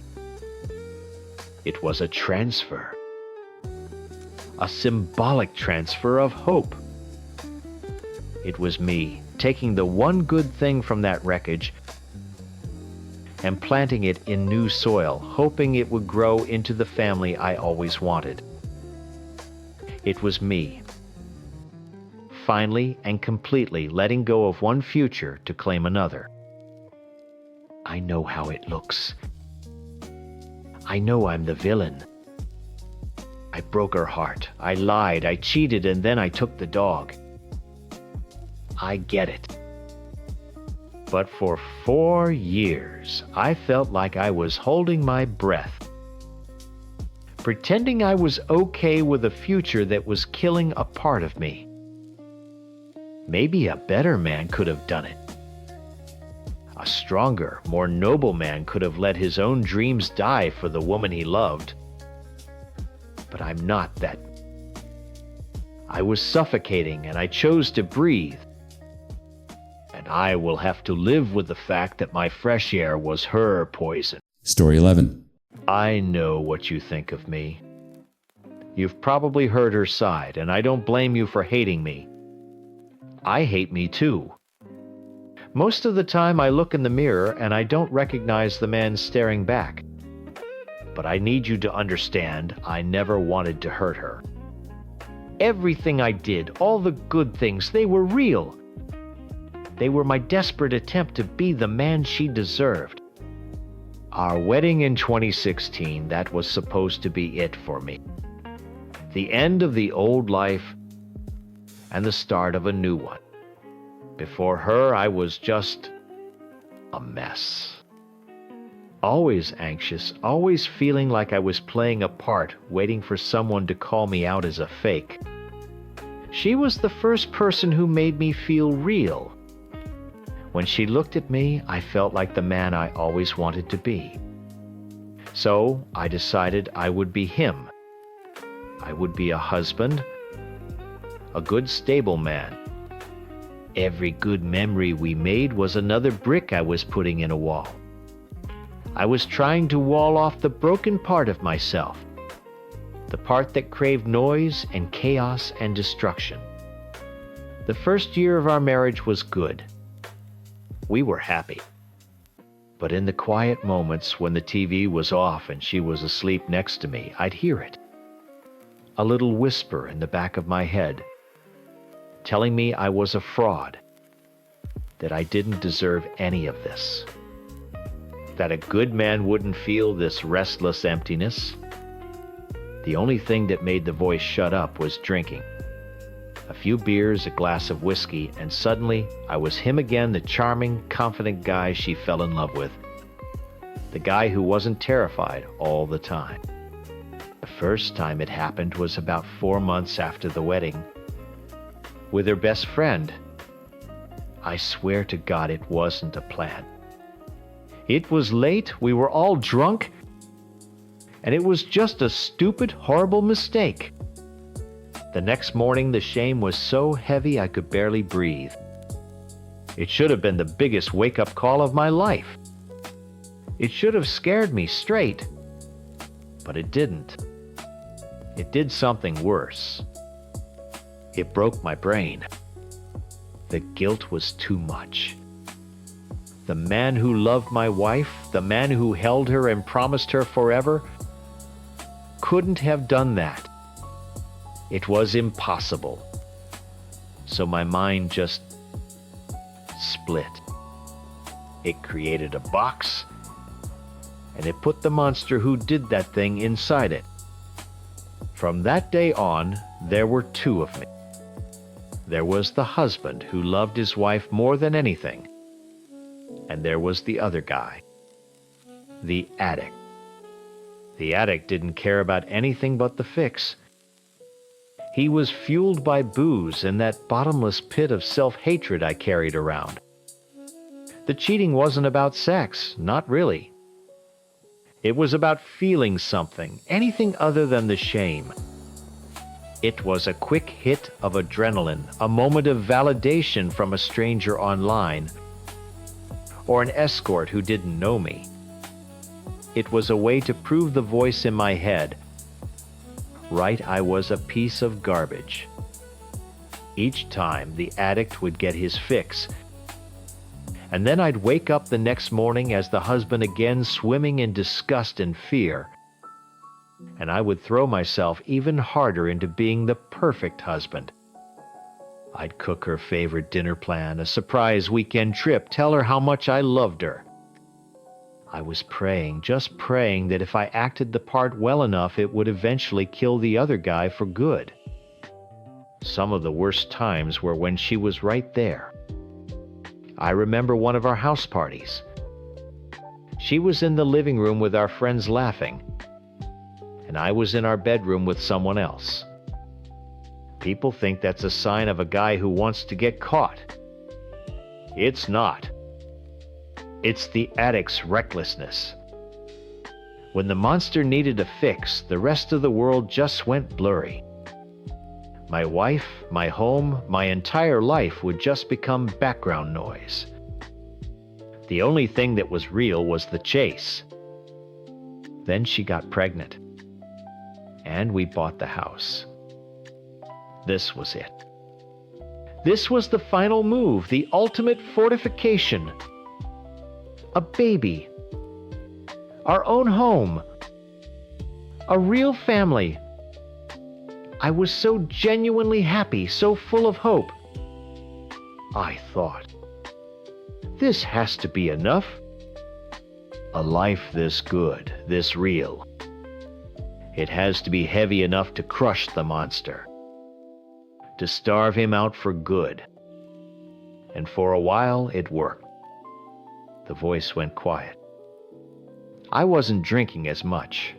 It was a transfer. A symbolic transfer of hope. It was me taking the one good thing from that wreckage and planting it in new soil, hoping it would grow into the family I always wanted. It was me, finally and completely letting go of one future to claim another. I know how it looks. I know I'm the villain. I broke her heart. I lied. I cheated, and then I took the dog. I get it. But for 4 years, I felt like I was holding my breath. pretending I was okay with a future that was killing a part of me. Maybe a better man could have done it. A stronger, more noble man could have let his own dreams die for the woman he loved. But I'm not that. I was suffocating and I chose to breathe. And I will have to live with the fact that my fresh air was her poison. Story 11. I know what you think of me. You've probably heard her side, and I don't blame you for hating me. I hate me too. Most of the time I look in the mirror and I don't recognize the man staring back. But I need you to understand, I never wanted to hurt her. Everything I did, all the good things, they were real. They were my desperate attempt to be the man she deserved. Our wedding in 2016, that was supposed to be it for me. The end of the old life and the start of a new one. Before her, I was just a mess. Always anxious, always feeling like I was playing a part, waiting for someone to call me out as a fake. She was the first person who made me feel real. When she looked at me, I felt like the man I always wanted to be. So I decided I would be him. I would be a husband, a good stable man. Every good memory we made was another brick I was putting in a wall. I was trying to wall off the broken part of myself, the part that craved noise and chaos and destruction. The first year of our marriage was good. We were happy. But in the quiet moments when the TV was off and she was asleep next to me, I'd hear it. A little whisper in the back of my head, telling me I was a fraud, that I didn't deserve any of this, that a good man wouldn't feel this restless emptiness. The only thing that made the voice shut up was drinking. A few beers, a glass of whiskey, and suddenly I was him again, the charming, confident guy she fell in love with. The guy who wasn't terrified all the time. The first time it happened was about 4 months after the wedding, with her best friend. I swear to God it wasn't a plan. It was late, we were all drunk, and it was just a stupid, horrible mistake. The next morning, the shame was so heavy I could barely breathe. It should have been the biggest wake-up call of my life. It should have scared me straight, but it didn't. It did something worse. It broke my brain. The guilt was too much. The man who loved my wife, the man who held her and promised her forever, couldn't have done that. It was impossible. So my mind just split. It created a box, and it put the monster who did that thing inside it. From that day on, there were two of me. There was the husband who loved his wife more than anything, and there was the other guy, the addict. The addict didn't care about anything but the fix. He was fueled by booze and that bottomless pit of self-hatred I carried around. The cheating wasn't about sex, not really. It was about feeling something, anything other than the shame. It was a quick hit of adrenaline, a moment of validation from a stranger online, or an escort who didn't know me. It was a way to prove the voice in my head. Right, I was a piece of garbage. Each time, the addict would get his fix. And then I'd wake up the next morning as the husband again, swimming in disgust and fear. And I would throw myself even harder into being the perfect husband. I'd cook her favorite dinner plan, a surprise weekend trip, tell her how much I loved her. I was praying, just praying that if I acted the part well enough, it would eventually kill the other guy for good. Some of the worst times were when she was right there. I remember one of our house parties. She was in the living room with our friends laughing. and I was in our bedroom with someone else. People think that's a sign of a guy who wants to get caught. It's not. It's the addict's recklessness. When the monster needed a fix, the rest of the world just went blurry. My wife, my home, my entire life would just become background noise. The only thing that was real was the chase. Then she got pregnant, and we bought the house. This was it. This was the final move, the ultimate fortification. A baby. Our own home. A real family. I was so genuinely happy, so full of hope. I thought, this has to be enough. A life this good, this real. It has to be heavy enough to crush the monster, to starve him out for good. And for a while, it worked. The voice went quiet. I wasn't drinking as much.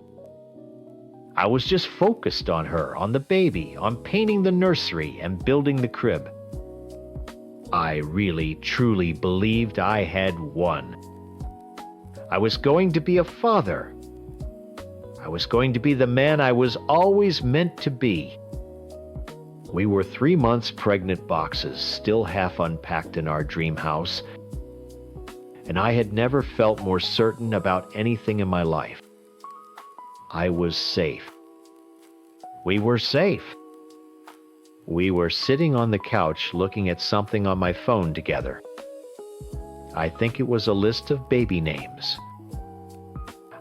I was just focused on her, on the baby, on painting the nursery and building the crib. I really, truly believed I had won. I was going to be a father. I was going to be the man I was always meant to be. We were 3 months pregnant boxes, still half unpacked in our dream house, and I had never felt more certain about anything in my life. I was safe. We were safe. We were sitting on the couch looking at something on my phone together. I think it was a list of baby names.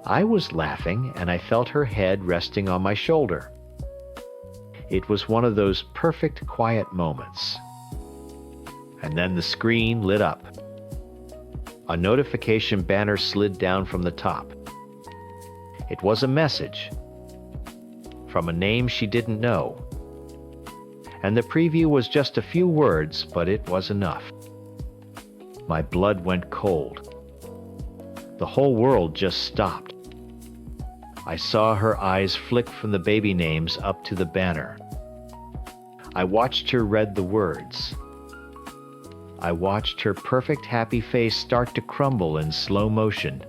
I was laughing, and I felt her head resting on my shoulder. It was one of those perfect quiet moments. And then the screen lit up. A notification banner slid down from the top. It was a message from a name she didn't know. And the preview was just a few words, but it was enough. My blood went cold. The whole world just stopped. I saw her eyes flick from the baby names up to the banner. I watched her read the words. I watched her perfect happy face start to crumble in slow motion.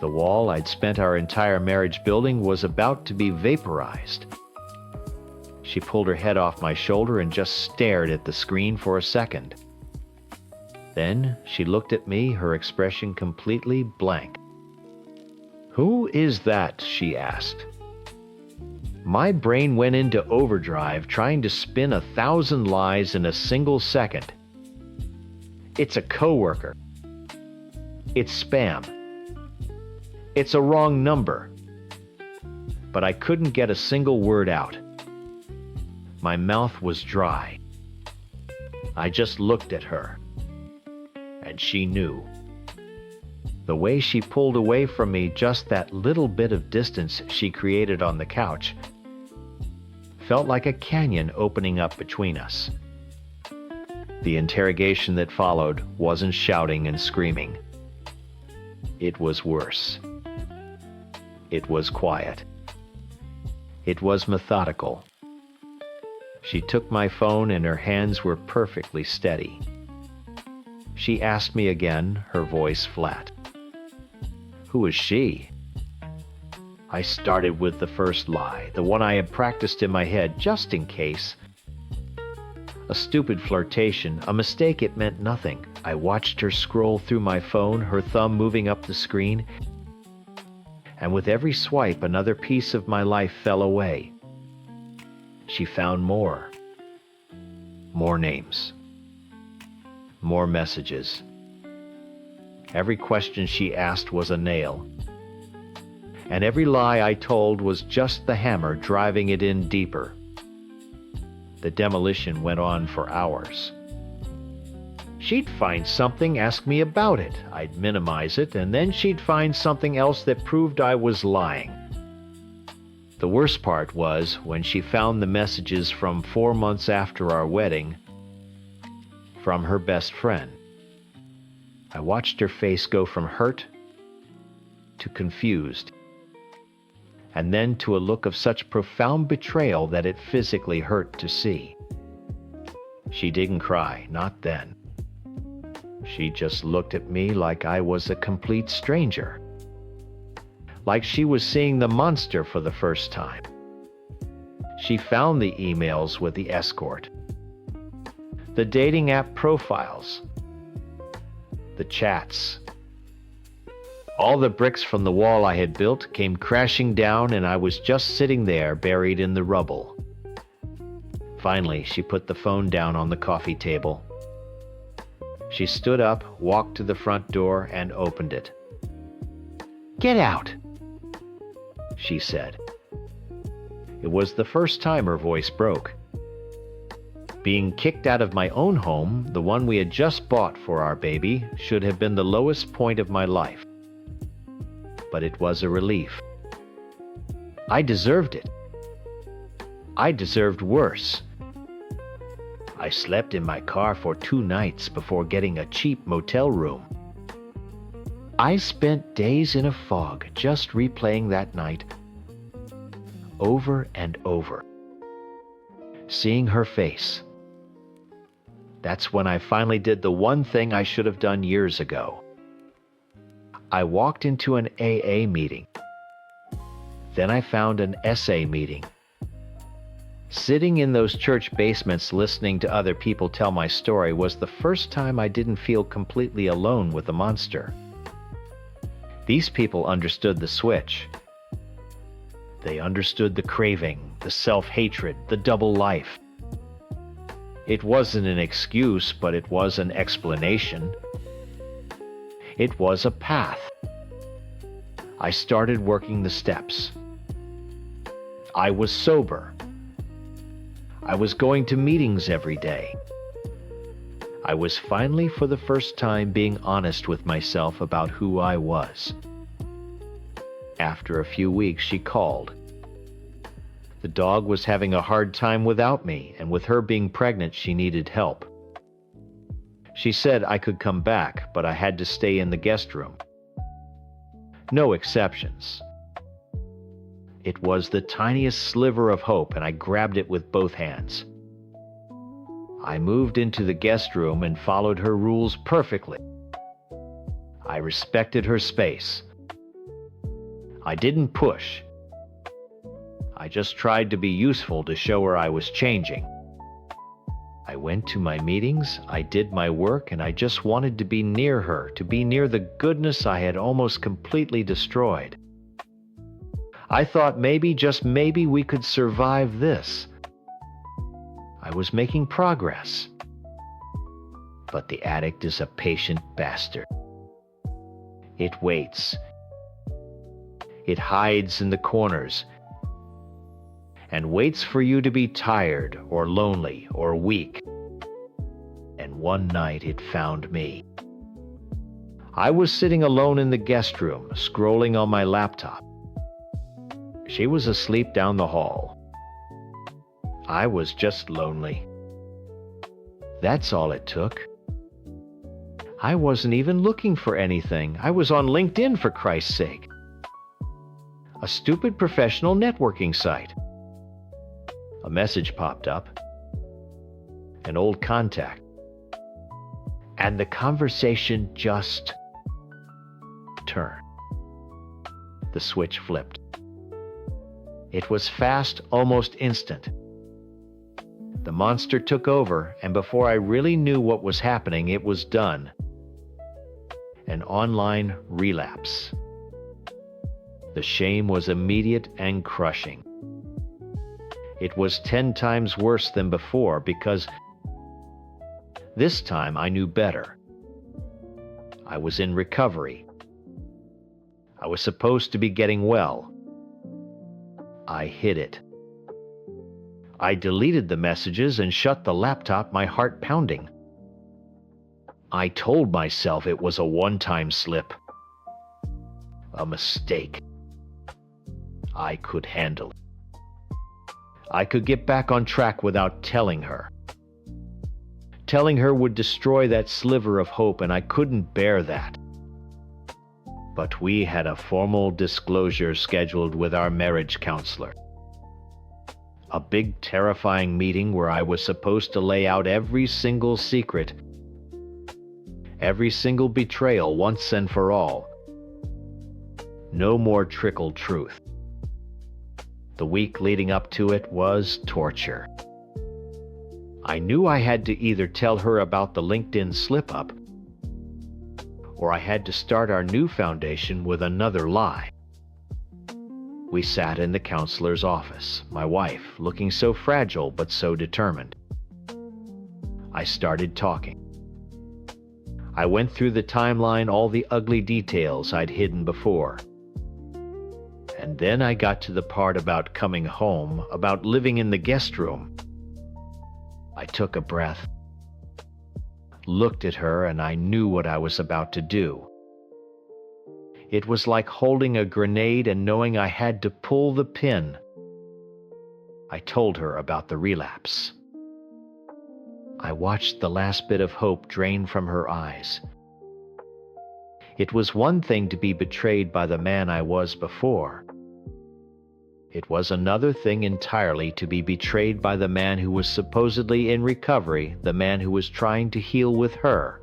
The wall I'd spent our entire marriage building was about to be vaporized. She pulled her head off my shoulder and just stared at the screen for a second. Then she looked at me, her expression completely blank. "Who is that?" she asked. My brain went into overdrive, trying to spin 1,000 lies in a single second. It's a coworker. It's spam. It's a wrong number. But I couldn't get a single word out. My mouth was dry. I just looked at her. And she knew. The way she pulled away from me, just that little bit of distance she created on the couch, felt like a canyon opening up between us. The interrogation that followed wasn't shouting and screaming. It was worse. It was quiet. It was methodical. She took my phone and her hands were perfectly steady. She asked me again, her voice flat. Who is she? I started with the first lie, the one I had practiced in my head just in case. A stupid flirtation, a mistake it meant nothing. I watched her scroll through my phone, her thumb moving up the screen, and with every swipe another piece of my life fell away. She found more. More names. More messages. Every question she asked was a nail. And every lie I told was just the hammer driving it in deeper. The demolition went on for hours. She'd find something, ask me about it. I'd minimize it, and then she'd find something else that proved I was lying. The worst part was when she found the messages from 4 months after our wedding from her best friend. I watched her face go from hurt to confused. and then to a look of such profound betrayal that it physically hurt to see. She didn't cry, not then. She just looked at me like I was a complete stranger. Like she was seeing the monster for the first time. She found the emails with the escort, the dating app profiles, the chats. All the bricks from the wall I had built came crashing down, and I was just sitting there buried in the rubble. Finally, she put the phone down on the coffee table. She stood up, walked to the front door, and opened it. "Get out," she said. It was the first time her voice broke. Being kicked out of my own home, the one we had just bought for our baby, should have been the lowest point of my life. But it was a relief. I deserved it. I deserved worse. I slept in my car for 2 nights before getting a cheap motel room. I spent days in a fog just replaying that night over and over, seeing her face. That's when I finally did the one thing I should have done years ago. I walked into an AA meeting. Then I found an SA meeting. Sitting in those church basements listening to other people tell my story was the first time I didn't feel completely alone with the monster. These people understood the switch. They understood the craving, the self-hatred, the double life. It wasn't an excuse, but it was an explanation. It was a path. I started working the steps. I was sober. I was going to meetings every day. I was finally, for the first time, being honest with myself about who I was. After a few weeks, she called. The dog was having a hard time without me, and with her being pregnant, she needed help. She said I could come back, but I had to stay in the guest room. No exceptions. It was the tiniest sliver of hope, and I grabbed it with both hands. I moved into the guest room and followed her rules perfectly. I respected her space. I didn't push. I just tried to be useful to show her I was changing. I went to my meetings, I did my work, and I just wanted to be near her, to be near the goodness I had almost completely destroyed. I thought maybe, just maybe, we could survive this. I was making progress. But the addict is a patient bastard. It waits. It hides in the corners and waits for you to be tired or lonely or weak. And one night it found me. I was sitting alone in the guest room, scrolling on my laptop. She was asleep down the hall. I was just lonely. That's all it took. I wasn't even looking for anything. I was on LinkedIn, for Christ's sake. A stupid professional networking site. A message popped up. An old contact. And the conversation just turned. The switch flipped. It was fast, almost instant. The monster took over, and before I really knew what was happening, it was done. An online relapse. The shame was immediate and crushing. It was 10 times worse than before, because this time I knew better. I was in recovery. I was supposed to be getting well. I hid it. I deleted the messages and shut the laptop, my heart pounding. I told myself it was a one-time slip. A mistake. I could handle it. I could get back on track without telling her. Telling her would destroy that sliver of hope, and I couldn't bear that. But we had a formal disclosure scheduled with our marriage counselor. A big, terrifying meeting where I was supposed to lay out every single secret, every single betrayal once and for all. No more trickled truth. The week leading up to it was torture. I knew I had to either tell her about the LinkedIn slip-up, or I had to start our new foundation with another lie. We sat in the counselor's office, my wife looking so fragile but so determined. I started talking. I went through the timeline, all the ugly details I'd hidden before. And then I got to the part about coming home, about living in the guest room. I took a breath, looked at her, and I knew what I was about to do. It was like holding a grenade and knowing I had to pull the pin. I told her about the relapse. I watched the last bit of hope drain from her eyes. It was one thing to be betrayed by the man I was before. It was another thing entirely to be betrayed by the man who was supposedly in recovery, the man who was trying to heal with her.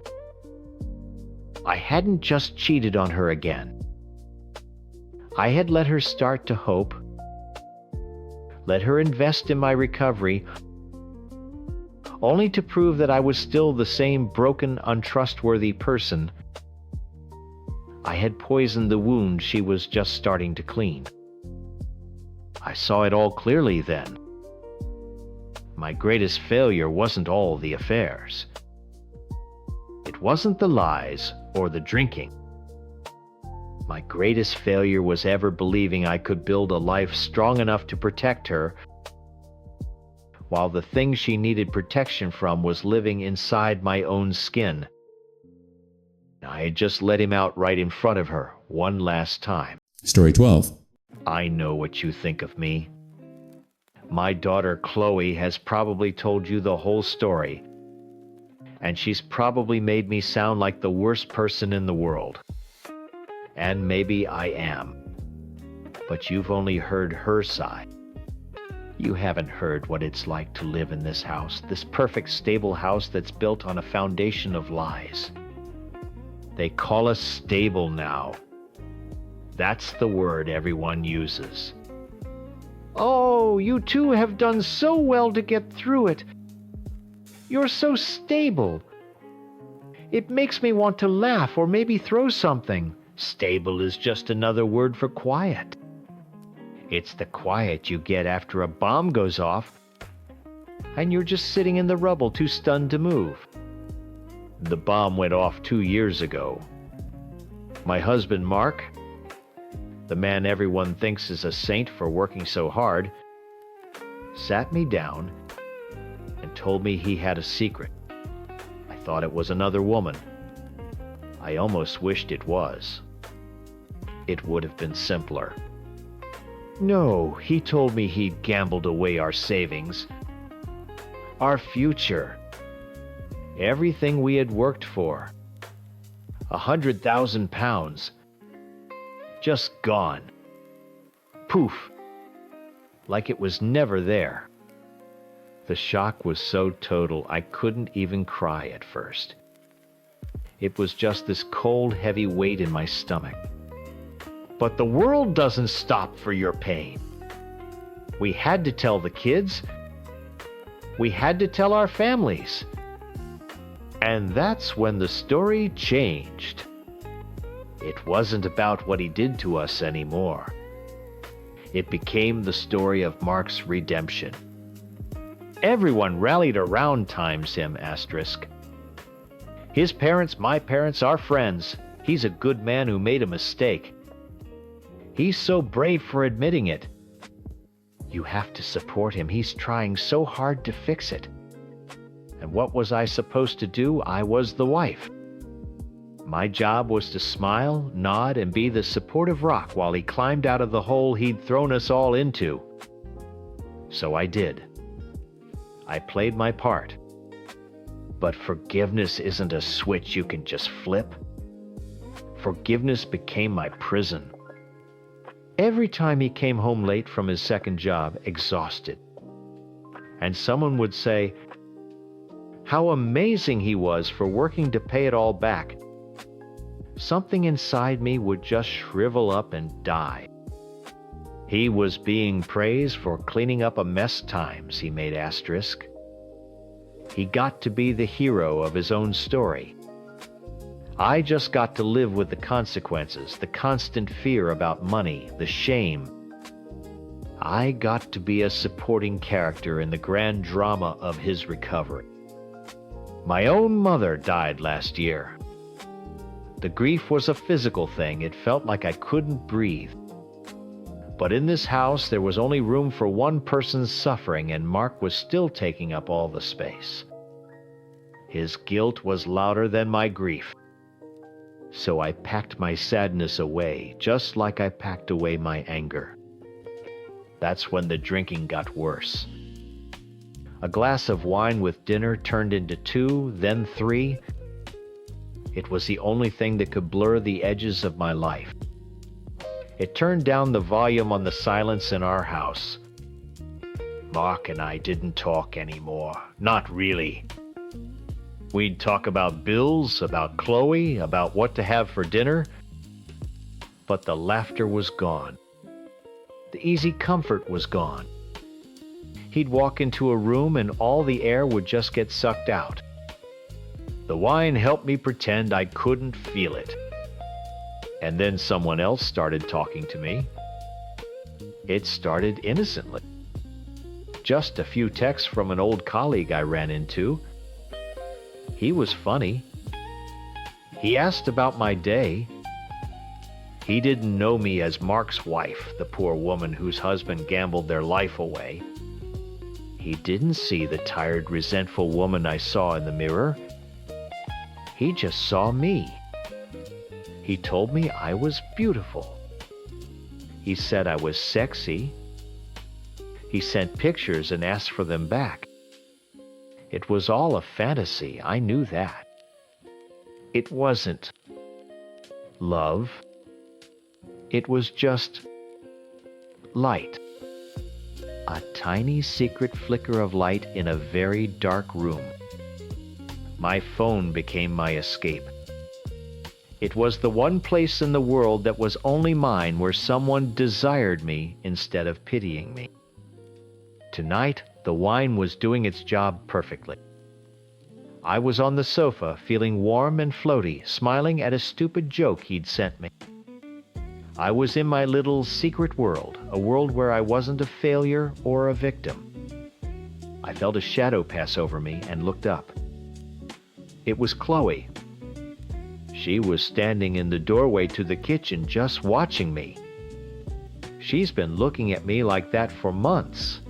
I hadn't just cheated on her again. I had let her start to hope, let her invest in my recovery, only to prove that I was still the same broken, untrustworthy person. I had poisoned the wound she was just starting to clean. I saw it all clearly then. My greatest failure wasn't all the affairs. It wasn't the lies or the drinking. My greatest failure was ever believing I could build a life strong enough to protect her, while the thing she needed protection from was living inside my own skin. I had just let him out right in front of her one last time. Story 12. I know what you think of me. My daughter Chloe has probably told you the whole story, and she's probably made me sound like the worst person in the world. And maybe I am. But you've only heard her side. You haven't heard what it's like to live in this house, this perfect, stable house that's built on a foundation of lies. They call us stable now. That's the word everyone uses. Oh, you two have done so well to get through it. You're so stable. It makes me want to laugh or maybe throw something. Stable is just another word for quiet. It's the quiet you get after a bomb goes off and you're just sitting in the rubble too stunned to move. The bomb went off 2 years ago. My husband, Mark, the man everyone thinks is a saint for working so hard, sat me down and told me he had a secret. I thought it was another woman. I almost wished it was. It would have been simpler. No, he told me he'd gambled away our savings, our future, everything we had worked for. 100,000 pounds. Just gone. Poof. Like it was never there. The shock was so total I couldn't even cry at first. It was just this cold, heavy weight in my stomach. But the world doesn't stop for your pain. We had to tell the kids. We had to tell our families. And that's when the story changed. It wasn't about what he did to us anymore. It became the story of Mark's redemption. Everyone rallied around times him, asterisk. His parents, my parents, our friends. He's a good man who made a mistake. He's so brave for admitting it. You have to support him. He's trying so hard to fix it. And what was I supposed to do? I was the wife. My job was to smile, nod, and be the supportive rock while he climbed out of the hole he'd thrown us all into. So I did. I played my part. But forgiveness isn't a switch you can just flip. Forgiveness became my prison. Every time he came home late from his second job, exhausted, and someone would say how amazing he was for working to pay it all back, something inside me would just shrivel up and die. He was being praised for cleaning up a mess times he made asterisk. He got to be the hero of his own story. I just got to live with the consequences, the constant fear about money, the shame. I got to be a supporting character in the grand drama of his recovery. My own mother died last year. The grief was a physical thing. It felt like I couldn't breathe. But in this house, there was only room for one person's suffering, and Mark was still taking up all the space. His guilt was louder than my grief. So I packed my sadness away, just like I packed away my anger. That's when the drinking got worse. A glass of wine with dinner turned into 2, then 3. It was the only thing that could blur the edges of my life. It turned down the volume on the silence in our house. Mark and I didn't talk anymore. Not really. We'd talk about bills, about Chloe, about what to have for dinner. But the laughter was gone. The easy comfort was gone. He'd walk into a room and all the air would just get sucked out. The wine helped me pretend I couldn't feel it. And then someone else started talking to me. It started innocently. Just a few texts from an old colleague I ran into. He was funny. He asked about my day. He didn't know me as Mark's wife, the poor woman whose husband gambled their life away. He didn't see the tired, resentful woman I saw in the mirror. He just saw me. He told me I was beautiful. He said I was sexy. He sent pictures and asked for them back. It was all a fantasy, I knew that. It wasn't love. It was just light. A tiny secret flicker of light in a very dark room. My phone became my escape. It was the one place in the world that was only mine where someone desired me instead of pitying me. Tonight, the wine was doing its job perfectly. I was on the sofa, feeling warm and floaty, smiling at a stupid joke he'd sent me. I was in my little secret world, a world where I wasn't a failure or a victim. I felt a shadow pass over me and looked up. It was Chloe. She was standing in the doorway to the kitchen just watching me. She's been looking at me like that for months.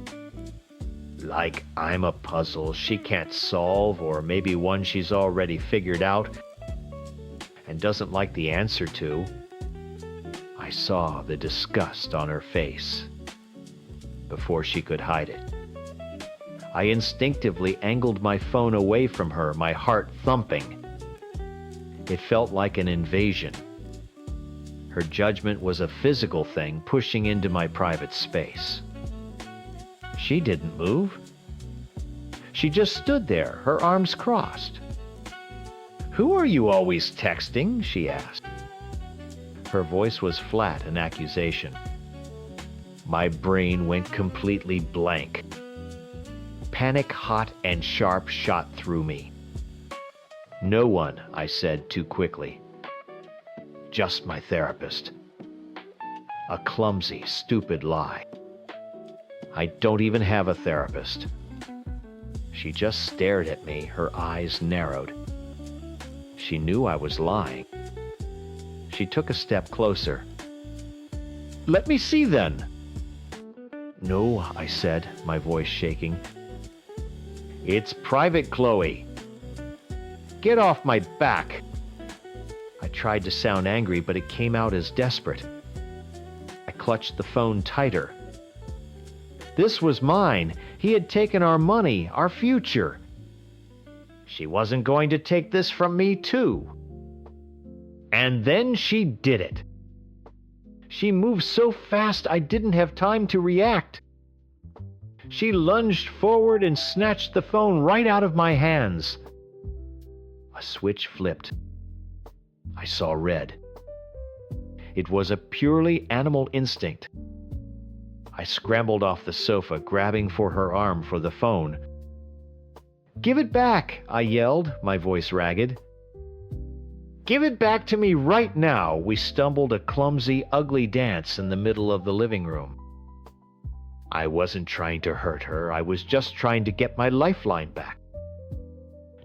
Like I'm a puzzle she can't solve, or maybe one she's already figured out and doesn't like the answer to. I saw the disgust on her face before she could hide it. I instinctively angled my phone away from her, my heart thumping. It felt like an invasion. Her judgment was a physical thing pushing into my private space. She didn't move. She just stood there, her arms crossed. "Who are you always texting?" she asked. Her voice was flat, an accusation. My brain went completely blank. Panic, hot and sharp, shot through me. "No one," I said too quickly. "Just my therapist." A clumsy, stupid lie. I don't even have a therapist. She just stared at me, her eyes narrowed. She knew I was lying. She took a step closer. "Let me see then." "No," I said, my voice shaking. "It's private, Chloe. Get off my back." I tried to sound angry, but it came out as desperate. I clutched the phone tighter. This was mine. He had taken our money, our future. She wasn't going to take this from me, too. And then she did it. She moved so fast I didn't have time to react. She lunged forward and snatched the phone right out of my hands. A switch flipped. I saw red. It was a purely animal instinct. I scrambled off the sofa, grabbing for her arm for the phone. "Give it back!" I yelled, my voice ragged. "Give it back to me right now!" We stumbled a clumsy, ugly dance in the middle of the living room. I wasn't trying to hurt her. I was just trying to get my lifeline back.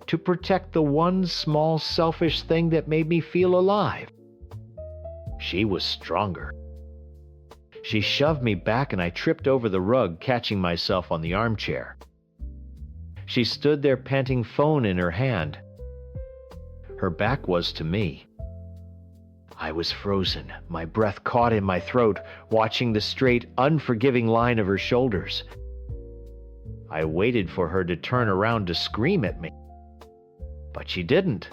To protect the one small, selfish thing that made me feel alive. She was stronger. She shoved me back and I tripped over the rug, catching myself on the armchair. She stood there, panting, phone in her hand. Her back was to me. I was frozen, my breath caught in my throat, watching the straight, unforgiving line of her shoulders. I waited for her to turn around to scream at me. But she didn't.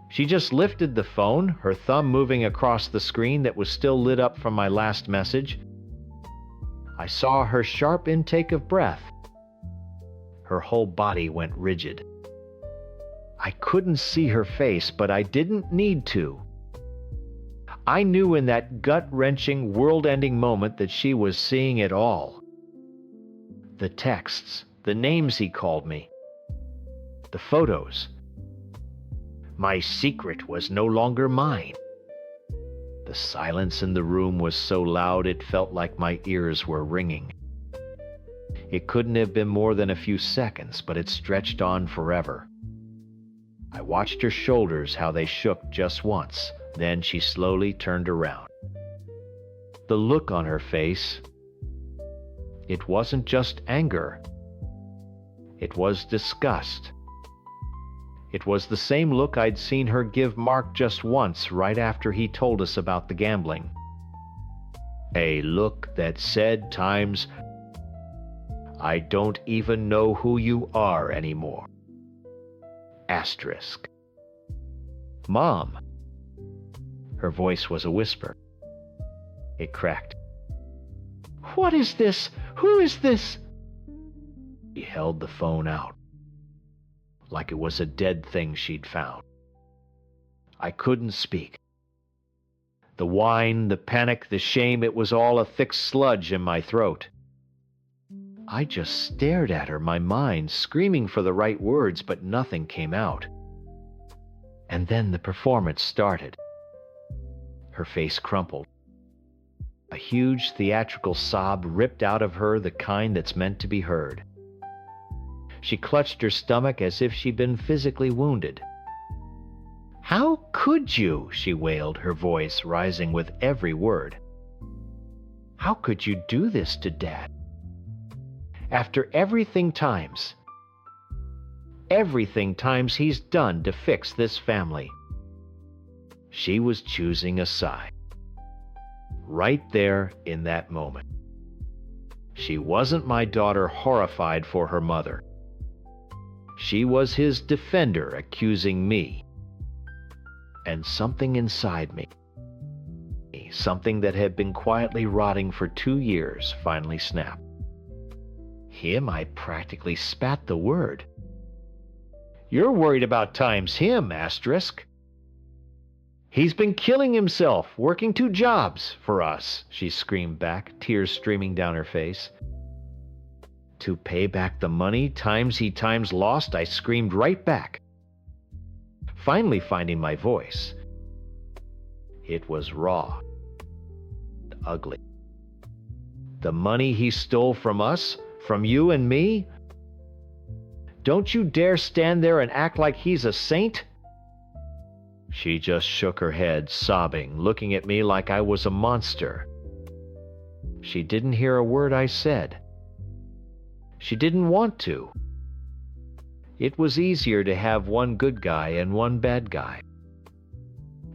She just lifted the phone, her thumb moving across the screen that was still lit up from my last message. I saw her sharp intake of breath. Her whole body went rigid. I couldn't see her face, but I didn't need to. I knew in that gut-wrenching, world-ending moment that she was seeing it all. The texts, the names he called me, the photos. My secret was no longer mine. The silence in the room was so loud it felt like my ears were ringing. It couldn't have been more than a few seconds, but it stretched on forever. I watched her shoulders, how they shook just once. Then she slowly turned around. The look on her face, it wasn't just anger. It was disgust. It was the same look I'd seen her give Mark just once, right after he told us about the gambling. A look that said times, "I don't even know who you are anymore." Asterisk. "Mom." Her voice was a whisper. It cracked. "What is this? Who is this?" She held the phone out, like it was a dead thing she'd found. I couldn't speak. The whine, the panic, the shame, it was all a thick sludge in my throat. I just stared at her, my mind screaming for the right words, but nothing came out. And then the performance started. Her face crumpled. A huge theatrical sob ripped out of her, the kind that's meant to be heard. She clutched her stomach as if she'd been physically wounded. "How could you?" she wailed, her voice rising with every word. "How could you do this to Dad? After everything times he's done to fix this family." She was choosing a side. Right there in that moment. She wasn't my daughter horrified for her mother. She was his defender accusing me. And something inside me, something that had been quietly rotting for 2 years, finally snapped. Him, I practically spat the word. "You're worried about times him, asterisk. He's been killing himself, working 2 jobs for us," she screamed back, tears streaming down her face. "To pay back the money he times lost," I screamed right back, finally finding my voice. It was raw, ugly. "The money he stole from us, from you and me? Don't you dare stand there and act like he's a saint." She just shook her head, sobbing, looking at me like I was a monster. She didn't hear a word I said. She didn't want to. It was easier to have one good guy and one bad guy.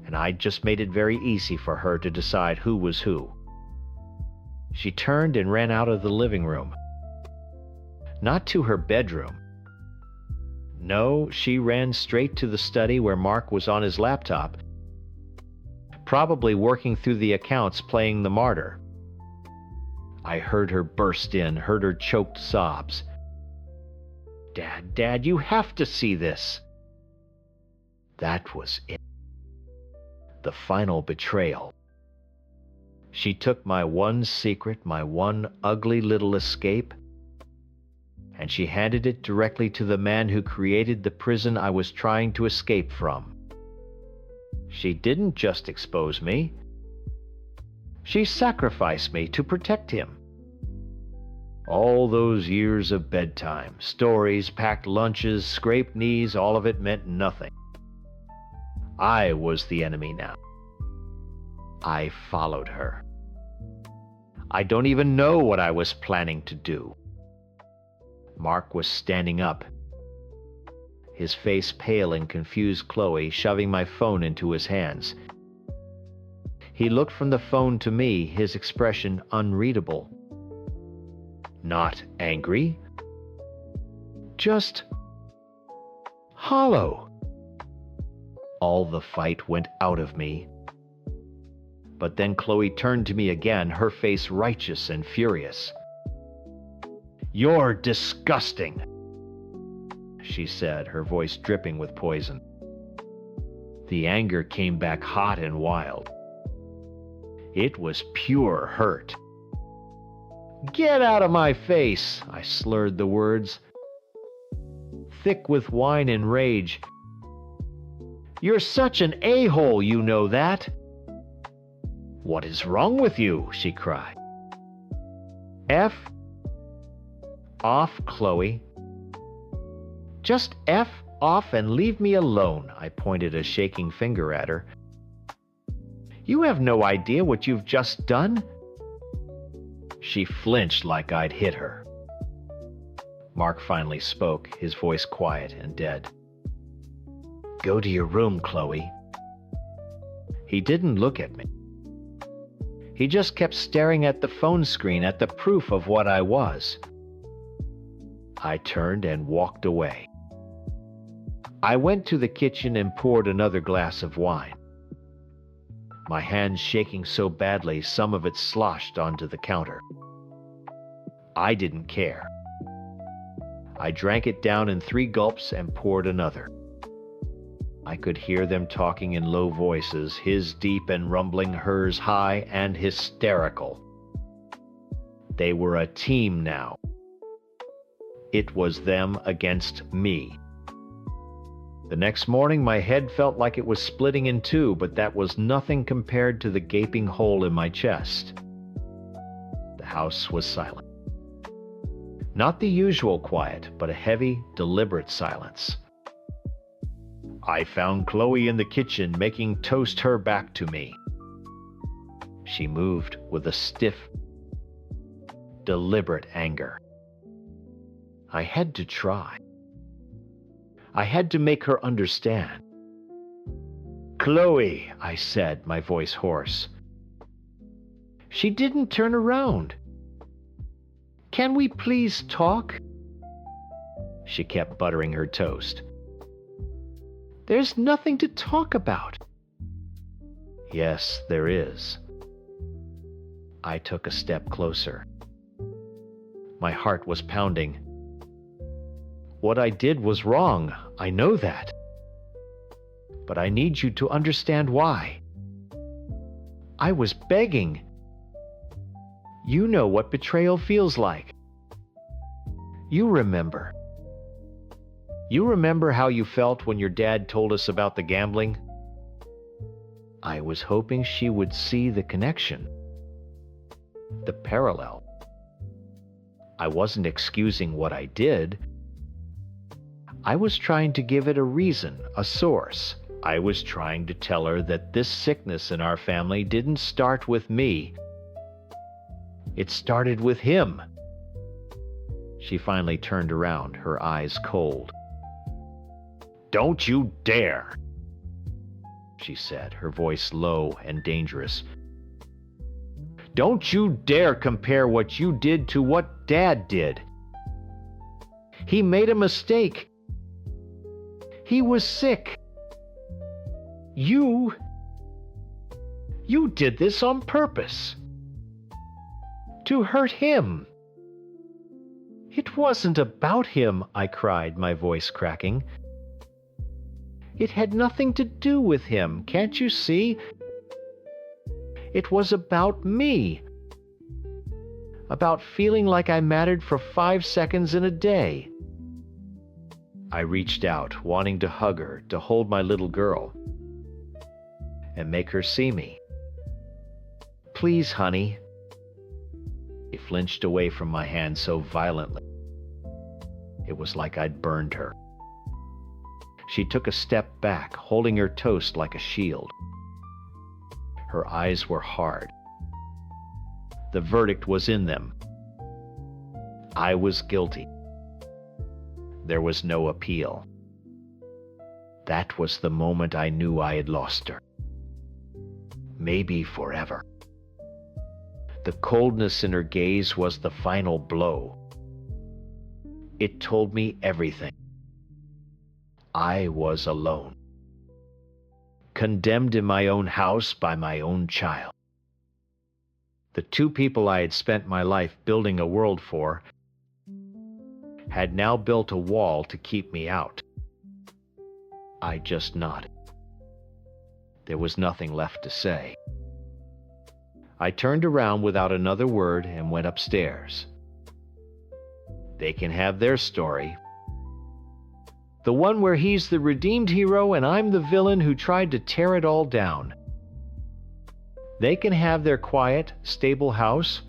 And I just made it very easy for her to decide who was who. She turned and ran out of the living room. Not to her bedroom. No, she ran straight to the study where Mark was on his laptop, probably working through the accounts playing the martyr. I heard her burst in, heard her choked sobs. Dad, you have to see this. That was it. The final betrayal. She took my one secret, my one ugly little escape, and she handed it directly to the man who created the prison I was trying to escape from. She didn't just expose me. She sacrificed me to protect him. All those years of bedtime, stories, packed lunches, scraped knees, all of it meant nothing. I was the enemy now. I followed her. I don't even know what I was planning to do. Mark was standing up, his face pale and confused Chloe, shoving my phone into his hands. He looked from the phone to me, his expression unreadable. Not angry, just hollow. All the fight went out of me. But then Chloe turned to me again, her face righteous and furious. "You're disgusting," she said, her voice dripping with poison. The anger came back hot and wild. It was pure hurt. "Get out of my face," I slurred the words, thick with wine and rage. "You're such an a-hole, you know that." "What is wrong with you?" she cried. F off, Chloe. Just F off and leave me alone, I pointed a shaking finger at her. You have no idea what you've just done. She flinched like I'd hit her. Mark finally spoke, his voice quiet and dead. Go to your room, Chloe. He didn't look at me. He just kept staring at the phone screen, at the proof of what I was. I turned and walked away. I went to the kitchen and poured another glass of wine. My hands shaking so badly, some of it sloshed onto the counter. I didn't care. I drank it down in 3 gulps and poured another. I could hear them talking in low voices, his deep and rumbling, hers high and hysterical. They were a team now. It was them against me. The next morning, my head felt like it was splitting in 2, but that was nothing compared to the gaping hole in my chest. The house was silent. Not the usual quiet, but a heavy, deliberate silence. I found Chloe in the kitchen making toast her back to me. She moved with a stiff, deliberate anger. I had to try. I had to make her understand. Chloe, I said, my voice hoarse. She didn't turn around. Can we please talk? She kept buttering her toast. There's nothing to talk about. Yes, there is. I took a step closer. My heart was pounding. What I did was wrong, I know that. But I need you to understand why. I was begging. You know what betrayal feels like. You remember. You remember how you felt when your dad told us about the gambling? I was hoping she would see the connection, the parallel. I wasn't excusing what I did. I was trying to give it a reason, a source. I was trying to tell her that this sickness in our family didn't start with me. It started with him. She finally turned around, her eyes cold. Don't you dare, she said, her voice low and dangerous. Don't you dare compare what you did to what Dad did. He made a mistake. He was sick. You You did this on purpose. To hurt him. It wasn't about him, I cried, my voice cracking. It had nothing to do with him, can't you see? It was about me. About feeling like I mattered for 5 seconds in a day. I reached out, wanting to hug her, to hold my little girl, and make her see me. Please, honey. She flinched away from my hand so violently. It was like I'd burned her. She took a step back, holding her toast like a shield. Her eyes were hard. The verdict was in them. I was guilty. There was no appeal. That was the moment I knew I had lost her. Maybe forever. The coldness in her gaze was the final blow. It told me everything. I was alone. Condemned in my own house by my own child. The two people I had spent my life building a world for had now built a wall to keep me out. I just nodded. There was nothing left to say. I turned around without another word and went upstairs. They can have their story. The one where he's the redeemed hero and I'm the villain who tried to tear it all down. They can have their quiet, stable house.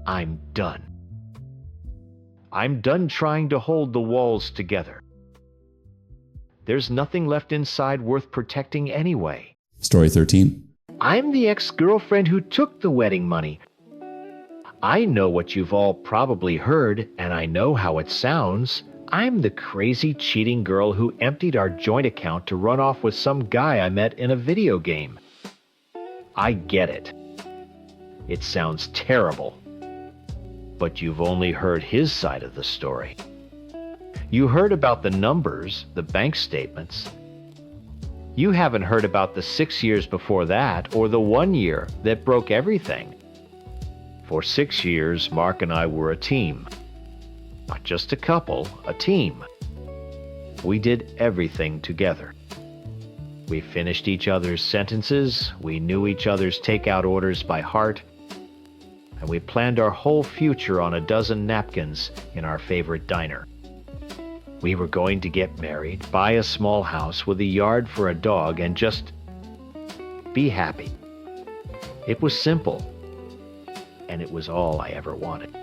I'm done. I'm done trying to hold the walls together. There's nothing left inside worth protecting anyway. Story 13. I'm the ex-girlfriend who took the wedding money. I know what you've all probably heard, and I know how it sounds. I'm the crazy, cheating girl who emptied our joint account to run off with some guy I met in a video game. I get it. It sounds terrible. But you've only heard his side of the story. You heard about the numbers, the bank statements. You haven't heard about the 6 years before that, or the 1 year that broke everything. For 6 years, Mark and I were a team. Not just a couple, a team. We did everything together. We finished each other's sentences, we knew each other's takeout orders by heart, and we planned our whole future on a dozen napkins in our favorite diner. We were going to get married, buy a small house with a yard for a dog, and just be happy. It was simple, and it was all I ever wanted.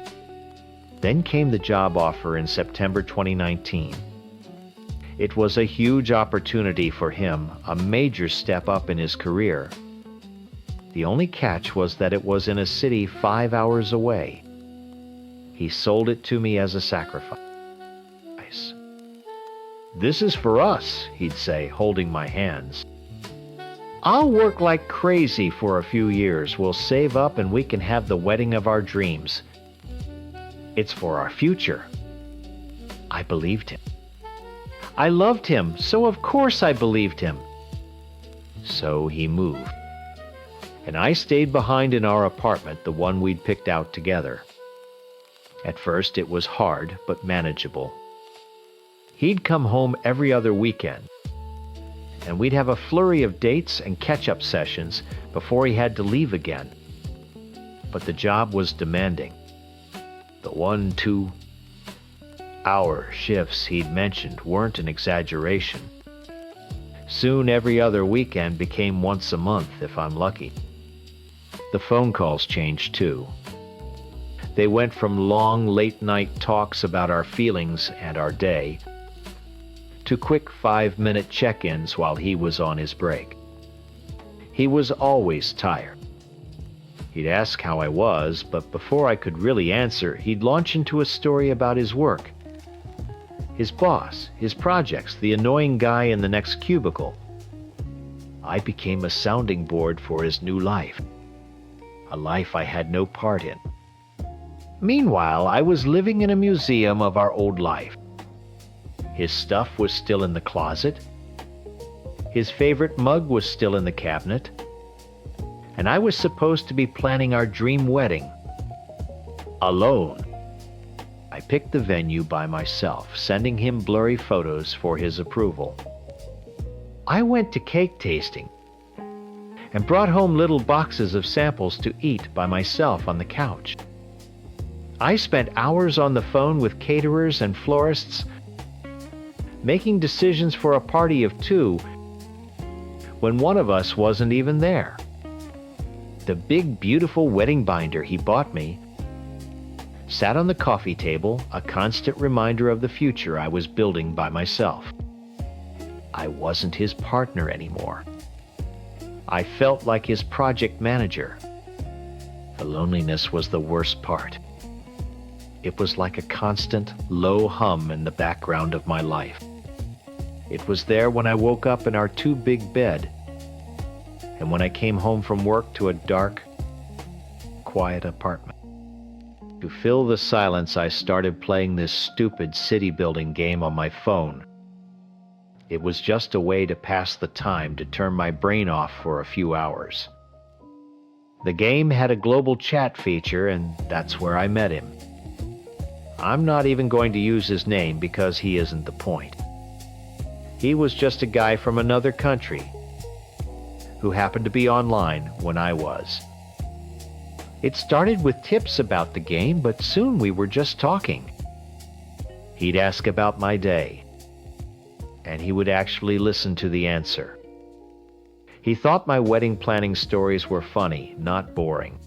Then came the job offer in September 2019. It was a huge opportunity for him, a major step up in his career. The only catch was that it was in a city 5 hours away. He sold it to me as a sacrifice. This is for us, he'd say, holding my hands. I'll work like crazy for a few years. We'll save up and we can have the wedding of our dreams. It's for our future. I believed him. I loved him, so of course I believed him. So he moved. And I stayed behind in our apartment, the one we'd picked out together. At first it was hard, but manageable. He'd come home every other weekend, and we'd have a flurry of dates and catch-up sessions before he had to leave again. But the job was demanding. The 1-2 hour shifts he'd mentioned weren't an exaggeration. Soon every other weekend became once a month if I'm lucky. The phone calls changed too. They went from long late-night talks about our feelings and our day to quick 5-minute check-ins while he was on his break. He was always tired. He'd ask how I was, but before I could really answer, he'd launch into a story about his work, his boss, his projects, the annoying guy in the next cubicle. I became a sounding board for his new life, a life I had no part in. Meanwhile, I was living in a museum of our old life. His stuff was still in the closet. His favorite mug was still in the cabinet. and I was supposed to be planning our dream wedding. Alone. I picked the venue by myself, sending him blurry photos for his approval. I went to cake tasting and brought home little boxes of samples to eat by myself on the couch. I spent hours on the phone with caterers and florists, making decisions for a party of 2 when one of us wasn't even there. The big, beautiful wedding binder he bought me sat on the coffee table, a constant reminder of the future I was building by myself. I wasn't his partner anymore. I felt like his project manager. The loneliness was the worst part. It was like a constant, low hum in the background of my life. It was there when I woke up in our too-big bed, and when I came home from work to a dark, quiet apartment. To fill the silence, I started playing this stupid city-building game on my phone. It was just a way to pass the time, to turn my brain off for a few hours. The game had a global chat feature, and that's where I met him. I'm not even going to use his name because he isn't the point. He was just a guy from another country who happened to be online when I was. It started with tips about the game, but soon we were just talking. He'd ask about my day, and he would actually listen to the answer. He thought my wedding planning stories were funny, not boring.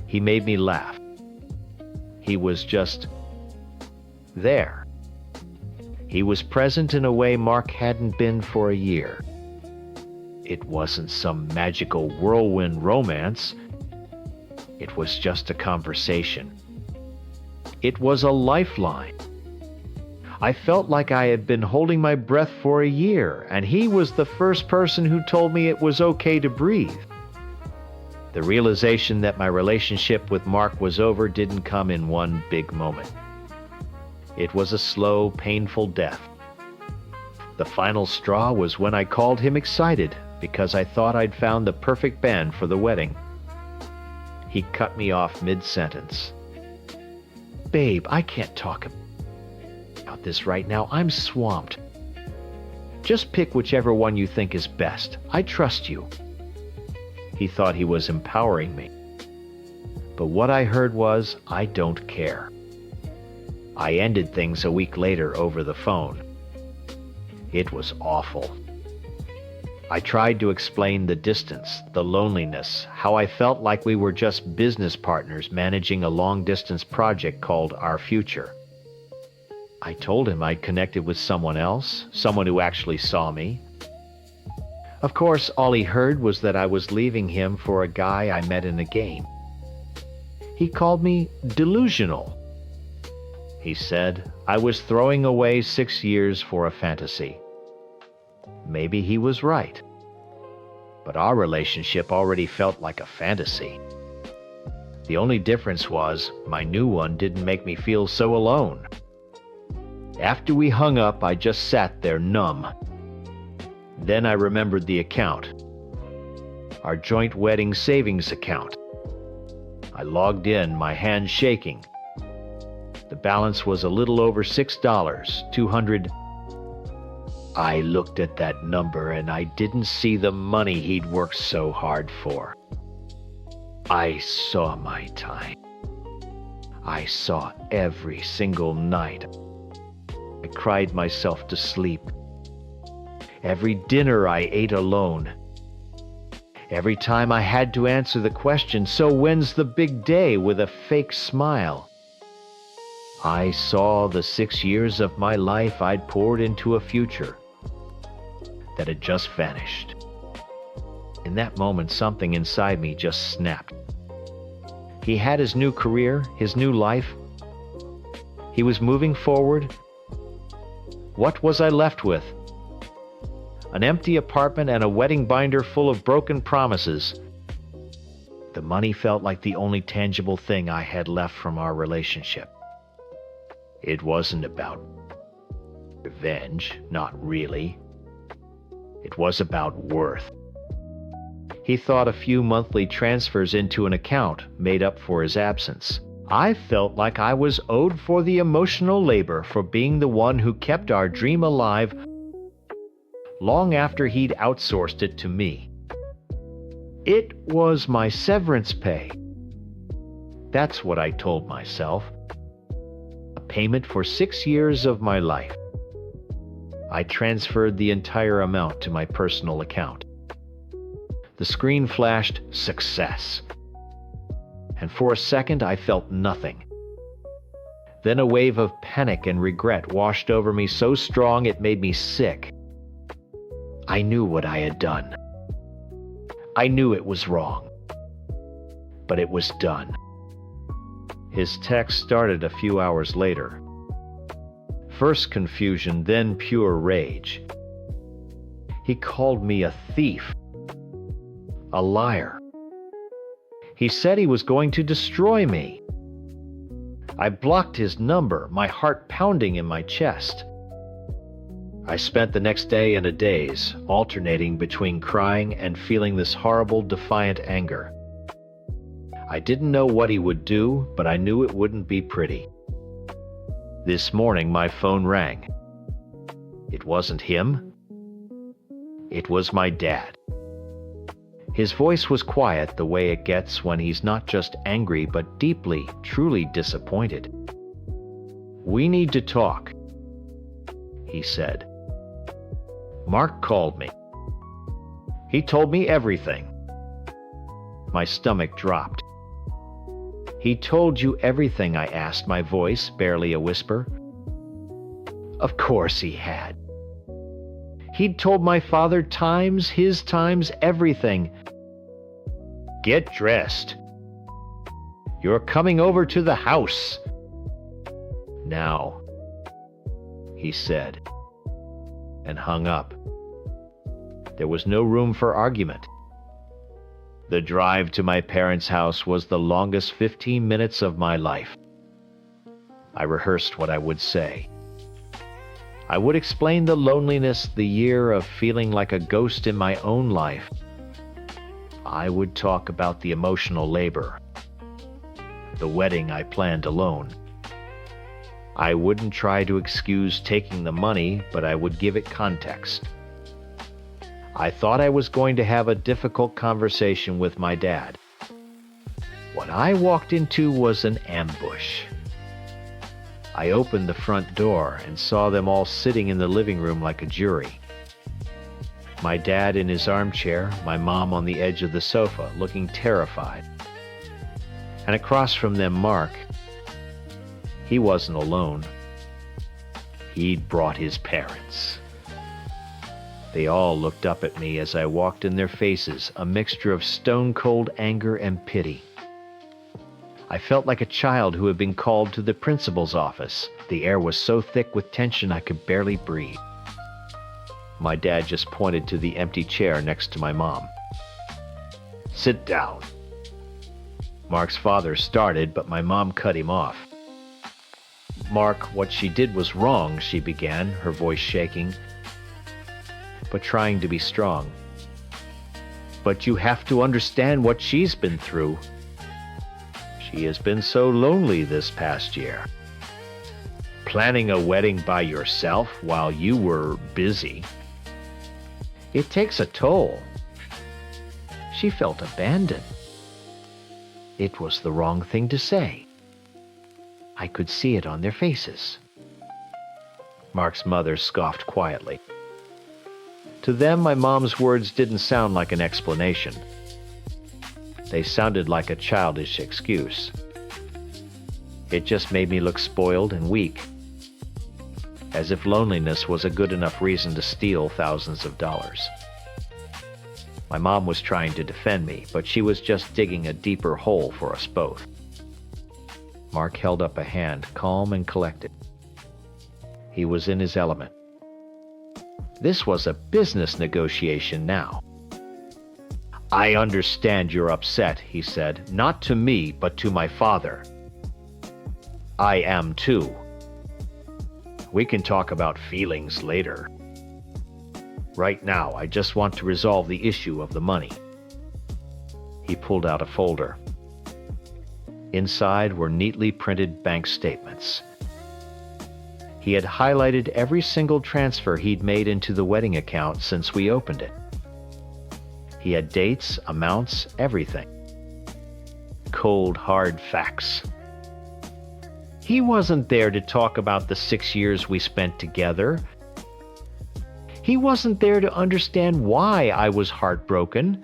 He made me laugh. He was just there. He was present in a way Mark hadn't been for a year. It wasn't some magical whirlwind romance. It was just a conversation. It was a lifeline. I felt like I had been holding my breath for a year, and he was the first person who told me it was okay to breathe. The realization that my relationship with Mark was over didn't come in one big moment. It was a slow, painful death. The final straw was when I called him excited because I thought I'd found the perfect band for the wedding. He cut me off mid-sentence. "Babe, I can't talk about this right now. I'm swamped. Just pick whichever one you think is best. I trust you." He thought he was empowering me. But what I heard was, "I don't care." I ended things a week later over the phone. It was awful. I tried to explain the distance, the loneliness, how I felt like we were just business partners managing a long-distance project called Our Future. I told him I'd connected with someone else, someone who actually saw me. Of course, all he heard was that I was leaving him for a guy I met in a game. He called me delusional. He said I was throwing away 6 years for a fantasy. Maybe he was right. But our relationship already felt like a fantasy. The only difference was my new one didn't make me feel so alone. After we hung up, I just sat there numb. Then I remembered the account. Our joint wedding savings account. I logged in, my hands shaking. The balance was a little over $6, 200. I looked at that number and I didn't see the money he'd worked so hard for. I saw my time. I saw every single night. I cried myself to sleep. Every dinner I ate alone. Every time I had to answer the question, "So when's the big day?" with a fake smile. I saw the 6 years of my life I'd poured into a future that had just vanished. In that moment, something inside me just snapped. He had his new career, his new life. He was moving forward. What was I left with? An empty apartment and a wedding binder full of broken promises. The money felt like the only tangible thing I had left from our relationship. It wasn't about revenge, not really. It was about worth. He thought a few monthly transfers into an account made up for his absence. I felt like I was owed for the emotional labor for being the one who kept our dream alive long after he'd outsourced it to me. It was my severance pay. That's what I told myself. A payment for 6 years of my life. I transferred the entire amount to my personal account. The screen flashed success. And for a second I felt nothing. Then a wave of panic and regret washed over me so strong it made me sick. I knew what I had done. I knew it was wrong. But it was done. His text started a few hours later. First confusion, then pure rage. He called me a thief. A liar. He said he was going to destroy me. I blocked his number, my heart pounding in my chest. I spent the next day and a daze, alternating between crying and feeling this horrible, defiant anger. I didn't know what he would do, but I knew it wouldn't be pretty. This morning my phone rang. It wasn't him. It was my dad. His voice was quiet the way it gets when he's not just angry but deeply, truly disappointed. "We need to talk," he said. "Mark called me. He told me everything." My stomach dropped. "He told you everything?" I asked, my voice barely a whisper. Of course he had. He'd told my father times, his times, everything. "Get dressed. You're coming over to the house now," he said, and hung up. There was no room for argument. The drive to my parents' house was the longest 15 minutes of my life. I rehearsed what I would say. I would explain the loneliness, the year of feeling like a ghost in my own life. I would talk about the emotional labor, the wedding I planned alone. I wouldn't try to excuse taking the money, but I would give it context. I thought I was going to have a difficult conversation with my dad. What I walked into was an ambush. I opened the front door and saw them all sitting in the living room like a jury. My dad in his armchair, my mom on the edge of the sofa, looking terrified. And across from them, Mark. He wasn't alone. He'd brought his parents. They all looked up at me as I walked in their faces, a mixture of stone-cold anger and pity. I felt like a child who had been called to the principal's office. The air was so thick with tension I could barely breathe. My dad just pointed to the empty chair next to my mom. "Sit down." Mark's father started, but my mom cut him off. "Mark, what she did was wrong," she began, her voice shaking, but trying to be strong. "But you have to understand what she's been through. She has been so lonely this past year. Planning a wedding by yourself while you were busy. It takes a toll." She felt abandoned. It was the wrong thing to say. I could see it on their faces. Mark's mother scoffed quietly. To them, my mom's words didn't sound like an explanation. They sounded like a childish excuse. It just made me look spoiled and weak, as if loneliness was a good enough reason to steal thousands of dollars. My mom was trying to defend me, but she was just digging a deeper hole for us both. Mark held up a hand, calm and collected. He was in his element. This was a business negotiation now. "I understand you're upset," he said, "not to me, but to my father. I am too. We can talk about feelings later. Right now, I just want to resolve the issue of the money." He pulled out a folder. Inside were neatly printed bank statements. He had highlighted every single transfer he'd made into the wedding account since we opened it. He had dates, amounts, everything. Cold, hard facts. He wasn't there to talk about the 6 years we spent together. He wasn't there to understand why I was heartbroken.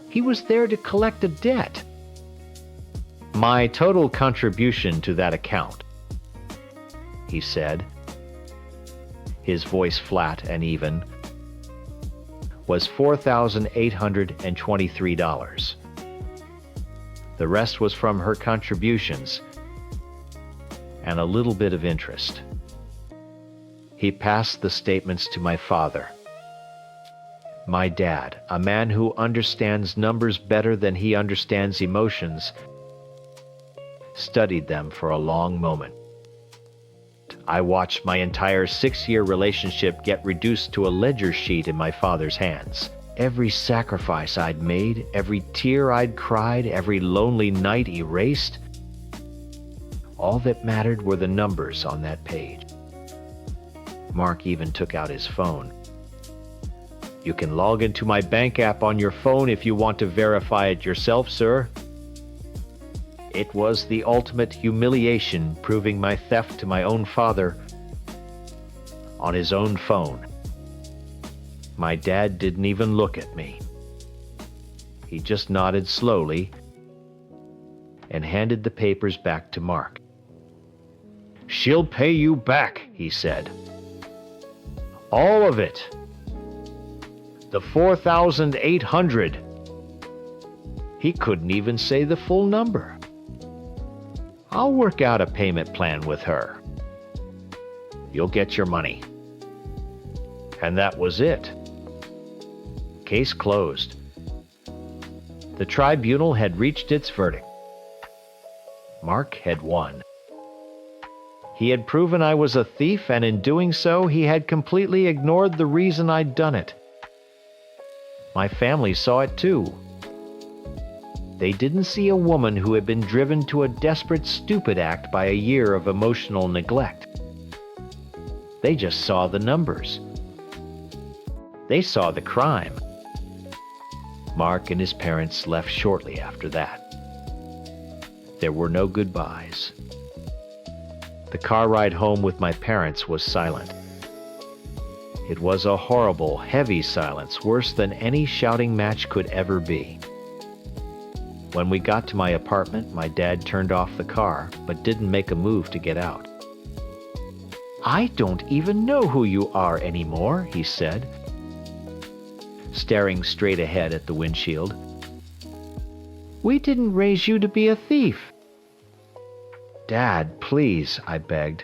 He was there to collect a debt. My total contribution to that account, he said, his voice flat and even, was $4,823. The rest was from her contributions and a little bit of interest. He passed the statements to my father. My dad, a man who understands numbers better than he understands emotions, studied them for a long moment. I watched my entire 6-year relationship get reduced to a ledger sheet in my father's hands. Every sacrifice I'd made, every tear I'd cried, every lonely night erased. All that mattered were the numbers on that page. Mark even took out his phone. You can log into my bank app on your phone if you want to verify it yourself, sir. It was the ultimate humiliation, proving my theft to my own father on his own phone. My dad didn't even look at me. He just nodded slowly and handed the papers back to Mark. "She'll pay you back," he said. "All of it. The 4,800. He couldn't even say the full number. I'll work out a payment plan with her. You'll get your money." And that was it. Case closed. The tribunal had reached its verdict. Mark had won. He had proven I was a thief, and in doing so, he had completely ignored the reason I'd done it. My family saw it too. They didn't see a woman who had been driven to a desperate, stupid act by a year of emotional neglect. They just saw the numbers. They saw the crime. Mark and his parents left shortly after that. There were no goodbyes. The car ride home with my parents was silent. It was a horrible, heavy silence, worse than any shouting match could ever be. When we got to my apartment, my dad turned off the car, but didn't make a move to get out. "I don't even know who you are anymore," he said, staring straight ahead at the windshield. "We didn't raise you to be a thief." "Dad, please," I begged,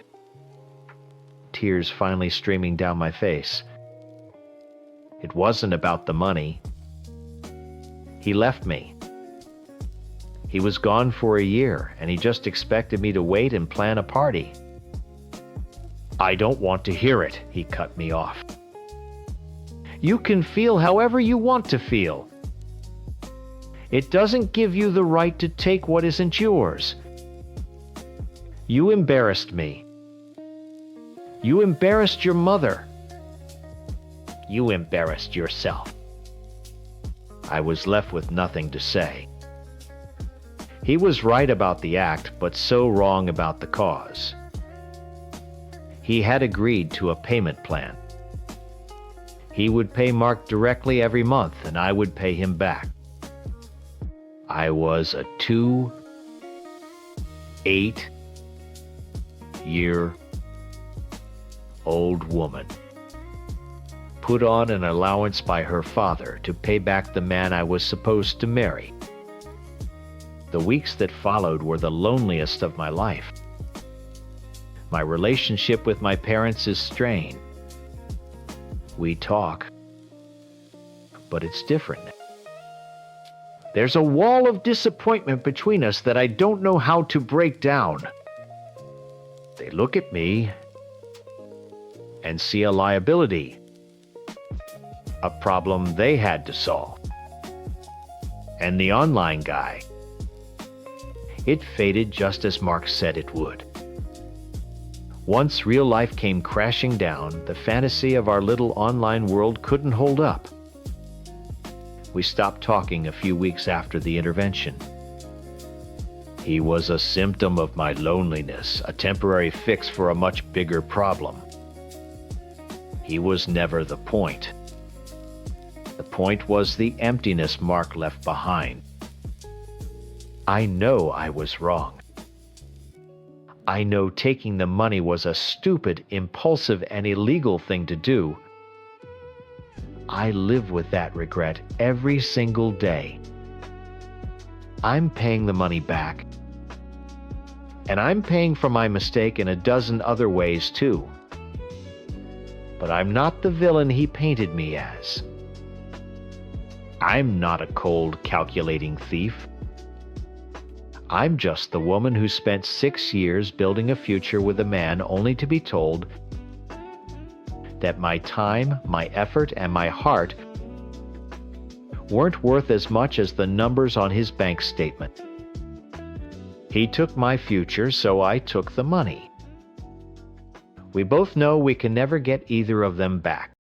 tears finally streaming down my face. It wasn't about the money. He left me. He was gone for a year, and he just expected me to wait and plan a party. "I don't want to hear it," he cut me off. "You can feel however you want to feel. It doesn't give you the right to take what isn't yours. You embarrassed me. You embarrassed your mother. You embarrassed yourself." I was left with nothing to say. He was right about the act, but so wrong about the cause. He had agreed to a payment plan. He would pay Mark directly every month, and I would pay him back. I was a 8-year-old woman, put on an allowance by her father to pay back the man I was supposed to marry. The weeks that followed were the loneliest of my life. My relationship with my parents is strained. We talk, but it's different. There's a wall of disappointment between us that I don't know how to break down. They look at me and see a liability, a problem they had to solve. And the online guy. It faded just as Mark said it would. Once real life came crashing down, the fantasy of our little online world couldn't hold up. We stopped talking a few weeks after the intervention. He was a symptom of my loneliness, a temporary fix for a much bigger problem. He was never the point. The point was the emptiness Mark left behind. I know I was wrong. I know taking the money was a stupid, impulsive, and illegal thing to do. I live with that regret every single day. I'm paying the money back. And I'm paying for my mistake in a dozen other ways too. But I'm not the villain he painted me as. I'm not a cold, calculating thief. I'm just the woman who spent 6 years building a future with a man only to be told that my time, my effort, and my heart weren't worth as much as the numbers on his bank statement. He took my future, so I took the money. We both know we can never get either of them back.